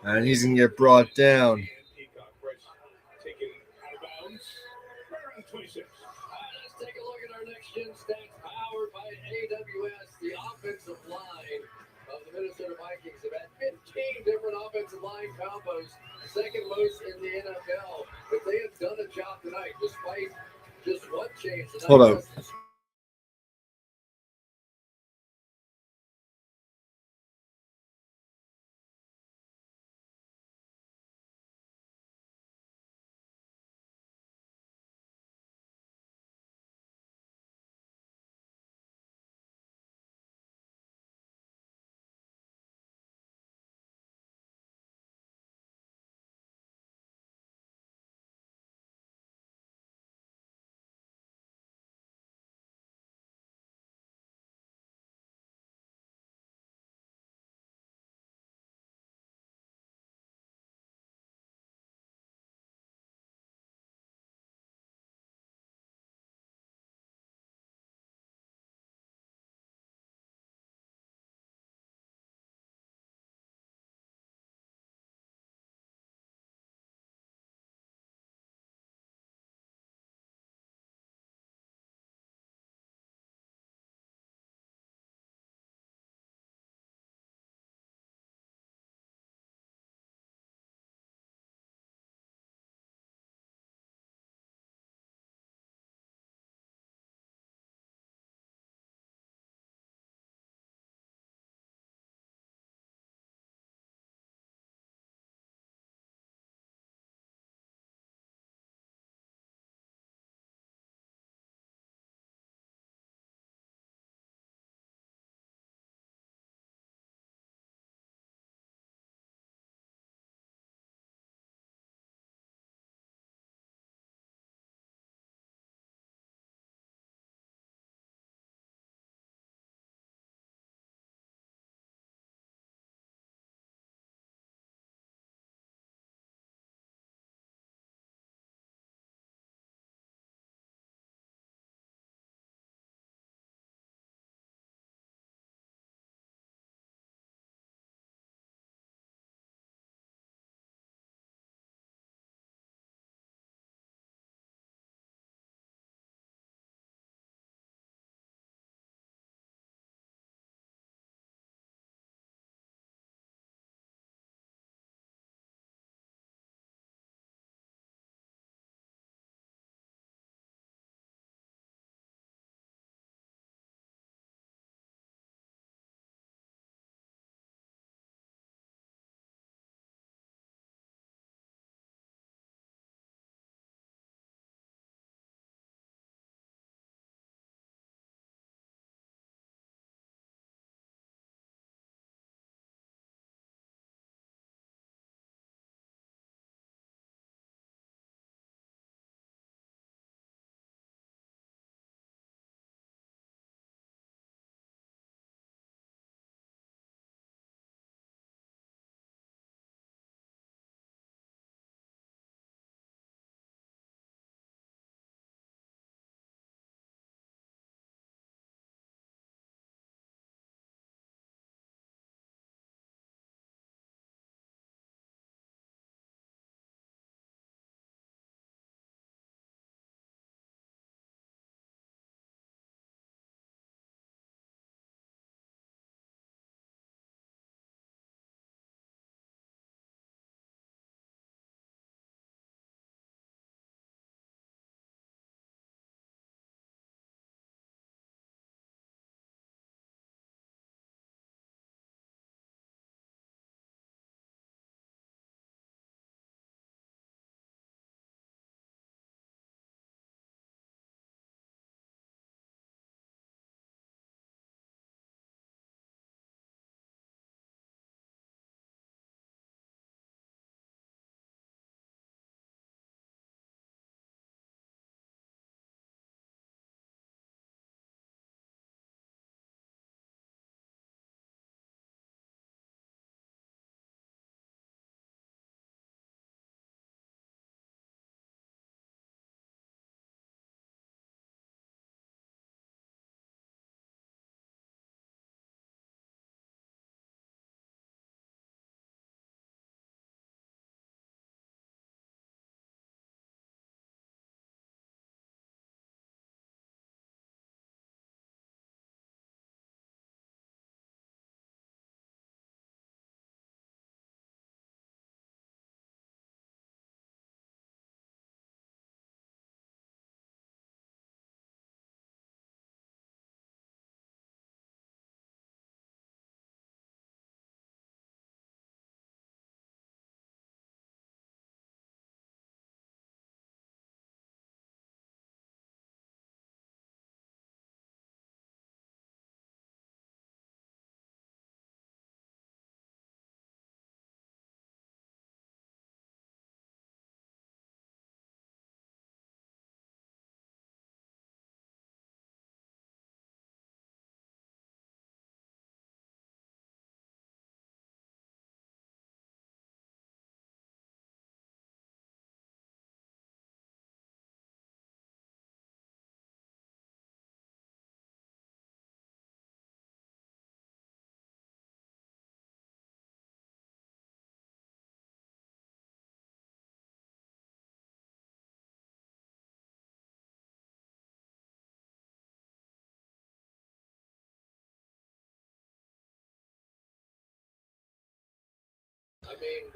And he's going to get brought down. Let's take a look at our next gen stats powered by AWS. The offensive line of the Minnesota Vikings have had 15 different offensive line combos, second most in the NFL. But they have done a job tonight despite just one change. Hold up.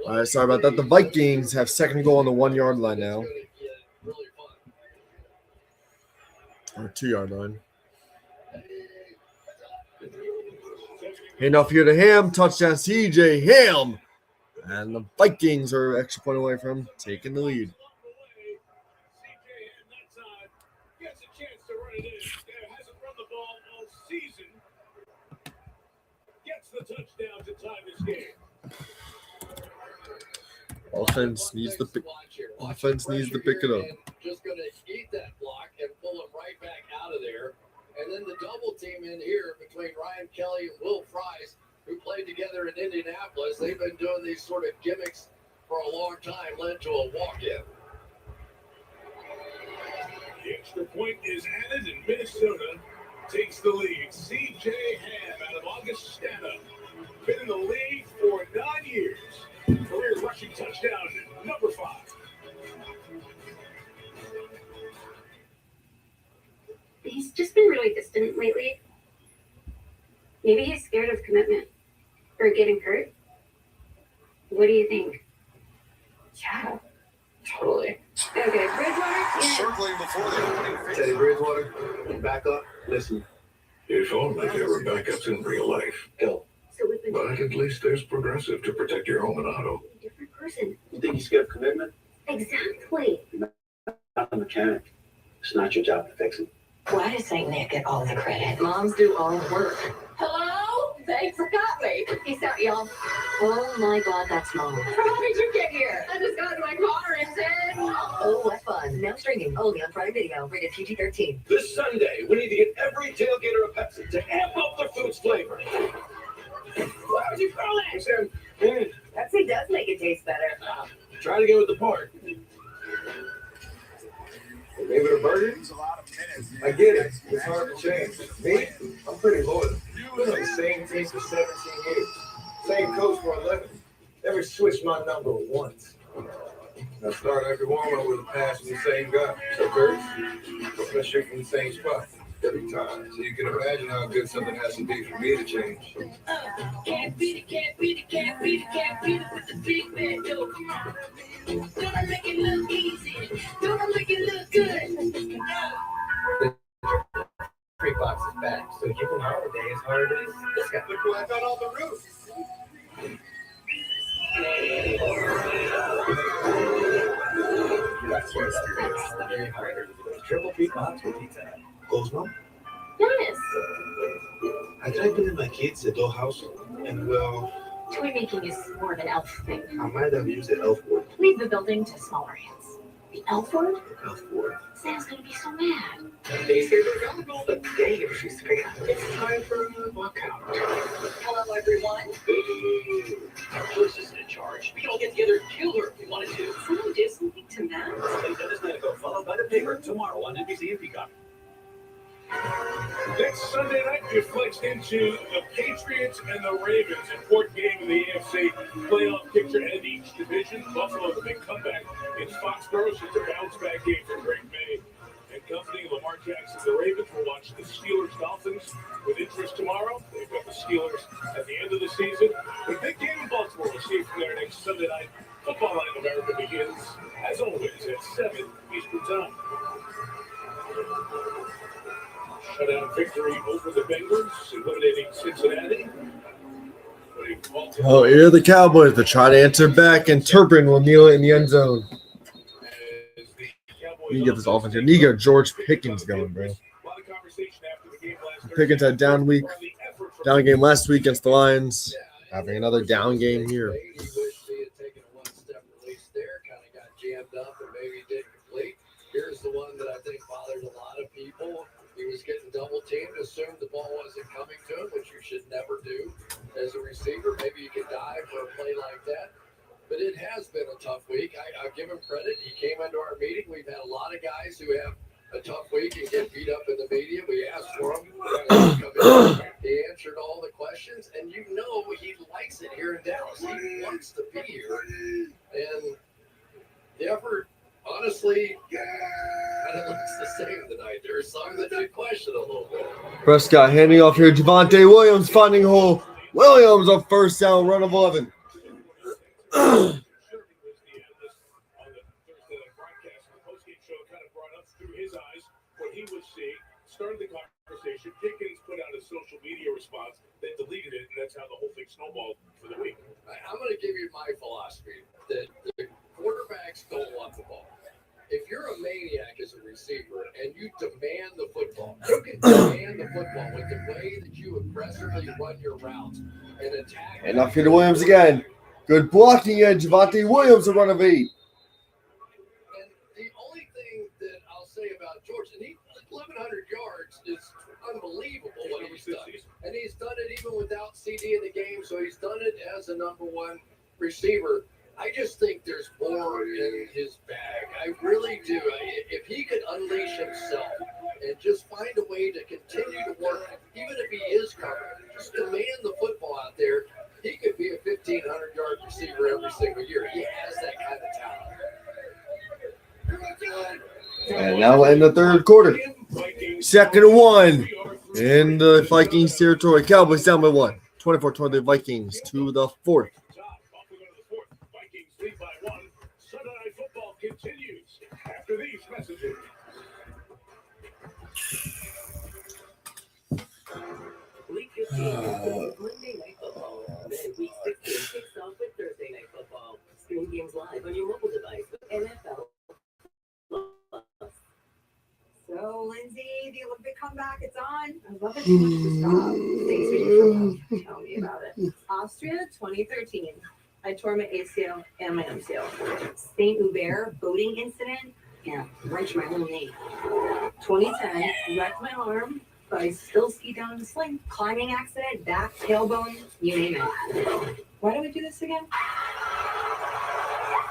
All right, sorry about that. The Vikings have second and goal on the 1 yard line now. Or 2 yard line. Handoff here to Ham. Touchdown, CJ Ham. And the Vikings are extra point away from taking the lead. Gets a chance to run it in. Hasn't run the ball all season. Gets the touchdown to tie this game. Offense needs to pick it up. Just going to eat that block and pull it right back out of there. And then the double team in here between Ryan Kelly and Will Fries, who played together in Indianapolis. They've been doing these sort of gimmicks for a long time, led to a walk-in. The extra point is added, and Minnesota takes the lead. C.J. Ham out of Augustana. Been in the league for 9 years. Career rushing touchdown, number 5. He's just been really distant lately. Maybe he's scared of commitment or getting hurt. What do you think? Yeah, totally. Okay, Bridgewater? Yeah. Circling before the opening phase. Teddy Bridgewater, back up. Listen, If only there were backups in real life. go. So with the But at least there's Progressive to protect your home and auto. different person. You think he's scared of commitment? Exactly. Not a mechanic. It's not your job to fix him. Why does St. Nick get all the credit? Moms do all the work. Hello? They forgot me. Peace out, y'all. Oh my God, that's Mom. How did you get here? I just got to my car and said, Oh, what fun. Now streaming only on Prime Video. Rated PG-13. This Sunday, we need to get every tailgater a Pepsi to amp up their food's flavor. what would you call it? Pepsi does make it taste better. Try to get with the part. Maybe the burger? I get it. It's hard to change. Me? I'm pretty loyal. Been on the same team for 17 years. Same coach for 11. Never switched my number once. I start every warm-up with a pass from the same guy. So Curtis, let's shoot from the same spot. Every time. So you can imagine how good something has to be for me to change. Can't beat it, can't beat it, can't beat it, can't beat it with the big bad dough. Come on. Don't I make it look easy? Don't I make it look good? $3 is back. So you can holiday as hard as this guy. Look who I got on the roof. That's where it's very hard. Triple P box with pizza. Close mom? Yes. I tried putting my kids at dollhouse, and well, Toy making is more of an elf thing. I might have used the elf word. Leave the building to smaller hands. The elf word? Elf word. Sam's gonna be so mad. They say they're available, but they refuse to pick up. It's time for a walkout. Hello, everyone. Curtis isn't in charge. We can all get together and kill her if we wanted to. Someone do something to Matt? This night ago, followed by the paper tomorrow on NBC and Peacock. Next Sunday night, we flexed into the Patriots and the Ravens. Important game in the AFC playoff picture and each division. Buffalo's a big comeback. It's Foxborough. It's a bounce-back game for Greg May and company. Lamar Jackson, the Ravens will watch the Steelers-Dolphins with interest tomorrow. They've got the Steelers at the end of the season. The big game in Baltimore. We'll see you from there next Sunday night. Football Night in America begins, as always, at 7 Eastern Time. Shutout victory over the Bengals, eliminating Cincinnati. Oh, here are the Cowboys to try to answer back, and Turpin will kneel it in the end zone. You get this offense here. You got George Pickens going, bro. Pickens had down game last week against the Lions. Having another down game here. He wished he had taken a one-step release there, kind of got jammed up and maybe didn't complete. Here's the one that I think bothers a lot of people. He was getting double teamed, assumed the ball wasn't coming to him, which you should never do as a receiver. Maybe you could dive for a play like that. But it has been a tough week. I give him credit. He came into our meeting. We've had a lot of guys who have a tough week and get beat up in the media. We asked for him. He answered all the questions. And you know he likes it here in Dallas. He wants to be here. And the effort, honestly, kind of looks the same tonight. There are some that you question a little bit. Prescott handing off here. Javonte Williams finding hole. Williams on first down, run of 11. Sherman was the analyst on the Thursday night broadcast. The postgame show kind of brought up through his eyes what he was seeing. Started the conversation. Pickens put out a social media response, then deleted it, and that's how the whole thing snowballed for the week. I'm going to give you my philosophy that the quarterbacks don't want the ball. If you're a maniac as a receiver and you demand the football, you can demand the football with the way that you aggressively run your routes and attack. And now Peter Williams again. Good blocking at Javonte Williams, a run of 8. And the only thing that I'll say about George, and 1,100 yards is unbelievable what he's done. And he's done it even without CD in the game, so he's done it as a number one receiver. I just think there's more in his bag. I really do. If he could unleash himself and just find a way to continue to work, even if he is covered, just demand the football out there, he could be a 1,500-yard receiver every single year. He has that kind of talent. And now in the third quarter. 2nd and 1 in the Vikings territory. Cowboys down by 1. 24-20 the Vikings to the 4th. Vikings lead by 1. Sunday Night Football continues after these messages. Week 15 includes Monday Night Football. Then Week 16 kicks off with Thursday Night Football. Stream games live on your mobile device with NFL. So, Lindsay, the Olympic comeback, it's on. I love it too much to stop. Thanks for telling me about it. Austria 2013. I tore my ACL and my MCL. St. Hubert boating incident. Yeah, wrenched my whole knee. 2010, wrecked my arm, but I still ski down in the sling. Climbing accident, back, tailbone, you name it. Why do we do this again?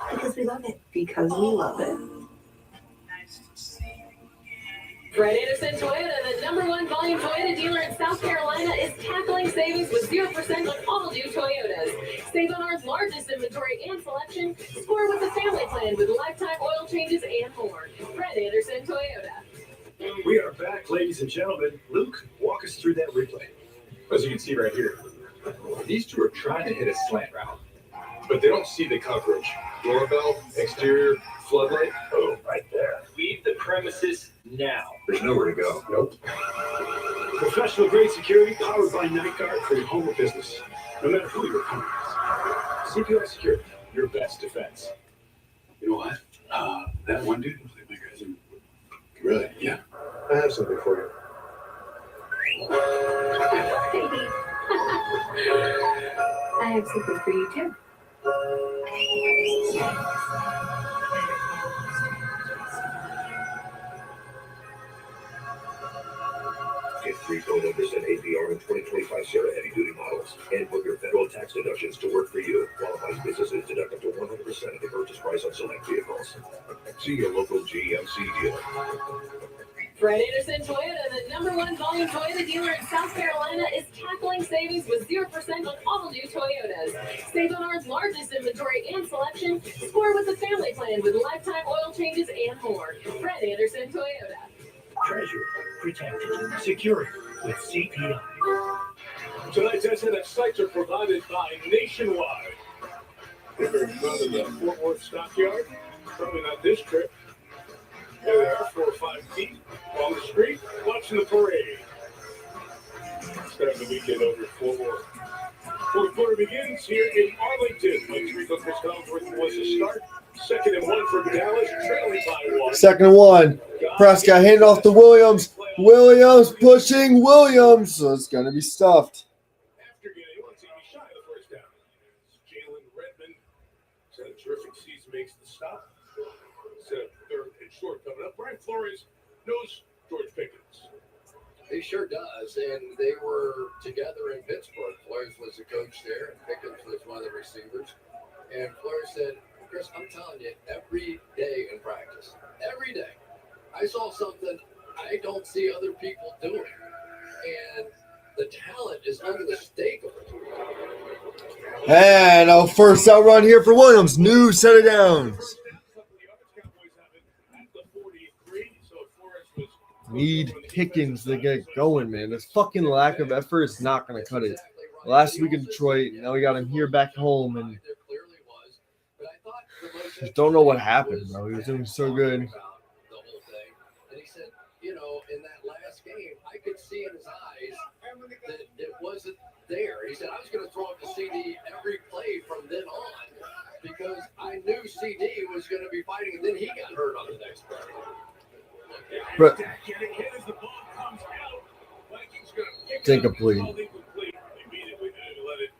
Because we love it. Because we love it. Fred Anderson Toyota, the #1 volume Toyota dealer in South Carolina, is tackling savings with 0% on all new Toyotas. Save on our largest inventory and selection. Score with the family plan with lifetime oil changes and more. Fred Anderson Toyota. We are back, ladies and gentlemen. Luke, walk us through that replay. As you can see right here, these two are trying to hit a slant route, but they don't see the coverage. Doorbell, exterior, floodlight. Oh, right there. Leave the premises now. There's nowhere to go. Nope. Professional grade security powered by Night Guard for your home or business. No matter who you're coming with. CPI Security, your best defense. You know what? That one dude played my cousin. Really? Yeah. I have something for you. I have something for you too. Get 3.0% APR on 2025 Sierra heavy-duty models and put your federal tax deductions to work for you. Qualifies businesses deduct up to 100% of the purchase price on select vehicles. See your local GMC dealer. Fred Anderson Toyota, the #1 volume Toyota dealer in South Carolina, is tackling savings with 0% on all new Toyotas. Save on our largest inventory and selection. Score with the family plan with lifetime oil changes and more. Fred Anderson Toyota. Treasure, protected, secure with CPI. Tonight's SNF sites are provided by Nationwide. If you're in front of the Fort Worth Stockyard, probably not this trip. There they are, 4 or 5 feet on the street, watching the parade. Start the weekend over at Fort Worth. Fourth quarter begins here in Arlington. When Rico Chris Collinsworth was to start. 2nd and 1 for Dallas, trailing by 1. 2nd and 1. Prescott handed off to Williams. Williams pushing Williams. So it's going to be stuffed. After getting 1 TD shy of the first down. Jalen Redmond, who's had a terrific season, makes the stop. Set up 3rd and short coming up. Brian Flores knows George Pickens. He sure does, and they were together in Pittsburgh. Flores was the coach there, and Pickens was one of the receivers. And Flores said, Chris, I'm telling you, every day in practice, every day, I saw something I don't see other people doing. And the talent is unmistakable. And a first out run here for Williams. New set of downs. Need Pickens to get going, man. This fucking lack of effort is not going to cut it. Last week in Detroit, now we got him here back home, and Just don't know what happened, bro. He was doing so good. The whole thing. And he said, you know, in that last game, I could see in his eyes that it wasn't there. He said, I was going to throw up the CD every play from then on because I knew CD was going to be fighting, and then he got hurt on the next play. But Getting hit as the ball comes out. Vikings going to pick it's it up. incomplete. Called incomplete. Immediately they let it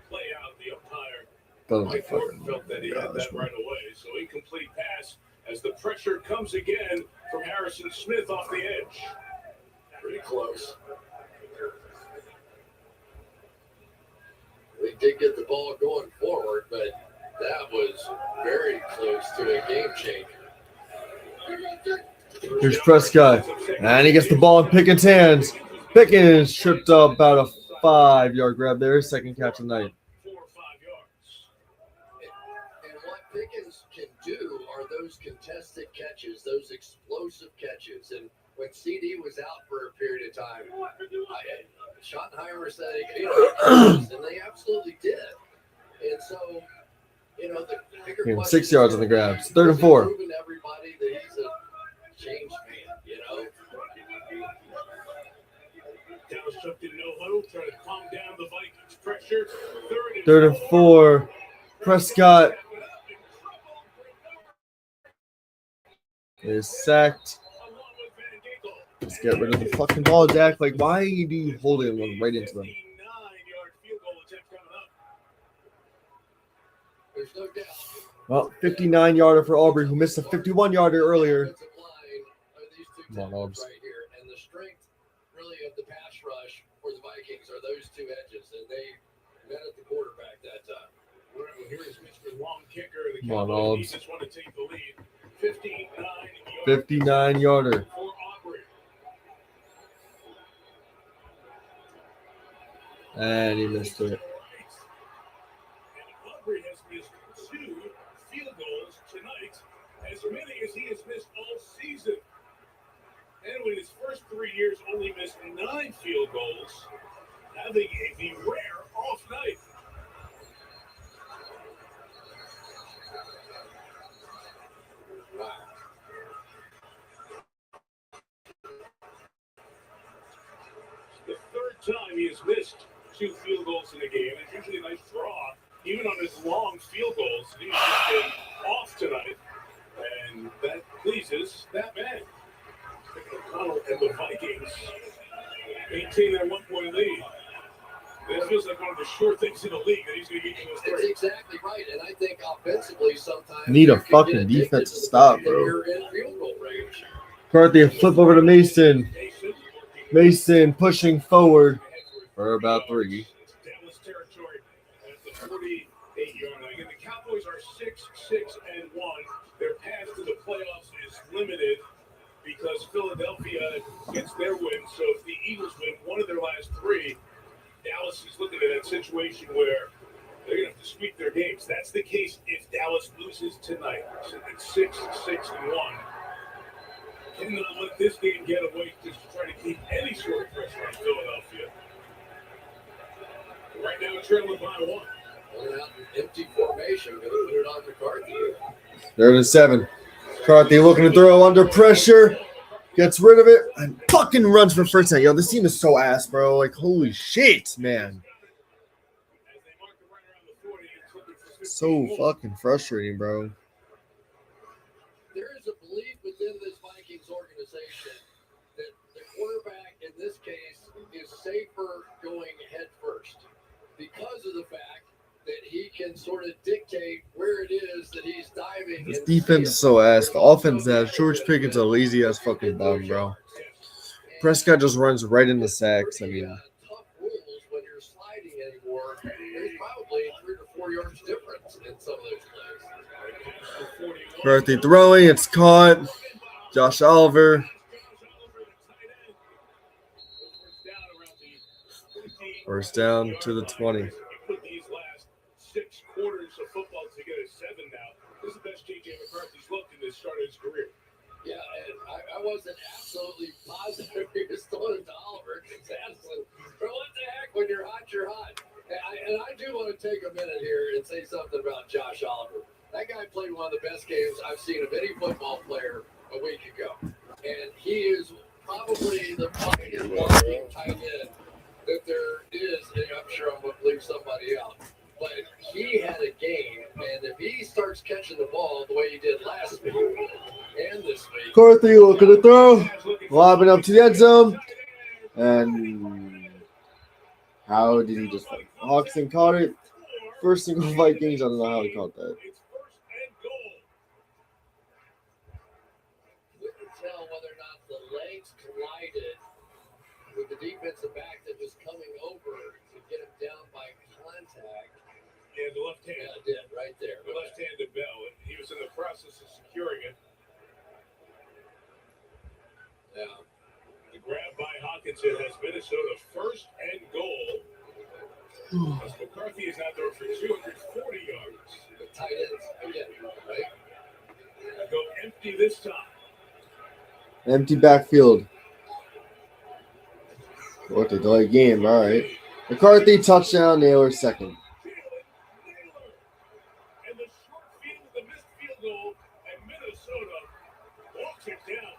play out. The umpire Doesn't Mike Gordon fucking felt that he had gosh, that right away. So incomplete pass as the pressure comes again from Harrison Smith off the edge. Pretty close. We did get the ball going forward, but that was very close to a game changer. Here's Prescott, and he gets the ball in Pickens' hands. Pickens tripped up about a 5-yard grab there, his second catch of the night. 4 or 5 yards. And what Pickens can do are those contested catches, those explosive catches. And when CD was out for a period of time, Schottenheimer said, and they absolutely did. And so, you know, the bigger 6 yards on the grab. It's 3rd and 4. proving everybody that he's a change man, you know. Dallas tucked in no huddle, trying to calm down the Vikings pressure. 3rd and 4. Prescott is sacked. Let's get rid of the fucking ball, Jack. Like, why do you hold it right into them? 59-yard field goal attempt coming up. There's no doubt. Well, 59-yarder for Aubrey, who missed a 51-yarder earlier. Come on, Aubs. Right here, and the strength really of the pass rush for the Vikings are those two edges, and they met at the quarterback that time. All right, well, here is Mr. Long Kicker. The Come on, Cowboys Aubs. just want to take the lead. 59-yard 59-yarder. for Aubrey. And he missed it. And Aubrey has missed 2 field goals tonight, as many as he has missed all season. And in his first 3 years, only missed 9 field goals, having the rare off night. Wow. The 3rd time he has missed 2 field goals in a game. It's usually a nice draw, even on his long field goals. He's just been off tonight, and that pleases that man. O'Connell and the Vikings maintain their 1-point lead. This feels like one of the sure things in the league that he's going to get to those That's three. exactly right, and I think offensively sometimes Need a you can fucking get addicted defense to to the stop, fact that bro. You're in field goal range. McCarthy, a flip over to Mason. Mason pushing forward for about 3. Dallas territory at the 48-yard line. Again, the Cowboys are 6-6-1. Their path to the playoffs is limited because Philadelphia gets their win. So if the Eagles win one of their last 3, Dallas is looking at that situation where they're going to have to sweep their games. That's the case if Dallas loses tonight. So it's 6-6-1. Cannot let this game get away just to try to keep any sort of pressure on Philadelphia. Right now, trailing by 1. Pulling out an empty formation, going to put it on McCarthy. 3rd and 7. McCarthy looking to throw under pressure. Gets rid of it and fucking runs for first down. Yo, this team is so ass, bro. Like, holy shit, man. So fucking frustrating, bro. There is a belief within this Vikings organization that the quarterback in this case is safer going head first because of the fact that he can sort of dictate where it is that he's diving. This defense is so ass. The offense has George Pickens a lazy ass fucking bum, bro. Prescott just runs right into sacks. I mean, Tough rules when you're sliding anymore. There's probably 3 or 4 yards difference in some of those plays. McCarthy throwing, it's caught. Josh Oliver. First down to the 20. Put these last 6 quarters of football together, 7 now. This is the best J.J. McCarthy's looked in this start of his career. Yeah, and I wasn't absolutely positive he was throwing it to Oliver because Aslan, but what the heck, when you're hot, you're hot. And I do want to take a minute here and say something about Josh Oliver. That guy played one of the best games I've seen of any football player a week ago. And he is probably the finest blocking tight end that there is. And I'm sure I'm going to leave somebody out. But he had a game, and if he starts catching the ball the way he did last week and this week. McCarthy looking to throw. Lobbing up to the end zone. And how did he just Hawkinson caught it. First single Vikings. I don't know how he caught that. Couldn't tell whether or not the legs collided with the defensive back that was coming over to get him down by contact. Yeah, the left hand. Yeah, it did, right there. The left-handed bell. And he was in the process of securing it. Yeah. The grab by Hawkinson has Minnesota first and goal. As McCarthy is out there for 240 yards. The tight ends again, right? Go empty this time. Empty backfield. What a delay game. All right. McCarthy touchdown. Naylor second. And the short field, the missed field goal, and Minnesota walks it down.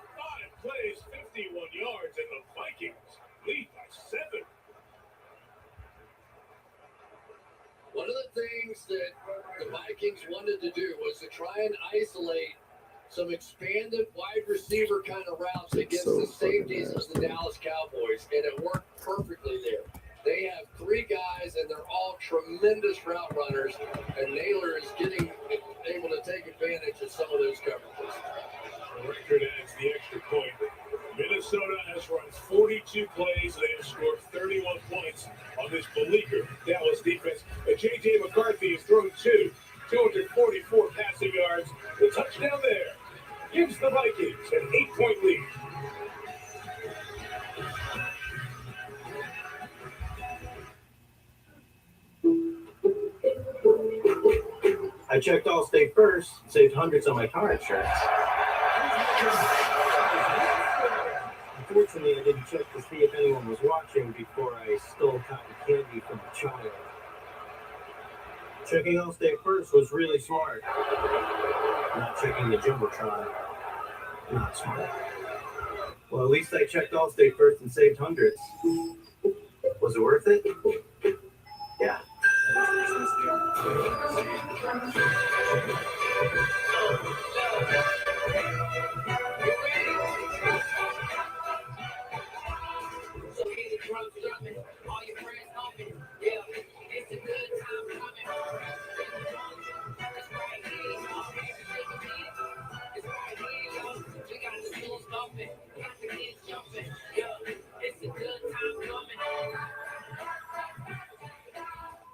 5 plays, 51 yards, and the Vikings lead by 7. One of the things that the Vikings wanted to do was to try and isolate some expanded wide receiver kind of routes against the safeties of the Dallas Cowboys, and it worked perfectly there. They have 3 guys, and they're all tremendous route runners, and Naylor is able to take advantage of some of those coverages. The record adds the extra point. Minnesota has run 42 plays. They have scored 31 points on this beleaguered Dallas defense. And J.J. McCarthy has thrown 244 passing yards. The touchdown there gives the Vikings an 8-point lead. I checked Allstate first, saved hundreds on my car insurance. Unfortunately, I didn't check to see if anyone was watching before I stole cotton candy from a child. Checking Allstate first was really smart. Not checking the Jumbotron, not smart. Well, at least I checked Allstate first and saved hundreds. Was it worth it? Yeah.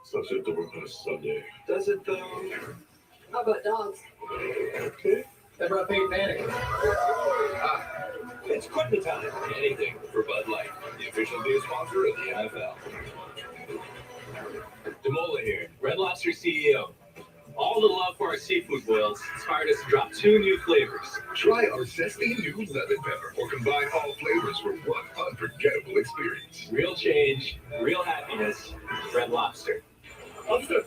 Such a door on a Sunday. Does it though? How about dogs? Okay. That brought Peyton Manning. It's quitting time. Anything for Bud Light, the official beer sponsor of the NFL. Demola here, Red Lobster CEO. All the love for our seafood boils inspired us to drop 2 new flavors. Try our zesty new lemon pepper or combine all flavors for one unforgettable experience. Real change, real happiness, Red Lobster. Officer,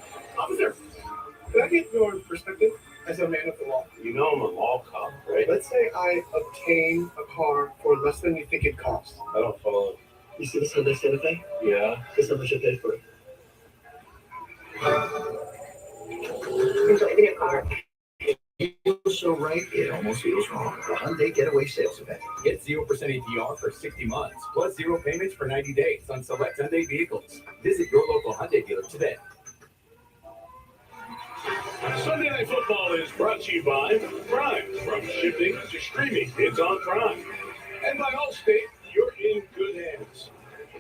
can I get your perspective as a man of the law? You know I'm a law cop, right? Let's say I obtain a car for less than you think it costs. I don't follow. You see this Honda Santa Fe? Yeah. Guess how much I paid for it? Enjoy the new car. It feels so right, it almost feels wrong. The Hyundai Getaway Sales Event. Get 0% APR for 60 months, plus 0 payments for 90 days on select Hyundai vehicles. Visit your local Hyundai dealer today. Sunday Night Football is brought to you by Prime. From shipping to streaming, it's on Prime. And by Allstate, you're in good hands.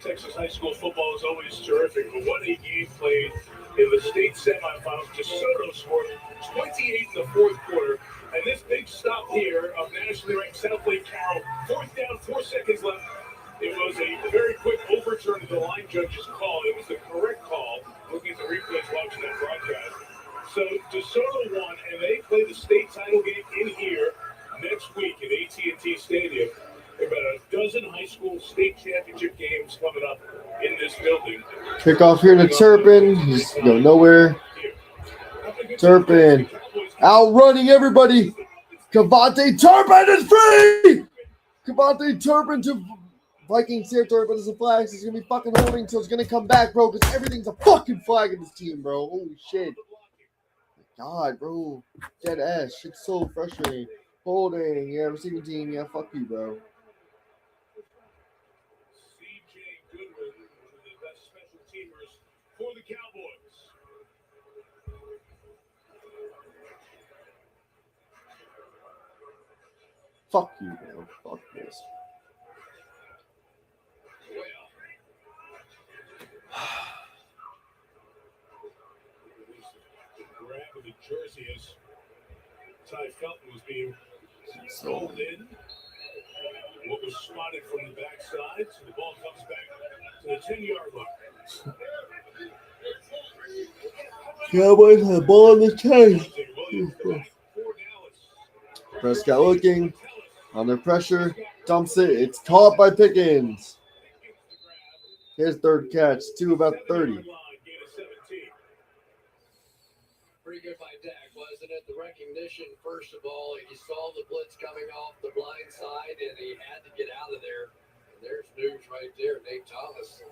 Texas high school football is always terrific, but what a game played in the state semifinals. DeSoto scored 28 in the fourth quarter, and this big stop here of nationally ranked South Lake Carroll, 4th down, 4 seconds left. It was a very quick overturn of the line judge's call. It was the correct call, looking at the replays, watching that broadcast. So DeSoto won, and they play the state title game in here next week at AT&T Stadium. There are about a dozen high school state championship games coming up in this building. Kickoff here to Turpin. He's going nowhere. Turpin. Cowboys Outrunning everybody. Cavante Turpin is free. Cavante Turpin to Vikings territory, but it's a flag. So he's going to be fucking holding until it's going to come back, bro, because everything's a fucking flag in this team, bro. Holy shit. God, bro. Dead ass. Shit's so frustrating. Holding. Yeah, receiving team. Yeah, fuck you, bro. CJ Goodwin, one of the best special teamers for the Cowboys. Fuck you, bro. Fuck this. Grab of the jersey as Ty Felton was being called in. What was spotted from the backside, so the ball comes back to the 10-yard line. Cowboys have the ball in the 10. Prescott looking. Under pressure. Dumps it. It's caught by Pickens. His third catch. To about 30. Pretty good by Dak, wasn't it? The recognition, first of all, he saw the blitz coming off the blind side, and he had to get out of there. And there's news right there. Nate Thomas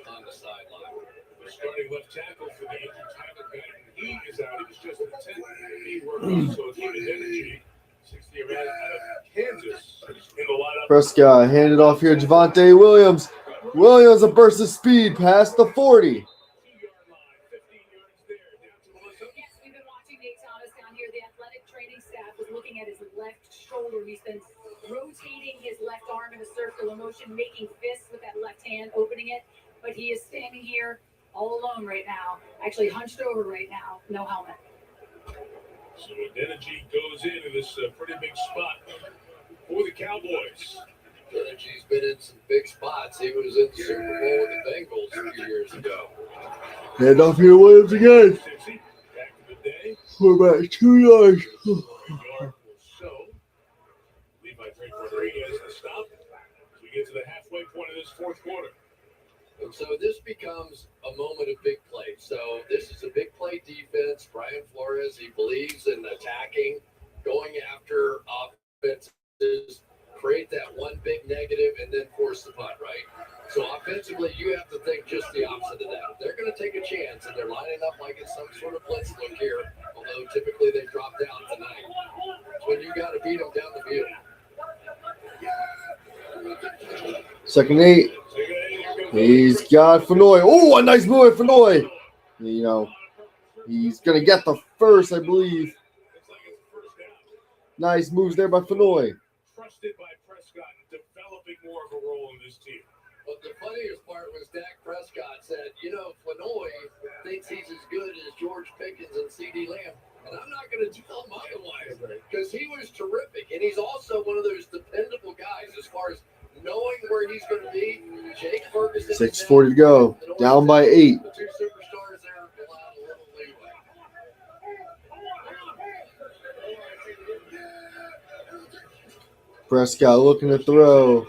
on the sideline. The starting left tackle for the injured Tyler Benton. He is out. He was just in the 10th. He worked also a team in energy. 60 man out of Kansas in the lineup. Prescott handed off here. Javonte Williams. Williams a burst of speed past the 40. Looking at his left shoulder. He's been rotating his left arm in a circular motion, making fists with that left hand, opening it. But he is standing here all alone right now, actually hunched over right now, no helmet. So Energy goes into this pretty big spot for the Cowboys. Energy's been in some big spots. He was in the Super Bowl with the Bengals a few years ago. Hand off here, Williams again. For about 2 yards. Levi Rodriguez to stop as we get to the halfway point of this fourth quarter. And so this becomes a moment of big play. So this is a big play defense. Brian Flores, he believes in attacking, going after offenses, create that one big negative, and then force the punt, right? So offensively, you have to think just the opposite of that. They're going to take a chance, and they're lining up like it's some sort of blitz look here, although typically they drop down tonight. It's when you got to beat them down the field. Second 8. He's got Fenoy. Oh, a nice move by Fenoy. You know, he's going to get the first, I believe. Nice moves there by Fenoy. Trusted by Prescott, developing more of a role in this team. But the funniest part was Dak Prescott said, Fenoy thinks he's as good as George Pickens and C.D. Lamb. And I'm not going to tell him otherwise because he was terrific. And he's also one of those dependable guys as far as knowing where he's going to be. Jake Ferguson. 6:40 to go. Down by 8. The two superstars there allowed a little leeway. Prescott looking to throw.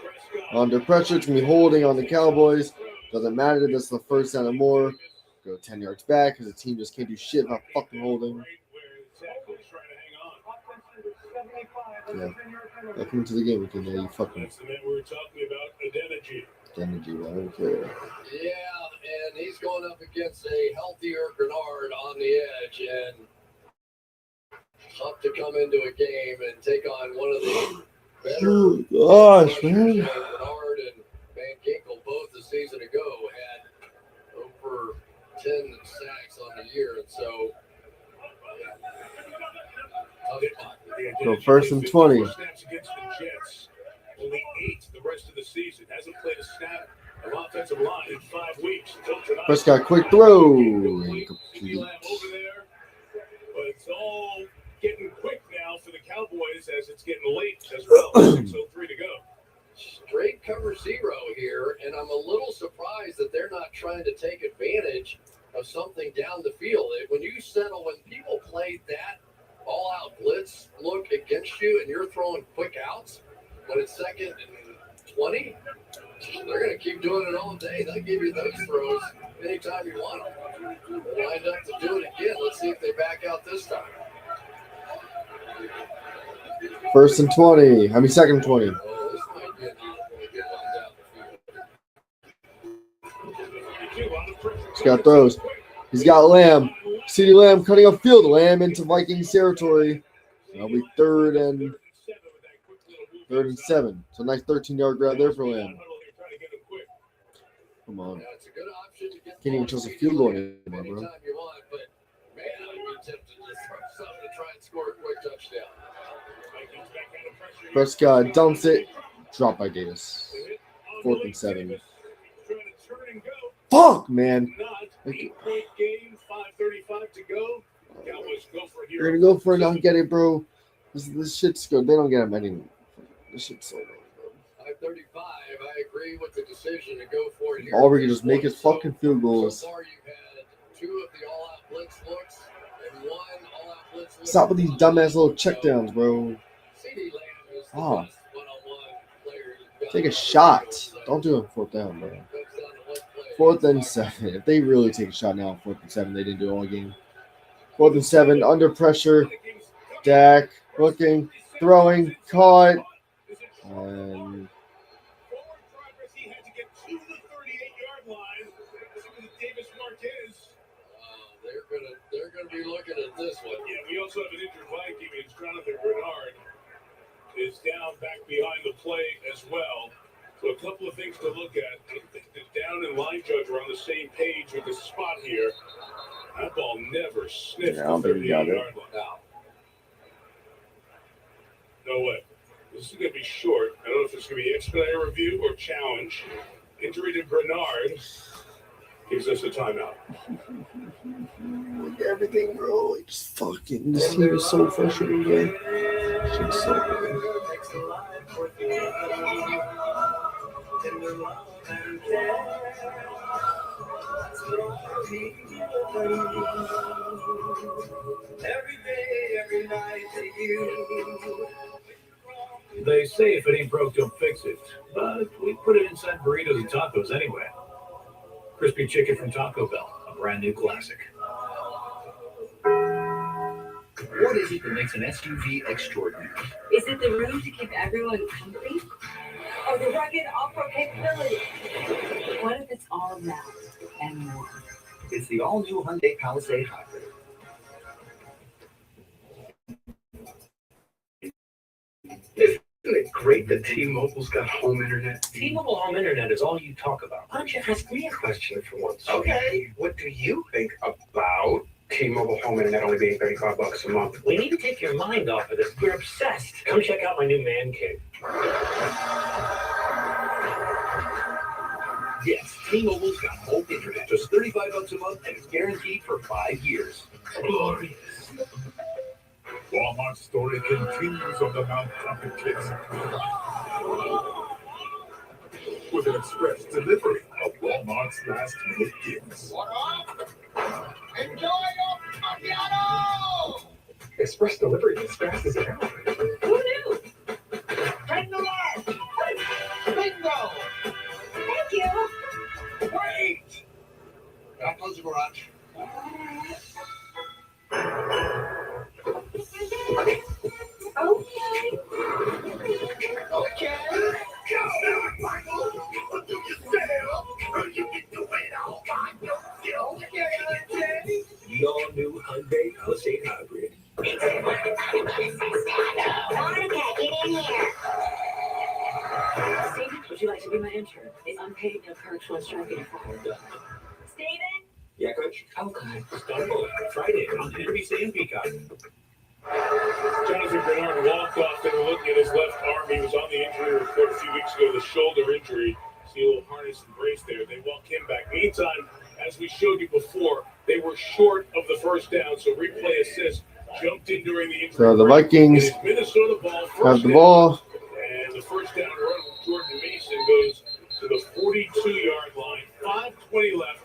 Under pressure. It's going to be holding on the Cowboys. Doesn't matter. This is the first down and more. Go 10 yards back because the team just can't do shit about fucking holding. Yeah. Welcome to the game again. Yeah, you fucking. That's the man we were talking about, Energy. Energy, I don't care. Yeah, and he's going up against a healthier Grenard on the edge, and tough to come into a game and take on one of the better. Gosh, man. Grenard and Van Ginkel both the season ago had over 10 sacks on the year, and so. So first and 20. Snaps against the Jets. Only 8 the rest of the season. Hasn't played a snap of offensive line in 5 weeks. Prescott quick throw. Incomplete. Over there, but it's all getting quick now for the Cowboys as it's getting late as well. 6:03 to go. Straight cover 0 here, and I'm a little surprised that they're not trying to take advantage of something down the field. When people play that all-out blitz look against you and you're throwing quick outs when it's 2nd and 20, they're going to keep doing it all day. They'll give you those throws anytime you want them. They're lined up to do it again. Let's see if they back out this time. First and 20. I mean, second and 20. He's got throws. He's got Lamb. CeeDee Lamb cutting upfield. Lamb into Vikings territory. That'll be third and 7. So nice 13-yard grab there for Lamb. Come on. Can't even trust a field goal anymore, bro. Prescott dumps it. Drop by Davis. 4th and 7. Fuck, man. You're gonna go for it, not get it, bro. This shit's good. They don't get him anymore. This shit's so good, bro. 5:35. I agree with the decision to go for it here. Aubrey can just make his fucking field goals. So far, you've had 2 of the all-out blitz looks and 1 all-out blitz look. Stop with these dumbass little checkdowns, bro. CeeDee Lamb is the Ah, best one-on-one player you've got. take a shot. Don't do it 4th down, bro. 4th and 7. If they really take a shot now, 4th and 7, they didn't do it all game. 4th and 7, under pressure. Dak looking, throwing, caught, and They're gonna be looking at this one. Yeah, we also have an injured Viking. It's Jonathan Bernard is down back behind the play as well. So a couple of things to look at. I think the down and line judge are on the same page with the spot here. That ball never sniffed Yeah, I don't the think he got 38-yard line. No way. This is going to be short. I don't know if it's going to be expedited review or challenge. Injury to Bernard gives us a timeout. look at everything, bro. Like, just fucking, this team is so frustrating, bro. Shit's so good. They say if it ain't broke, don't fix it. But we put it inside burritos and tacos anyway. Crispy chicken from Taco Bell, a brand new classic. What is it that makes an SUV extraordinary? Is it the room to keep everyone comfy? Or the rugged off-road capability? What if it's all of that and more? It's the all-new Hyundai Palisade Hybrid. Isn't it great that T-Mobile's got home internet? T-Mobile home internet is all you talk about. Why don't you ask me a question for once? Okay, what do you think about T-Mobile home internet only being $35 a month? We need to take your mind off of this. We're obsessed. Come check out my new man cave. Yes, T-Mobile's got home internet. Just $35 a month, and it's guaranteed for 5 years. Glorious. Walmart story continues on the Mount Trumpet Kids. With an express delivery of Walmart's last minute gifts. Enjoy your macchiato! Express delivery as fast as it can. Who knew? Bring the large! Bingo! Thank you. Wait! Gotta close the garage. Okay. Okay. The all-new Hyundai Palisade Hybrid. Monica, get in here. Steven, would you like to be my intern? It's unpaid, no perks, one strike and fired. Steven? Yeah, Coach? Okay. Stumble Friday on NBC and Peacock. Jonathan Bernard walked off. They were looking at his left arm. He was on the injury report a few weeks ago, the shoulder injury. See a little harness and brace there. They walk him back. Meantime, as we showed you before, they were short of the first down, so replay assist jumped in during the injury. So the Vikings Minnesota ball, have the ball. And the first down run from Jordan Mason goes to the 42-yard line. 5:20 left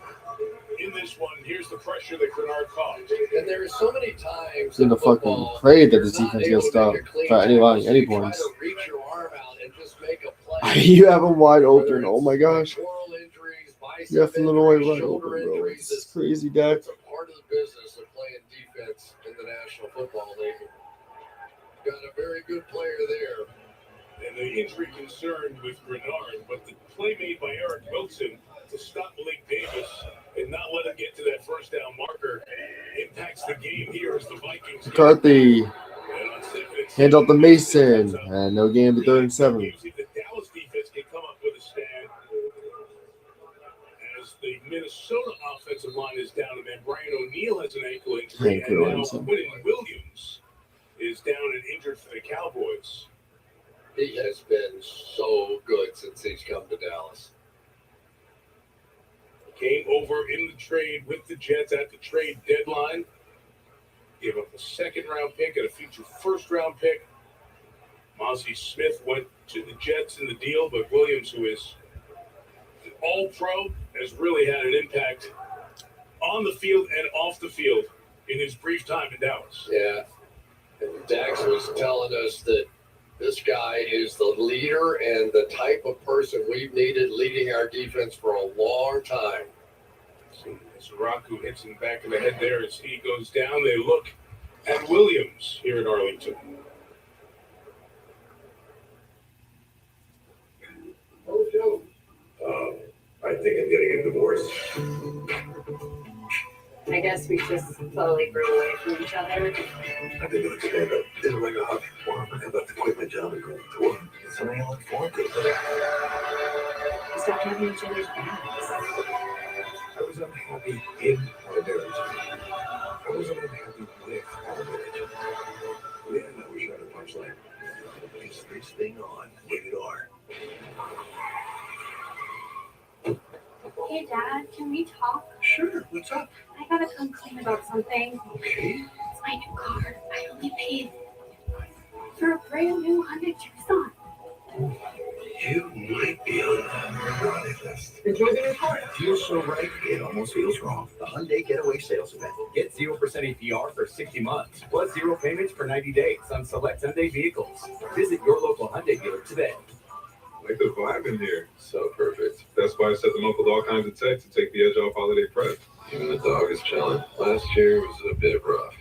in this one. Here's the pressure that Bernard caused. And there are so many times In the fucking pray that this defense gets stopped for any points. reach your arm out and just make a play. You have him wide open. Oh my gosh. You have Illinois wide open, bro. It's crazy, Dak. It's a part of the business of playing defense in the National Football League. got a very good player there. And the injury concern with Grenard, but the play made by Eric Wilson to stop Malik Davis and not let him get to that first down marker impacts the game here as the Vikings. McCarthy hands off to Mason, and no game to 3rd and 7. The Dallas defense can come up with a stand as the Minnesota offensive line is down, and then Brian O'Neill has an ankle injury, and now Quinn Williams is down and injured for the Cowboys. He has been so good since he's come to Dallas. Came over in the trade with the Jets at the trade deadline. Gave up a 2nd-round pick and a future 1st-round pick. Mozzie Smith went to the Jets in the deal, but Williams, who is an all-pro, has really had an impact on the field and off the field in his brief time in Dallas. Yeah. And Dax was telling us that this guy is the leader and the type of person we've needed leading our defense for a long time. As Raku hits him back in the head there as he goes down, they look at Williams here in Arlington. Oh, Joe. I think I'm getting a divorce. I guess we just slowly grew away from each other. I think it'll expand up. It'll like a hug. Well, I'm about to quit my job and go to tour. It's something I look forward to. Stop having each other's backs. I was unhappy in our marriage. I wasn't unhappy with our marriage. Yeah, I wish I had a punchline. Is this thing on? Rated R. Hey, Dad, can we talk? Sure, what's up? I gotta come clean about something. Okay. It's my new car. I only paid for a brand new Hyundai Tucson. You might be on the running list. Enjoy the new car. Feels so right, it almost feels wrong. The Hyundai Getaway Sales Event. Get 0% APR for 60 months, plus 0 payments for 90 days on select Hyundai vehicles. Visit your local Hyundai dealer today. Like the vibe in here. So perfect. That's why I set them up with all kinds of tech to take the edge off holiday prep. Even the dog is chilling. Last year was a bit rough.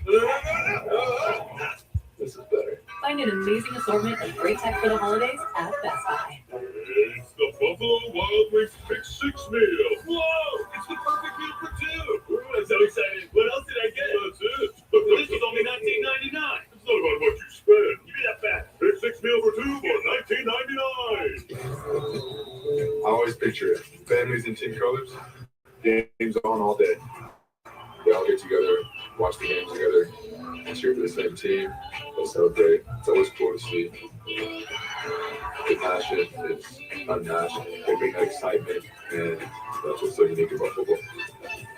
This is better. Find an amazing assortment of great tech for the holidays at Best Buy. It's the Buffalo Wild Wings Pick 6 meal. Whoa! It's the perfect meal for two. I'm so excited. What else did I get? That's it. This was only $19.99. It's not about what you spend. Give me that back. Pick 6 meal for two for $19.99. I always picture it. Families in team colors. Games on all day. They all get together, watch the games together, and cheer for the same team. They celebrate. It's always cool to see. The passion is unmatched. They bring that excitement, and that's what's so unique about football.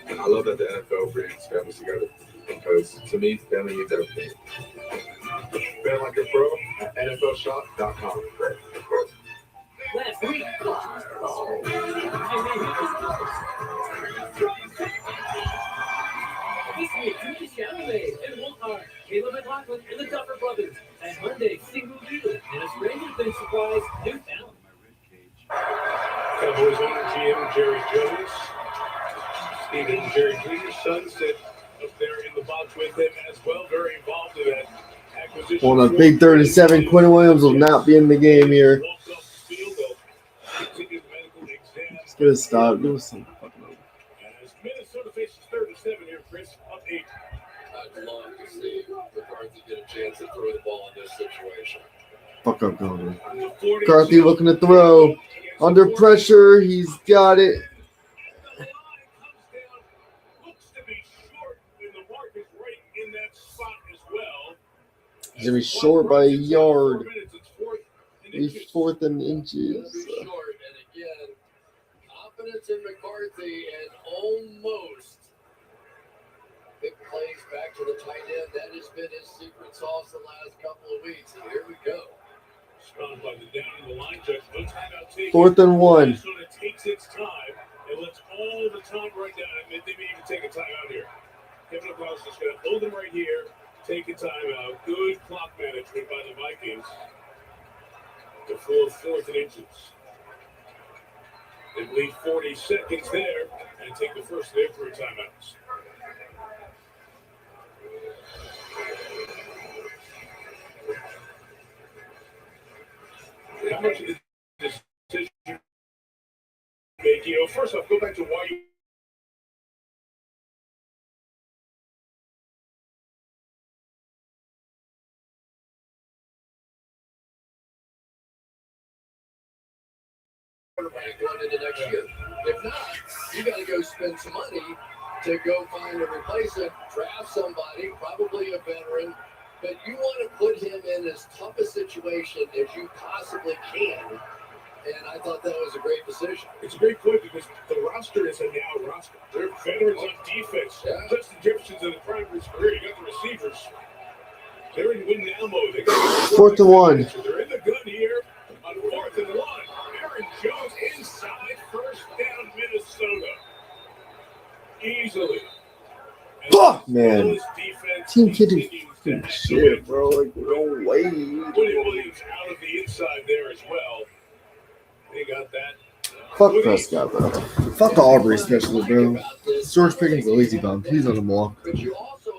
And I love that the NFL brings families together, because to me, family means everything. Bet like a pro at NFLshop.com. Last week, this week, Rudy Chalamet and Wolfhard, Caleb McLaughlin and the Duffer Brothers, and Monday, Single Deal, and a stranger thing surprise, Newfound. Cowboys owner GM Jerry Jones, Stephen and Jerry Jr.'s son, sit up there in the box with him as well, very involved in that acquisition. On a big 3rd and 7, Quinn Williams will not be in the game here. Let's get a stop. Do some fucking over. As Minnesota faces 3rd and 7 here, Chris, up 8. I'd love to see McCarthy get a chance to throw the ball in this situation. Fuck up, Golden. McCarthy looking to throw. Under pressure. He's got it. He's going to be short by a yard. He's 4th and inches. Short, and again, confidence in McCarthy and almost big plays back to the tight end. That has been his secret sauce the last couple of weeks. And here we go. Spawned by the down in the line, Judge. No timeout taken. 4th and 1. Minnesota takes its time and lets all the time run down. They may even take a timeout here. Kevin O'Connell's just going to hold them right here, take a timeout. Good clock management by the Vikings. The 4th and inches. They leave 40 seconds there and take the first of their 3 timeouts. much of the decision making? First off, go back to why you quarterback going into next year. If not, you got to go spend some money to go find a replacement, draft somebody, probably a veteran, but you want to put him in as tough a situation as you possibly can. And I thought that was a great decision. It's a great point because the roster is a now roster. They're veterans on defense. Yeah. Justin Jefferson's in the prime of his career. You got the receivers. They're in win now mode. They got 4th and 1. They're in the gun here on 4th and 1. Aaron Jones inside, first down, Minnesota. Easily. Fuck, man. This defense Team kid continues to shit, bro. Like, no way. William Williams out of the inside there as well. They got that. Fuck Prescott, bro. Fuck Aubrey, especially, bro. George Pickens a lazy bum. Please let him walk.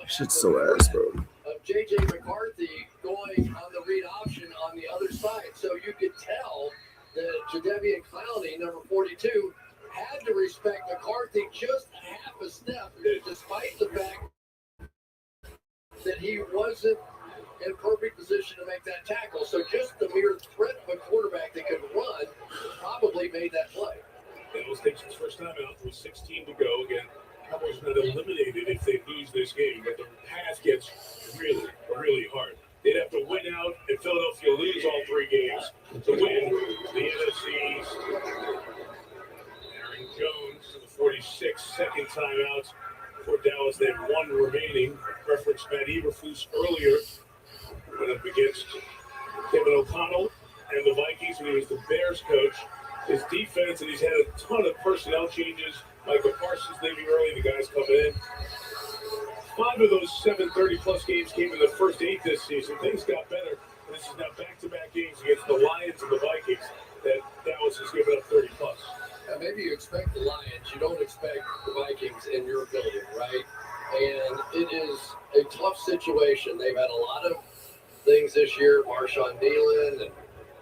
Shit's so ass, bro. Of J.J. McCarthy going on the read option on the other side. So you could tell that Jadeveon Clowney, number 42, had to respect McCarthy just a half a step, despite the fact that he wasn't in perfect position to make that tackle. So just the mere threat of a quarterback that could run probably made that play. Dallas takes its first time out with 16 to go. Again, Cowboys not eliminated if they lose this game, but the path gets really, really hard. They'd have to win out and Philadelphia lose all 3 games to win the NFC East. Aaron Jones to the 46th, second time out for Dallas. They have 1 remaining. Referenced Matt Eberflus earlier. Went up against Kevin O'Connell and the Vikings when he was the Bears coach. His defense, and he's had a ton of personnel changes. Michael Parsons leaving early, the guys coming in. 5 of those 730-plus games came in the first 8 this season. Things got better. This is now back-to-back games against the Lions and the Vikings that Dallas has given up 30-plus. Now, maybe you expect the Lions. You don't expect the Vikings in your building, right? And it is a tough situation. They've had a lot of things this year. Marshawn Nealon and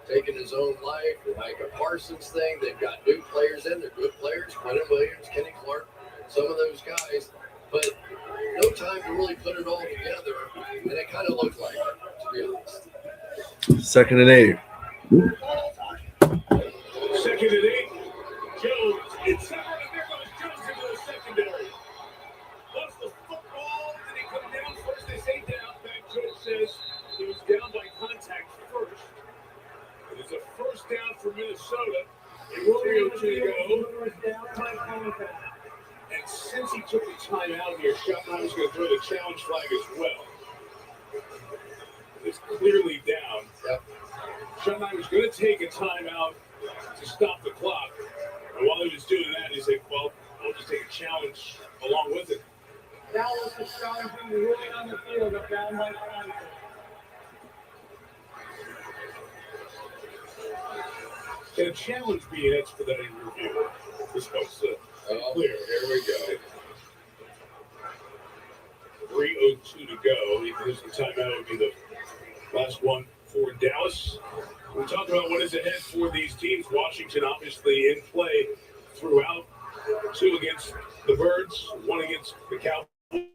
taking his own life. The Micah Parsons thing. They've got new players in. They're good players. Quentin Williams, Kenny Clark, some of those guys. But no time to really put it all together. And it kind of looked like it, to be honest. 2nd and 8. 2nd and 8. Jones inside, and there goes Jones into the secondary. Lost the football. Did he come down first? They say down. Back Jones says he was down by contact first. It is a first down for Minnesota. 3:02 to go. And since he took the timeout here, Schottenheimer was going to throw the challenge flag as well. It's clearly down. Yep. Schottenheimer was going to take a timeout to stop the clock. And while he was doing that, he said, well, I'll just take a challenge along with it. Dallas is challenging the ruling on the field of down by contact. Can a challenge be an expedited review? This goes clear. Here we go. 3:02 to go. If there's the timeout, would be the last one for Dallas. We talk about what is ahead for these teams. Washington obviously in play throughout. 2 against the Birds, 1 against the Cowboys.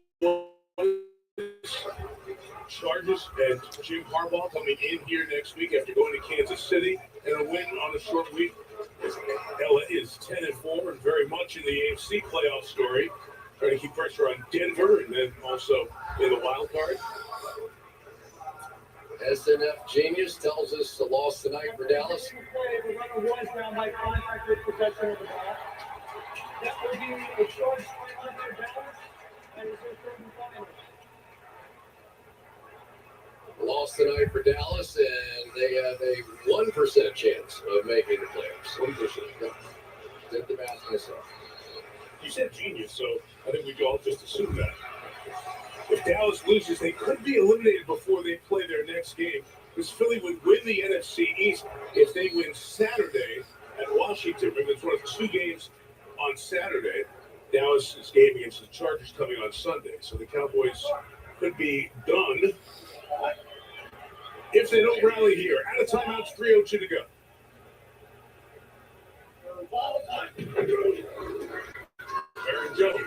Chargers and Jim Harbaugh coming in here next week after going to Kansas City and a win on a short week. LA is 10-4 and very much in the AFC playoff story. Trying to keep pressure on Denver and then also in the wild card. SNF Genius tells us the loss tonight for Dallas. The runner was down by contact with possession of the ball. That will be a short timeout for Dallas, and it's their 3rd and final. Loss tonight for Dallas, and they have a 1% chance of making the playoffs. 1%. Yep. Did the math myself. You said genius, so I think we could all just assume that. If Dallas loses, they could be eliminated before they play their next game. Because Philly would win the NFC East if they win Saturday at Washington. Remember, it's one of 2 games on Saturday. Dallas' game against the Chargers coming on Sunday. So the Cowboys could be done if they don't rally here. Out of timeouts, 3:02 to go. Aaron Jones.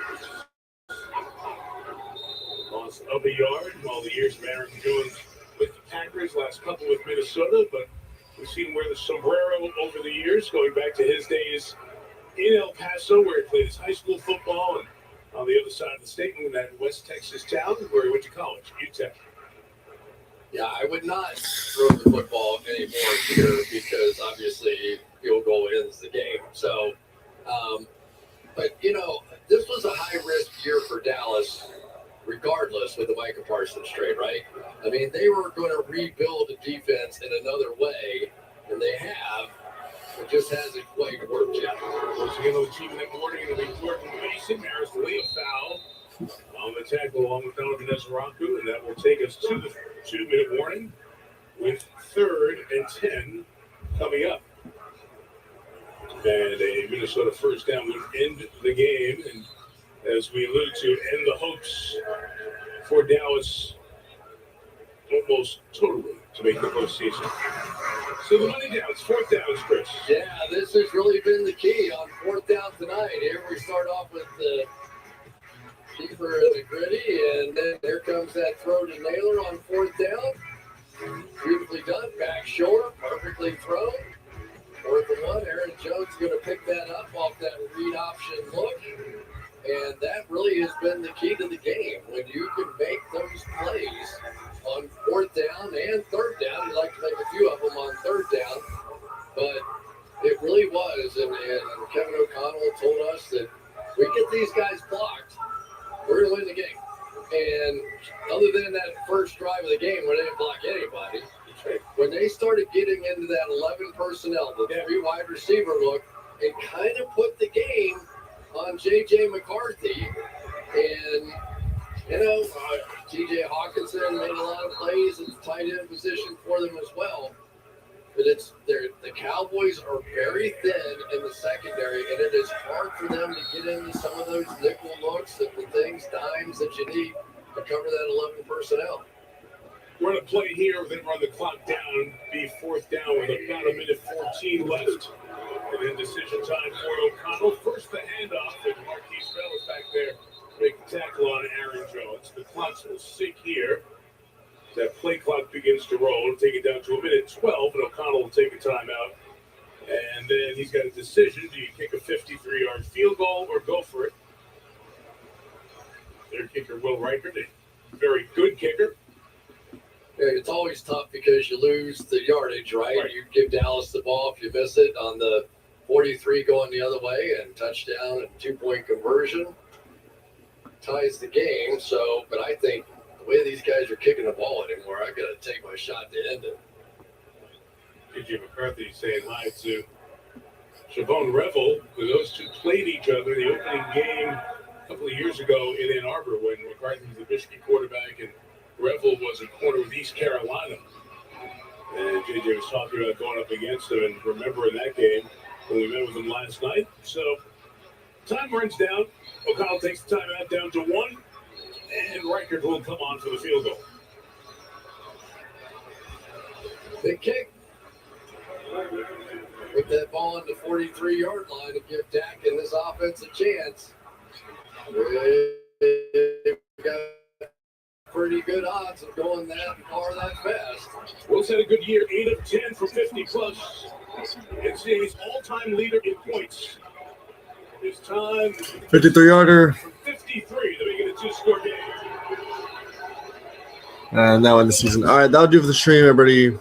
Loss of a yard. All the years of Aaron Jones with the Packers, last couple with Minnesota, but we've seen him wear the sombrero over the years, going back to his days in El Paso, where he played his high school football, and on the other side of the state, in that West Texas town where he went to college, UTEP. Yeah, I would not throw the football anymore here because obviously field goal ends the game. So, but this was a high-risk year for Dallas, regardless with the Micah Parsons trade, right? I mean, they were going to rebuild the defense in another way, and they have. It just hasn't quite worked yet. Once again, the team that morning, it'll be Jordan Mason. There's the lead foul on the tackle along with Donovan Ezraku, and that will take us to the 2-minute warning with 3rd and 10 coming up. And a Minnesota first down would end the game, and as we alluded to, end the hopes for Dallas almost totally to make the postseason. So the money downs, 4th downs, Chris. Yeah, this has really been the key on 4th down tonight. Here we start off with the keeper and the gritty, and then here comes that throw to Naylor on 4th down. Beautifully done, back short, perfectly thrown. 4th and 1, Aaron Jones is going to pick that up off that read option look. And that really has been the key to the game. When you can make those plays on 4th down and 3rd down, you like to make a few of them on 3rd down. But it really was, and Kevin O'Connell told us that we get these guys blocked, we're going to win the game. And other than that first drive of the game where they didn't block anybody, when they started getting into that 11 personnel, the 3 wide receiver look, it kind of put the game on J.J. McCarthy. And, T.J. Hawkinson made a lot of plays in the tight end position for them as well. But the Cowboys are very thin in the secondary, and it is hard for them to get into some of those nickel looks and the dimes that you need to cover that 11 personnel. We're going to play here, then run the clock down, be 4th down with about a minute 14 left. And then decision time for O'Connell. First the handoff, and Marquise Bell is back there to make the tackle on Aaron Jones. The clocks will sync here. That play clock begins to roll. It'll take it down to a minute 12, and O'Connell will take a timeout. And then he's got a decision. Do you kick a 53-yard field goal or go for it? Their kicker, Will Reichert, a very good kicker. Yeah, it's always tough because you lose the yardage, right? You give Dallas the ball if you miss it on the 43 going the other way, and touchdown and 2-point conversion ties the game. So, but I think the way these guys are kicking the ball anymore, I got to take my shot to end it. T.J. McCarthy saying hi to Siobhan Revel, who those two played each other in the opening game a couple of years ago in Ann Arbor when McCarthy was the Michigan quarterback and Revel was a corner with East Carolina. And J.J. was talking about going up against him and remembering that game when we met with him last night. So time runs down. O'Connell takes the timeout down to 1, and Reichert will come on for the field goal. Big kick. Put that ball on the 43-yard line to give Dak and this offense a chance. We got pretty good odds of going that far that fast. Wills had a good year, 8 of 10 for 50+. NCAA's all-time leader in points. His time 53-yarder. 53 to make it a 2-score game. And now in the season. All right, that'll do for the stream, everybody.